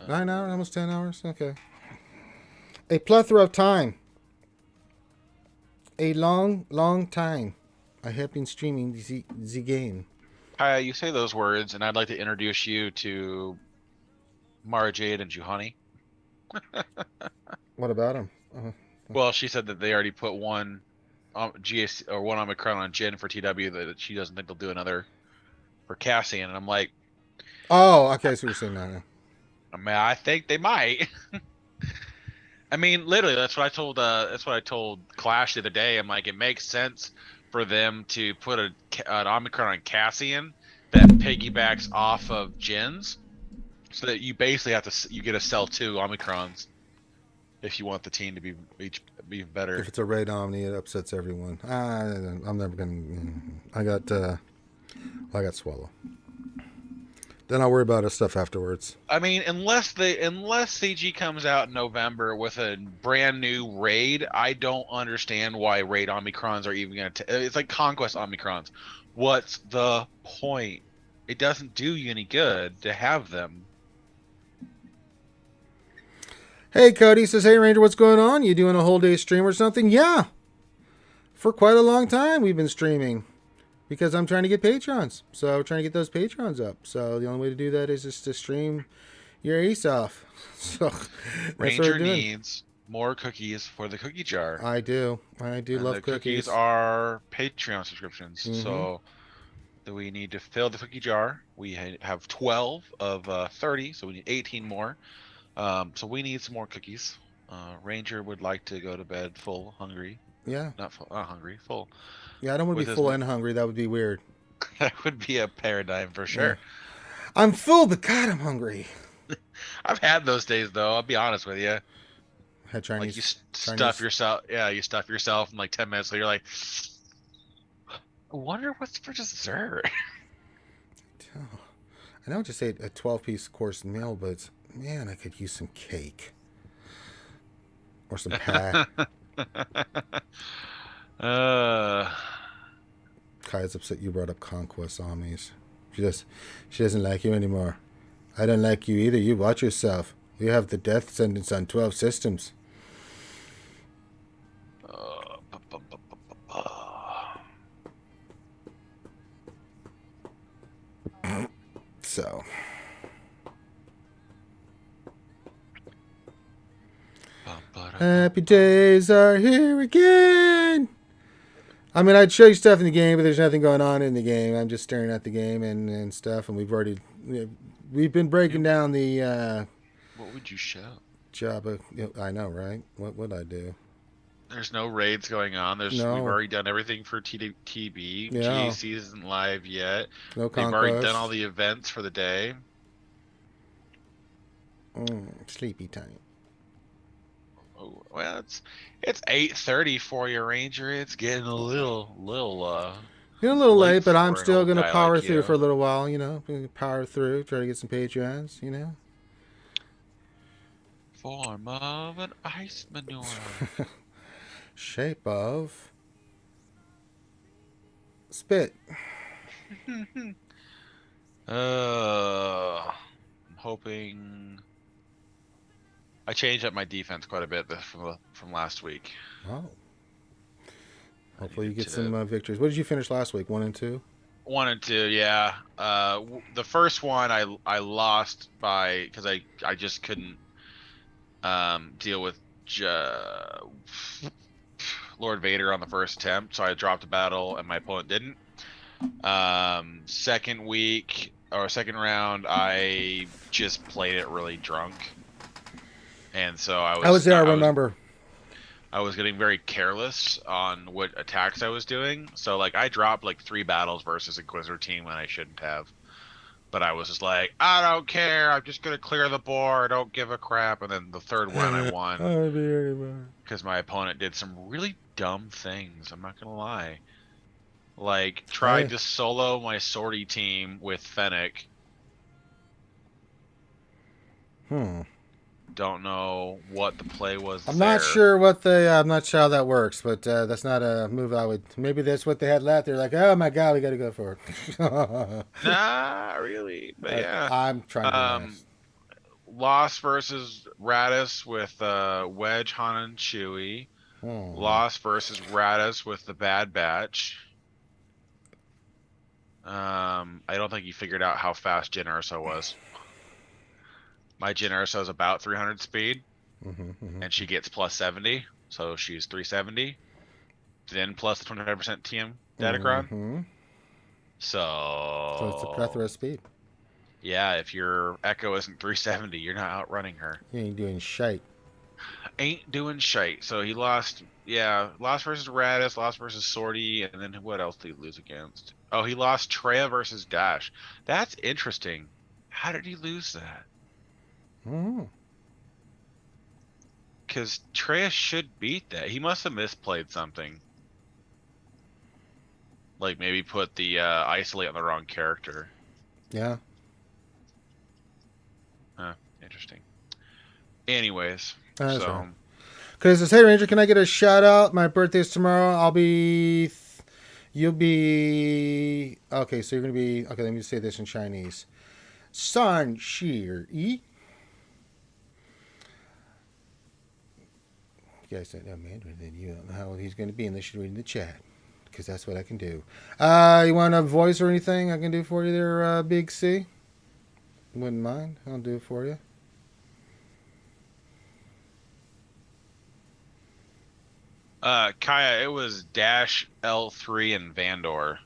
Speaker 1: hours, almost 10 hours. Okay. A plethora of time. A long time. I have been streaming the game.
Speaker 2: Hi, you say those words, and I'd like to introduce you to Mara Jade and Juhani.
Speaker 1: What about him?
Speaker 2: Well, she said that they already put one GS or one Omicron on Jin for TW, that she doesn't think they'll do another for Cassian, and I'm like,
Speaker 1: oh, okay, so you're saying that.
Speaker 2: I mean, I think they might. I mean, literally, that's what I told Clash the other day. I'm like, it makes sense for them to put an Omicron on Cassian that piggybacks off of Jin's, so that you basically you get to sell 2 Omicrons if you want the team to be better.
Speaker 1: If it's a raid Omni, it upsets everyone. I'm never gonna. I got swallow. Then I'll worry about his stuff afterwards.
Speaker 2: I mean, unless CG comes out in November with a brand new raid, I don't understand why raid Omicrons are even going to. It's like Conquest Omicrons. What's the point? It doesn't do you any good to have them.
Speaker 1: Hey, Cody says, "Hey Ranger, what's going on? You doing a whole day stream or something?" Yeah, for quite a long time we've been streaming. Because I'm trying to get Patrons. So I'm trying to get those Patrons up. So the only way to do that is just to stream your ace off. So that's
Speaker 2: Ranger needs more cookies for the cookie jar.
Speaker 1: I do love
Speaker 2: the cookies are Patreon subscriptions.
Speaker 1: Mm-hmm.
Speaker 2: So we need to fill the cookie jar. We have 12 of 30, so we need 18 more. So we need some more cookies. Ranger would like to go to bed full, hungry.
Speaker 1: Yeah.
Speaker 2: Not hungry, full.
Speaker 1: Yeah, I don't want to be full and hungry. That would be weird.
Speaker 2: That would be a paradigm for sure.
Speaker 1: Yeah. I'm full, but God, I'm hungry.
Speaker 2: I've had those days though. I'll be honest with you.
Speaker 1: Had Chinese.
Speaker 2: Like you stuff yourself. Yeah, you stuff yourself, and like 10 minutes later, you're like, I wonder what's for dessert.
Speaker 1: I know I just ate a 12-piece course meal, but man, I could use some cake or some pie. Kaya's upset you brought up Conquest Omnis. She doesn't like you anymore. I don't like you either. You watch yourself. We have the death sentence on 12 systems. So. Happy days are here again. I mean, I'd show you stuff in the game, but there's nothing going on in the game. I'm just staring at the game and stuff, and we've been breaking down the.
Speaker 2: What would you show?
Speaker 1: Jabba. I know, right? What would I do?
Speaker 2: There's no raids going on. We've already done everything for TB.
Speaker 1: Yeah.
Speaker 2: GAC isn't live yet.
Speaker 1: No
Speaker 2: They've already done all the events for the day.
Speaker 1: Sleepy time.
Speaker 2: Oh, well, it's 8:30 for you, Ranger. It's getting a little
Speaker 1: You're a little late, but I'm
Speaker 2: for an
Speaker 1: still
Speaker 2: old
Speaker 1: gonna
Speaker 2: guy
Speaker 1: power
Speaker 2: like
Speaker 1: through
Speaker 2: you.
Speaker 1: for a little while. Power through, try to get some Patreons.
Speaker 2: Form of an ice manure.
Speaker 1: Shape of spit.
Speaker 2: I'm hoping. I changed up my defense quite a bit from last week.
Speaker 1: Oh.
Speaker 2: I
Speaker 1: Hopefully you
Speaker 2: needed
Speaker 1: get
Speaker 2: to-
Speaker 1: some victories. What did you finish last week? 1 and 2?
Speaker 2: 1 and 2, yeah. The first one I lost by because I just couldn't deal with Lord Vader on the first attempt, so I dropped a battle and my opponent didn't. Second week or second round, I just played it really drunk, and so
Speaker 1: I was there. I remember.
Speaker 2: I was getting very careless on what attacks I was doing. So like I dropped like 3 battles versus Inquisitor team when I shouldn't have. But I was just like, I don't care. I'm just gonna clear the board. I don't give a crap. And then the third one I won because my opponent did some really dumb things. I'm not gonna lie. Like tried to solo my sortie team with Fennec. Don't know what the play was.
Speaker 1: I'm not sure what I'm not sure how that works, but that's not a move I would. Maybe that's what they had left. They're like, oh my god, we got to go for it.
Speaker 2: Nah, really. But yeah,
Speaker 1: I'm trying to be nice.
Speaker 2: Lost versus Radis with Wedge, Han, and Chewie. Lost versus Radis with the Bad Batch. I don't think you figured out how fast Jyn Erso was. My Jyn Erso is about 300 speed, and she gets plus 70, so she's 370. Then plus the 25% TM Datacron. So
Speaker 1: it's a plethora of speed.
Speaker 2: Yeah, if your Echo isn't 370, you're not outrunning her.
Speaker 1: You ain't doing shite.
Speaker 2: Ain't doing shite. So he lost, lost versus Radis, lost versus Sortie, and then what else did he lose against? Oh, he lost Treya versus Dash. That's interesting. How did he lose that? Because Treya should beat that. He must have misplayed something. Like maybe put the isolate on the wrong character.
Speaker 1: Yeah.
Speaker 2: Huh, interesting. Anyways,
Speaker 1: That's
Speaker 2: so.
Speaker 1: right. Because it says, hey Ranger, can I get a shout out? My birthday's tomorrow. You'll be, okay, so you're going to be, okay, let me say this in Chinese. San Shi Yi. You guys don't know Mandarin, then you don't know how he's going to be unless you're reading the chat. Because that's what I can do. You want a voice or anything I can do for you there, Big C? Wouldn't mind. I'll do it for you.
Speaker 2: Kaya, it was Dash, L3, and Vandor.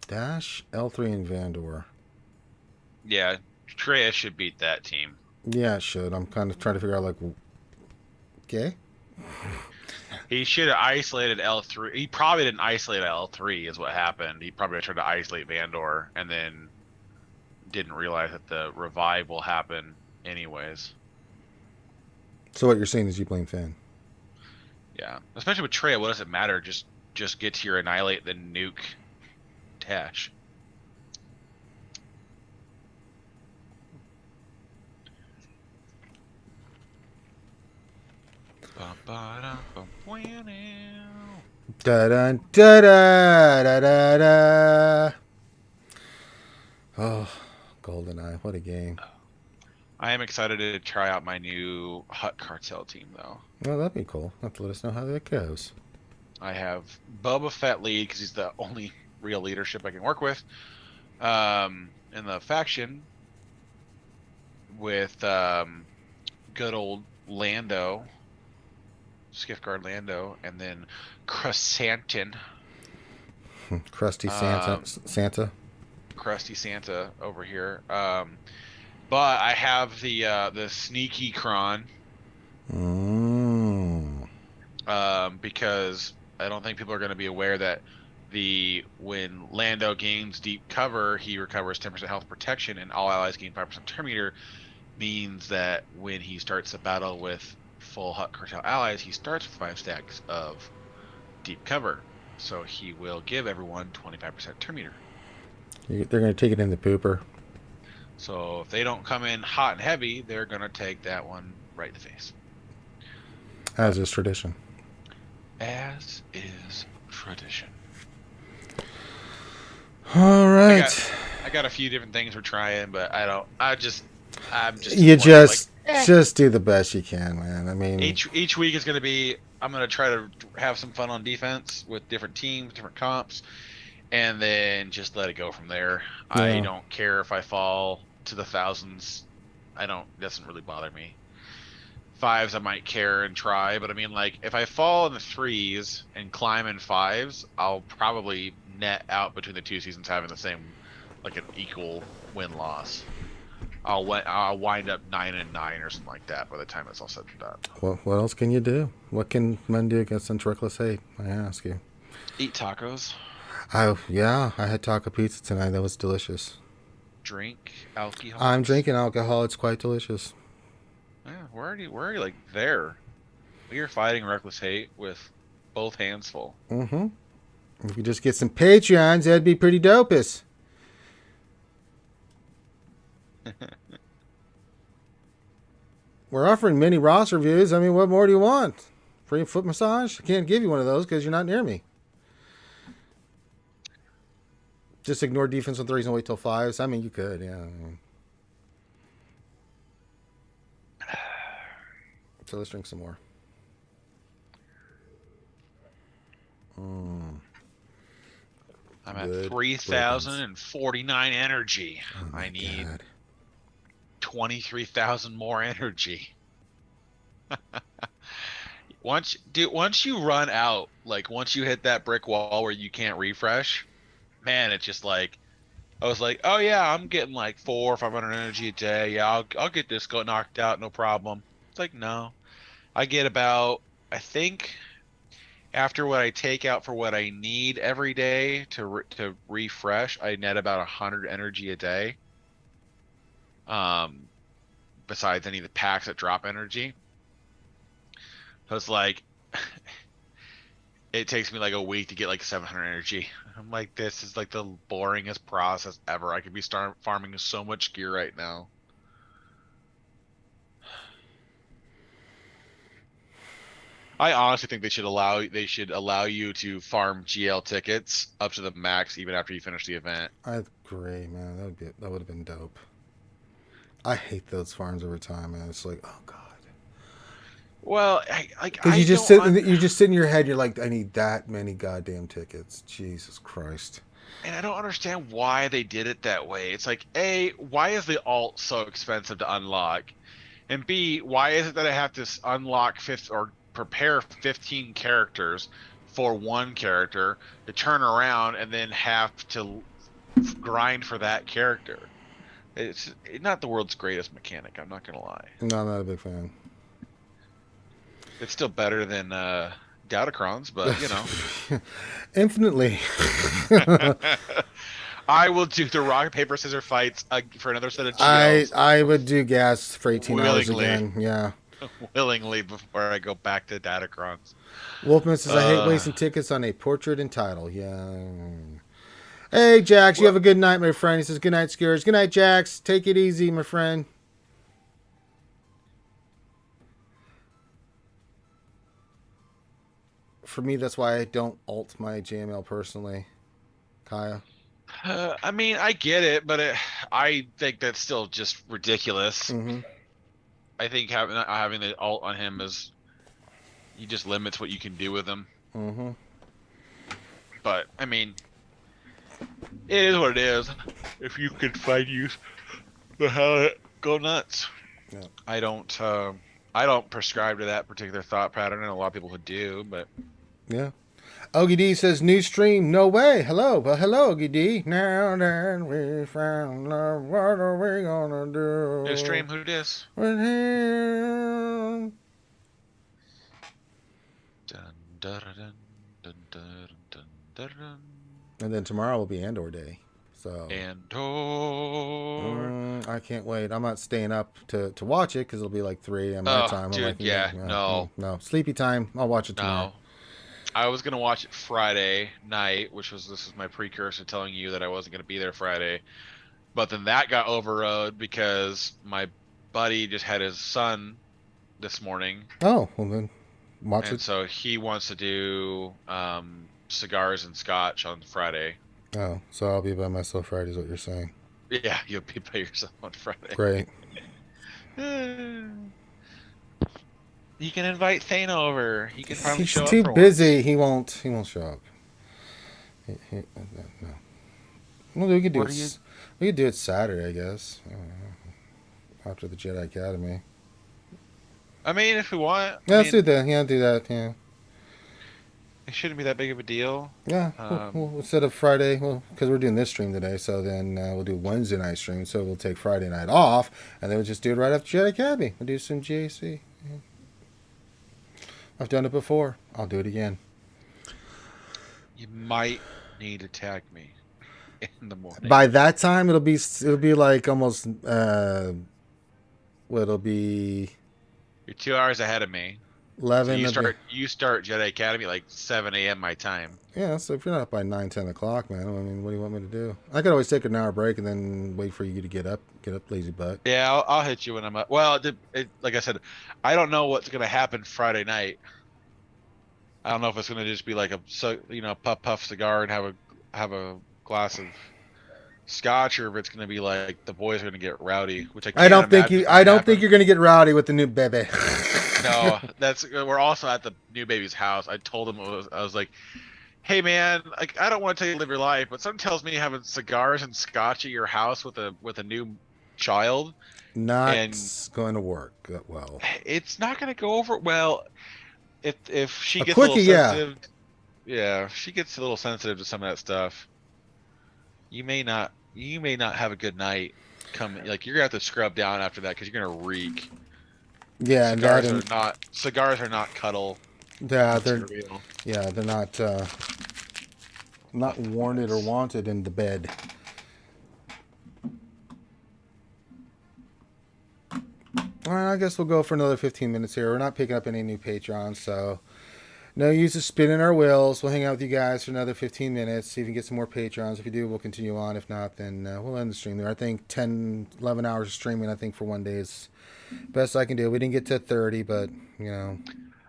Speaker 1: Dash, L3, and Vandor.
Speaker 2: Yeah, Treya should beat that team.
Speaker 1: Yeah, it should. I'm kind of trying to figure out, like, okay.
Speaker 2: He should have isolated L3. He probably didn't isolate L3 is what happened. He probably tried to isolate Vandor and then didn't realize that the revive will happen anyways.
Speaker 1: So what you're saying is you blame Finn.
Speaker 2: Yeah, especially with Treya, what does it matter? Just get to your annihilate, then nuke Dash.
Speaker 1: Da da da da da da da. Oh, GoldenEye, what a game!
Speaker 2: I am excited to try out my new Hut Cartel team, though.
Speaker 1: Well, that'd be cool. Have to let us know how that goes.
Speaker 2: I have Boba Fett lead because he's the only real leadership I can work with in the faction with good old Lando, Skiffguard Lando, and then Crescentin.
Speaker 1: Crusty Santa.
Speaker 2: Crusty Santa over here. But I have the sneaky Kron. Because I don't think people are going to be aware that when Lando gains deep cover, he recovers 10% health protection, and all allies gain 5% turn meter. Means that when he starts a battle with full Hut Cartel allies, he starts with 5 stacks of deep cover. So he will give everyone 25% turn meter.
Speaker 1: They're going to take it in the pooper.
Speaker 2: So if they don't come in hot and heavy, they're going to take that one right in the face.
Speaker 1: As is tradition.
Speaker 2: As is tradition.
Speaker 1: All right.
Speaker 2: I got a few different things we're trying, but I'm just
Speaker 1: You
Speaker 2: more like,
Speaker 1: just do the best you can, man. I mean,
Speaker 2: each week is going to be, I'm going to try to have some fun on defense with different teams, different comps, and then just let it go from there.
Speaker 1: Yeah.
Speaker 2: I don't care if I fall to the thousands. It doesn't really bother me. Fives I might care and try, but I mean, like, if I fall in the threes and climb in fives, I'll probably net out between the two seasons having the same, like, an equal win-loss. I'll wind up 9-9 or something like that by the time it's all said and done.
Speaker 1: what else can you do? What can men do against such reckless hate? I ask you.
Speaker 2: Eat tacos.
Speaker 1: I had taco pizza tonight. That was delicious.
Speaker 2: Drink alcohol.
Speaker 1: I'm drinking alcohol. It's quite delicious.
Speaker 2: Yeah, we're already like there. We are fighting reckless hate with both hands full.
Speaker 1: Mm-hmm. If we just get some Patreons, that'd be pretty dopest. We're offering mini Ross reviews. I mean, what more do you want? Free foot massage? I can't give you one of those because you're not near me. Just ignore defense on threes and wait till fives. I mean, you could, yeah. So let's drink some more.
Speaker 2: I'm at 3,049 energy.
Speaker 1: Oh
Speaker 2: I need
Speaker 1: God.
Speaker 2: 23,000 more energy. Once you run out, like once you hit that brick wall where you can't refresh, man, it's just like, I was like, oh yeah, I'm getting like 400 or 500 energy a day. Yeah, I'll get this knocked out, no problem. It's like, no, I get about, I think, after what I take out for what I need every day to refresh, I net about 100 energy a day. Besides any of the packs that drop energy. So it's like, it takes me like a week to get like 700 energy. I'm like, this is like the boringest process ever. I could be farming so much gear right now. I honestly think they should allow you to farm GL tickets up to the max even after you finish the event.
Speaker 1: I agree, man. That would have been dope. I hate those farms every time, man. It's like, oh God.
Speaker 2: Well,
Speaker 1: Because you just sit in your head. You're like, I need that many goddamn tickets. Jesus Christ.
Speaker 2: And I don't understand why they did it that way. It's like, A, why is the alt so expensive to unlock? And B, why is it that I have to unlock prepare 15 characters for one character to turn around and then have to grind for that character? It's not the world's greatest mechanic, I'm not going to lie.
Speaker 1: No, I'm not a big fan.
Speaker 2: It's still better than Datacrons, but, you know.
Speaker 1: Infinitely.
Speaker 2: I will do the rock, paper, scissors fights for another set of GLs.
Speaker 1: I would do gas for 18 hours again. Yeah.
Speaker 2: Willingly before I go back to Datacrons.
Speaker 1: Wolfman says, I hate wasting tickets on a portrait and title. Yeah. Hey, Jax, you have a good night, my friend. He says, good night, Skewers. Good night, Jax. Take it easy, my friend. For me, that's why I don't alt my JML personally. Kaya?
Speaker 2: I mean, I get it, but I think that's still just ridiculous.
Speaker 1: Mm-hmm.
Speaker 2: I think having the alt on him he just limits what you can do with him.
Speaker 1: Mm-hmm.
Speaker 2: But I mean, it is what it is. If you could find use, the hell, go nuts.
Speaker 1: Yeah.
Speaker 2: I don't prescribe to that particular thought pattern, and a lot of people who do, but
Speaker 1: yeah. Ogie D says, new stream, no way. Hello. Well, hello, Ogie D. Now that we found love, what are we gonna do?
Speaker 2: new stream, who dis?
Speaker 1: With him.
Speaker 2: Dun, dun, dun, dun, dun, dun, dun, dun.
Speaker 1: And then tomorrow will be Andor Day. So
Speaker 2: Andor.
Speaker 1: I can't wait. I'm not staying up to watch it because it'll be like 3 a.m. my time.
Speaker 2: Dude,
Speaker 1: I'm like,
Speaker 2: yeah, no.
Speaker 1: Sleepy time. I'll watch it tomorrow.
Speaker 2: No. I was gonna watch it Friday night, this is my precursor telling you that I wasn't gonna be there Friday, but then that got overrode because my buddy just had his son this morning.
Speaker 1: Oh, well then. Watch
Speaker 2: And
Speaker 1: it.
Speaker 2: so he wants to do cigars and scotch on Friday.
Speaker 1: Oh, so I'll be by myself Friday is what you're saying.
Speaker 2: Yeah, you'll be by yourself on Friday.
Speaker 1: Great.
Speaker 2: You can invite Thane over. He can finally
Speaker 1: He's
Speaker 2: show
Speaker 1: too
Speaker 2: up for
Speaker 1: busy. He won't show up. No. Well, we could do
Speaker 2: What
Speaker 1: it.
Speaker 2: are you-
Speaker 1: We could do it Saturday, I guess. After the Jedi Academy.
Speaker 2: I mean, if we want.
Speaker 1: Yeah, let's do that. Yeah, do that. Yeah.
Speaker 2: It shouldn't be that big of a deal.
Speaker 1: Yeah. We'll instead of Friday, because we're doing this stream today, so then we'll do Wednesday night stream. So we'll take Friday night off, and then we'll just do it right after Jedi Academy. We'll do some GAC. Yeah. I've done it before. I'll do it again.
Speaker 2: You might need to tag me in the morning.
Speaker 1: By that time, it'll be like almost. It'll be
Speaker 2: You're 2 hours ahead of me.
Speaker 1: 11.
Speaker 2: So you start Jedi Academy like 7 a.m. my time.
Speaker 1: Yeah, so if you're not up by 9, 10 o'clock, man, I mean, what do you want me to do? I could always take an hour break and then wait for you to get up, lazy butt.
Speaker 2: Yeah, I'll hit you when I'm up. Well, like I said, I don't know what's gonna happen Friday night. I don't know if it's gonna just be like a puff cigar and have a glass of scotch, or if it's gonna be like the boys are gonna get rowdy. Which
Speaker 1: I don't think you're gonna get rowdy with the new baby.
Speaker 2: No, we're also at the new baby's house. I told him I was like, hey man, like I don't want to tell you to live your life, but something tells me having cigars and scotch at your house with a new child
Speaker 1: Not
Speaker 2: and
Speaker 1: going to work well.
Speaker 2: it's not going to go over well. If she
Speaker 1: A
Speaker 2: gets
Speaker 1: quickie,
Speaker 2: a little sensitive, yeah, if she gets a little sensitive to some of that stuff, you may not have a good night. Like you're gonna have to scrub down after that because you're gonna reek.
Speaker 1: Yeah,
Speaker 2: Cigars are not cuddle.
Speaker 1: Yeah,
Speaker 2: material.
Speaker 1: they're not wanted or wanted in the bed. All right, I guess we'll go for another 15 minutes here. We're not picking up any new Patreons, so no use of spinning our wheels. We'll hang out with you guys for another 15 minutes, see if we can get some more Patreons. If we do, we'll continue on. If not, then we'll end the stream there. I think 10, 11 hours of streaming, I think, for one day is best I can do. We didn't get to 30, but, you know.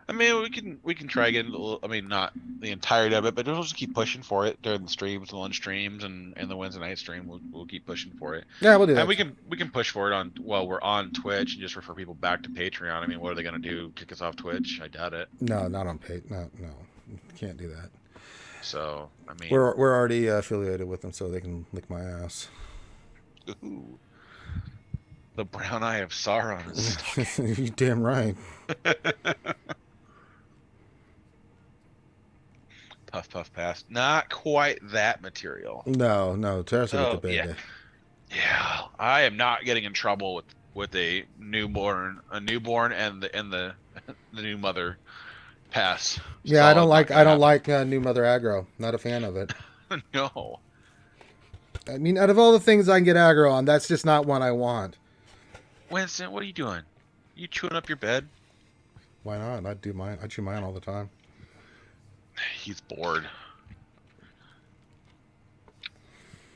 Speaker 2: I mean, we can try getting a little. I mean, not the entirety of it, but we'll just keep pushing for it during the streams, the lunch streams, and the Wednesday night stream. We'll keep pushing for it.
Speaker 1: Yeah, we'll do that.
Speaker 2: And we can push for it while we're on Twitch and just refer people back to Patreon. I mean, what are they gonna do? Kick us off Twitch? I doubt it.
Speaker 1: No, not on Patreon. No, can't do that.
Speaker 2: So I mean,
Speaker 1: We're already affiliated with them, so they can lick my ass.
Speaker 2: ooh, the brown eye of Sauron.
Speaker 1: You damn right.
Speaker 2: Puff puff pass. Not quite that material.
Speaker 1: No, Teresa with the baby.
Speaker 2: Yeah, I am not getting in trouble with a newborn and the new mother pass.
Speaker 1: Yeah, I don't like new mother aggro. Not a fan of it.
Speaker 2: No.
Speaker 1: I mean, out of all the things I can get aggro on, that's just not one I want.
Speaker 2: Winston, what are you doing? You chewing up your bed?
Speaker 1: Why not? I do mine. I chew mine all the time.
Speaker 2: He's bored.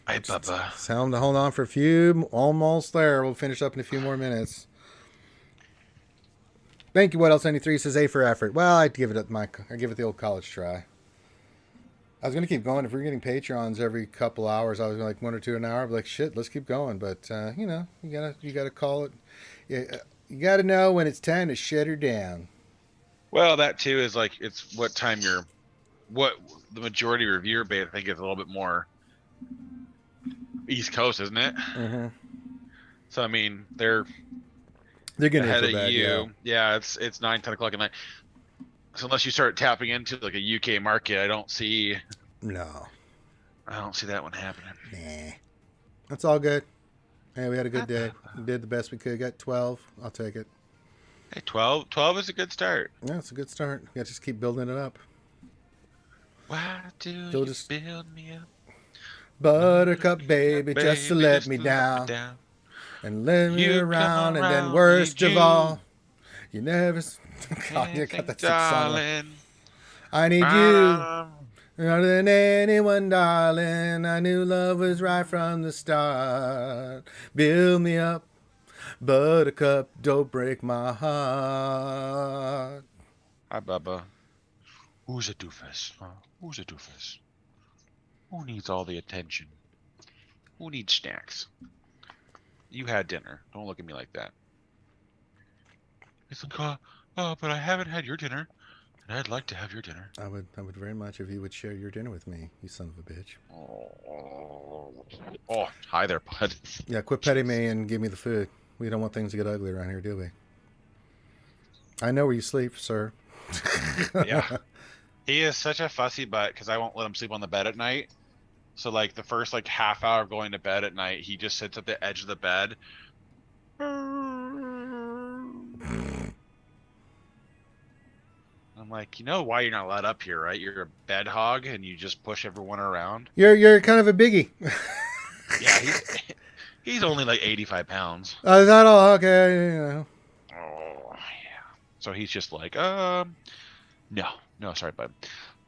Speaker 2: Hey, Bubba.
Speaker 1: Tell him to hold on for a few. Almost there. We'll finish up in a few more minutes. Thank you. What else? 93 says A for effort. Well, I give it the old college try. I was gonna keep going. If we're getting Patreons every couple hours, I was like 1 or 2 an hour. I'd be like, shit, let's keep going. But you know, you gotta call it. You gotta know when it's time to shut her down.
Speaker 2: Well, that too is like it's what time what the majority of your viewer base I think is a little bit more East Coast, isn't it?
Speaker 1: Mm-hmm.
Speaker 2: So I mean, they're
Speaker 1: getting
Speaker 2: ahead of
Speaker 1: bad,
Speaker 2: you. Yeah, it's 9, 10 o'clock at night. So unless you start tapping into like a UK market, I don't see that one happening.
Speaker 1: Nah, that's all good. Hey, we had a good day. We did the best we could. Got 12. I'll take it.
Speaker 2: Hey, 12 is a good start.
Speaker 1: Yeah, it's a good start. You got to just keep building it up.
Speaker 2: Why do
Speaker 1: They'll
Speaker 2: you
Speaker 1: just-
Speaker 2: build me up?
Speaker 1: Buttercup baby, just to let me down. And let me
Speaker 2: You
Speaker 1: around,
Speaker 2: come
Speaker 1: and then
Speaker 2: around,
Speaker 1: worst
Speaker 2: need
Speaker 1: of
Speaker 2: you.
Speaker 1: all, you never. God, you got that song.
Speaker 2: Darling.
Speaker 1: I need you more than anyone, darling. I knew love was right from the start. Build me up, Buttercup, don't break my heart.
Speaker 2: Hi, Bubba. Who's a doofus? Huh? Who's a doofus? Who needs all the attention? Who needs snacks? You had dinner. Don't look at me like that. He's like, but I haven't had your dinner, and I'd like to have your dinner.
Speaker 1: I would very much if you would share your dinner with me, you son of a bitch.
Speaker 2: Oh, hi there, bud.
Speaker 1: Yeah, quit petting me and give me the food. We don't want things to get ugly around here, do we? I know where you sleep, sir.
Speaker 2: Yeah. He is such a fussy butt because I won't let him sleep on the bed at night. So like the first like half hour of going to bed at night, he just sits at the edge of the bed. I'm like, you know why you're not allowed up here, right? You're a bed hog and you just push everyone around.
Speaker 1: You're kind of a biggie.
Speaker 2: Yeah, he's only like 85 pounds.
Speaker 1: Is that all? Okay, you know.
Speaker 2: Oh, yeah. So he's just like, no, sorry, bud.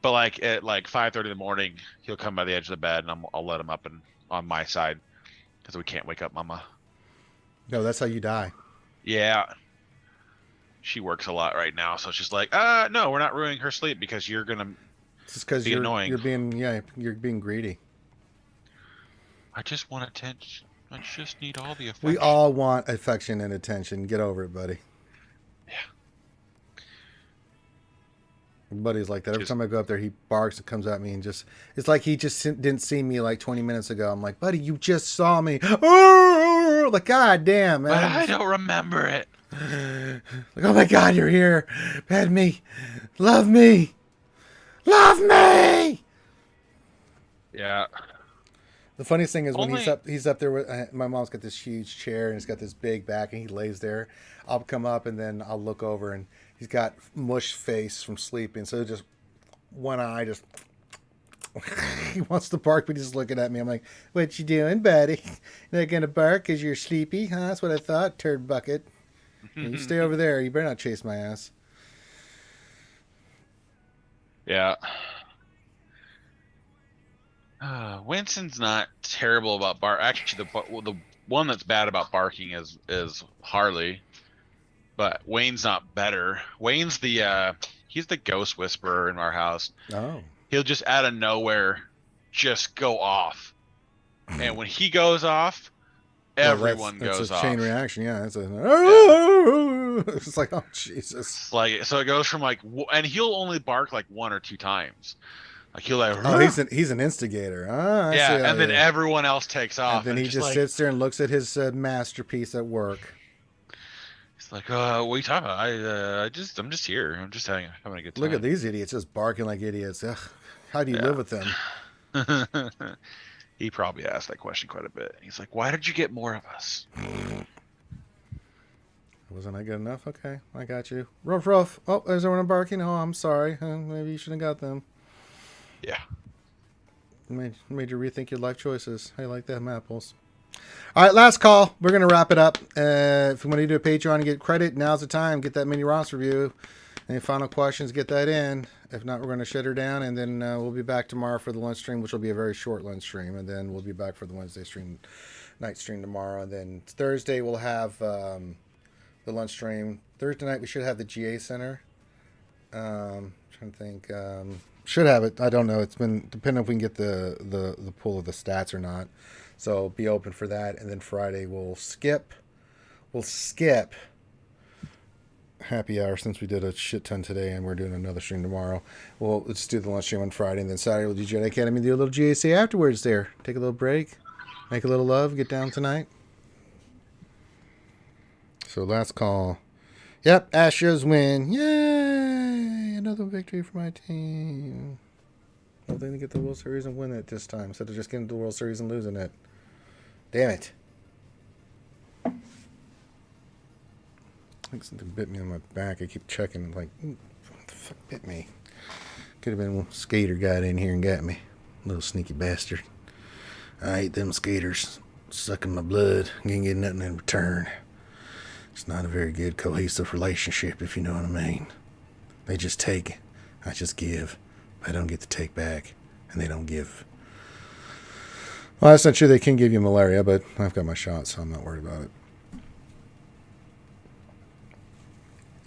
Speaker 2: But like at like 5:30 in the morning, he'll come by the edge of the bed, and I'll let him up and on my side because we can't wake up Mama.
Speaker 1: No, that's how you die.
Speaker 2: Yeah, she works a lot right now, so it's just like, no, we're not ruining her sleep because you're gonna.
Speaker 1: It's just because
Speaker 2: Be annoying.
Speaker 1: you're being greedy.
Speaker 2: I just want attention. I just need all the affection.
Speaker 1: We all want affection and attention. Get over it, buddy.
Speaker 2: Yeah.
Speaker 1: Buddy's like that. Every time I go up there, he barks and comes at me and just, it's like he just didn't see me like 20 minutes ago. I'm like, buddy, you just saw me. Like, God damn, man.
Speaker 2: But I don't remember it.
Speaker 1: Like, oh my God, you're here. Pet me. Love me. Love me.
Speaker 2: Yeah.
Speaker 1: The funniest thing is when
Speaker 2: Only-
Speaker 1: he's up there with, my mom's got this huge chair and it's got this big back and he lays there. I'll come up and then I'll look over and he's got mush face from sleeping. So just one eye just, he wants to bark, but he's just looking at me. I'm like, what you doing, buddy? You're not going to bark because you're sleepy? Huh? That's what I thought, turd bucket. You stay over there. You better not chase my ass.
Speaker 2: Yeah. Winston's not terrible about bark. Actually, the one that's bad about barking is Harley, but Wayne's not better. Wayne's he's the ghost whisperer in our house.
Speaker 1: Oh.
Speaker 2: He'll just out of nowhere just go off, and when he goes off, everyone
Speaker 1: that's
Speaker 2: goes
Speaker 1: a
Speaker 2: off.
Speaker 1: chain reaction. Yeah, it's it's like, oh Jesus.
Speaker 2: Like so, it goes from like, and he'll only bark like 1 or 2 times. Like he'll like,
Speaker 1: Oh, he's an instigator. Ah, I see how
Speaker 2: and then
Speaker 1: you-
Speaker 2: everyone else takes off.
Speaker 1: and then he
Speaker 2: it's
Speaker 1: just
Speaker 2: like,
Speaker 1: sits there and looks at his masterpiece at work.
Speaker 2: It's like, what are you talking about? I'm just here. I'm just having a good time.
Speaker 1: Look at these idiots just barking like idiots. Ugh. How do you live with them?
Speaker 2: He probably asked that question quite a bit. He's like, why did you get more of us?
Speaker 1: Wasn't I good enough? Okay, I got you. Ruff, ruff. Oh, is everyone barking? Oh, I'm sorry. Maybe you shouldn't have got them.
Speaker 2: Yeah.
Speaker 1: Made you rethink your life choices. How you like them apples? All right, last call. We're going to wrap it up. If you want to do a Patreon and get credit, now's the time. Get that mini Ross review. Any final questions, get that in. If not, we're going to shut her down, and then we'll be back tomorrow for the lunch stream, which will be a very short lunch stream, and then we'll be back for the Wednesday stream, night stream tomorrow. And then Thursday, we'll have the lunch stream. Thursday night, we should have the GA Center. Trying to think. Should have it. I don't know. It's been depending if we can get the pull of the stats or not. So be open for that. And then Friday we'll skip happy hour since we did a shit ton today and we're doing another stream tomorrow. Let's do the lunch stream on Friday, and then Saturday we'll do Jedi Academy, do a little GAC afterwards there. Take a little break, make a little love, get down tonight. So last call. Yep, Astros win. Yay! Another victory for my team. Hoping to get the World Series and win it this time instead of just getting to the World Series and losing it. Damn it. I think something bit me on my back. I keep checking, like, what the fuck bit me? Could have been a skater got in here and got me. Little sneaky bastard. I hate them skaters sucking my blood. Ain't getting nothing in return. It's not a very good cohesive relationship, if you know what I mean. They just take, I just give. I don't get to take back, and they don't give. Well, that's not true. They can give you malaria, but I've got my shot, so I'm not worried about it.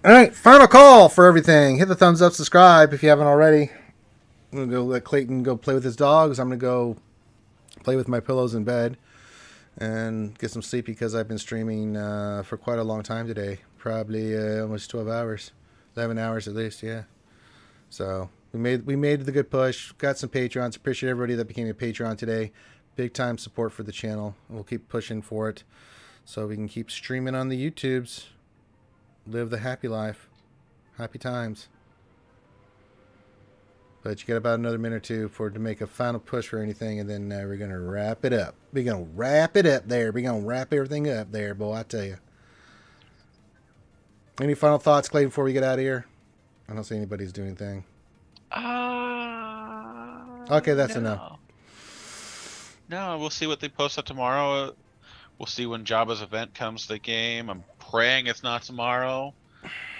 Speaker 1: All right, final call for everything. Hit the thumbs up, subscribe if you haven't already. I'm going to go let Clayton go play with his dogs. I'm going to go play with my pillows in bed and get some sleep because I've been streaming for quite a long time today. Probably almost 12 hours. 11 hours at least, yeah. So we made the good push. Got some Patreons. Appreciate everybody that became a Patreon today. Big time support for the channel. We'll keep pushing for it so we can keep streaming on the YouTubes. Live the happy life. Happy times. But you got about another minute or two to make a final push for anything, and then we're going to wrap it up. We're going to wrap it up there. We're going to wrap everything up there, boy, I tell you. Any final thoughts, Clay, before we get out of here? I don't see anybody's doing anything. Okay, that's enough.
Speaker 2: No, we'll see what they post up tomorrow. We'll see when Jabba's event comes to the game. I'm praying it's not tomorrow.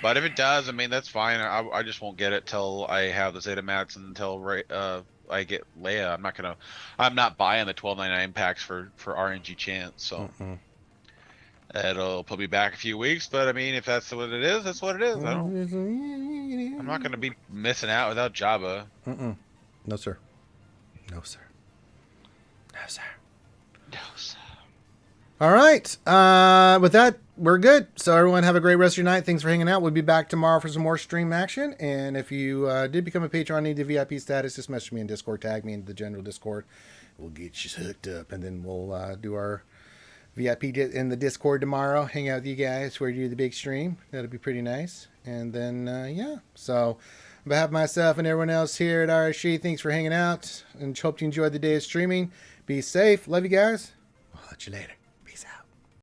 Speaker 2: But if it does, I mean, that's fine. I just won't get it till I have the Zeta mats and until I get Leia. I'm not buying the $12.99 packs for RNG chance. So it'll put me back a few weeks. But I mean, if that's what it is, that's what it is. I'm not going to be missing out without Jabba.
Speaker 1: No, sir. No, sir. No, sir.
Speaker 2: No, sir.
Speaker 1: All right. With that, we're good. So everyone have a great rest of your night. Thanks for hanging out. We'll be back tomorrow for some more stream action. And if you did become a patron, need the VIP status, just message me in Discord, tag me into the general Discord. We'll get you hooked up, and then we'll do our VIP in the Discord tomorrow. Hang out with you guys where you do the big stream. That'll be pretty nice. And then, yeah. So on behalf of myself and everyone else here at RSG, thanks for hanging out. And hope you enjoyed the day of streaming. Be safe. Love you guys. I'll catch you later.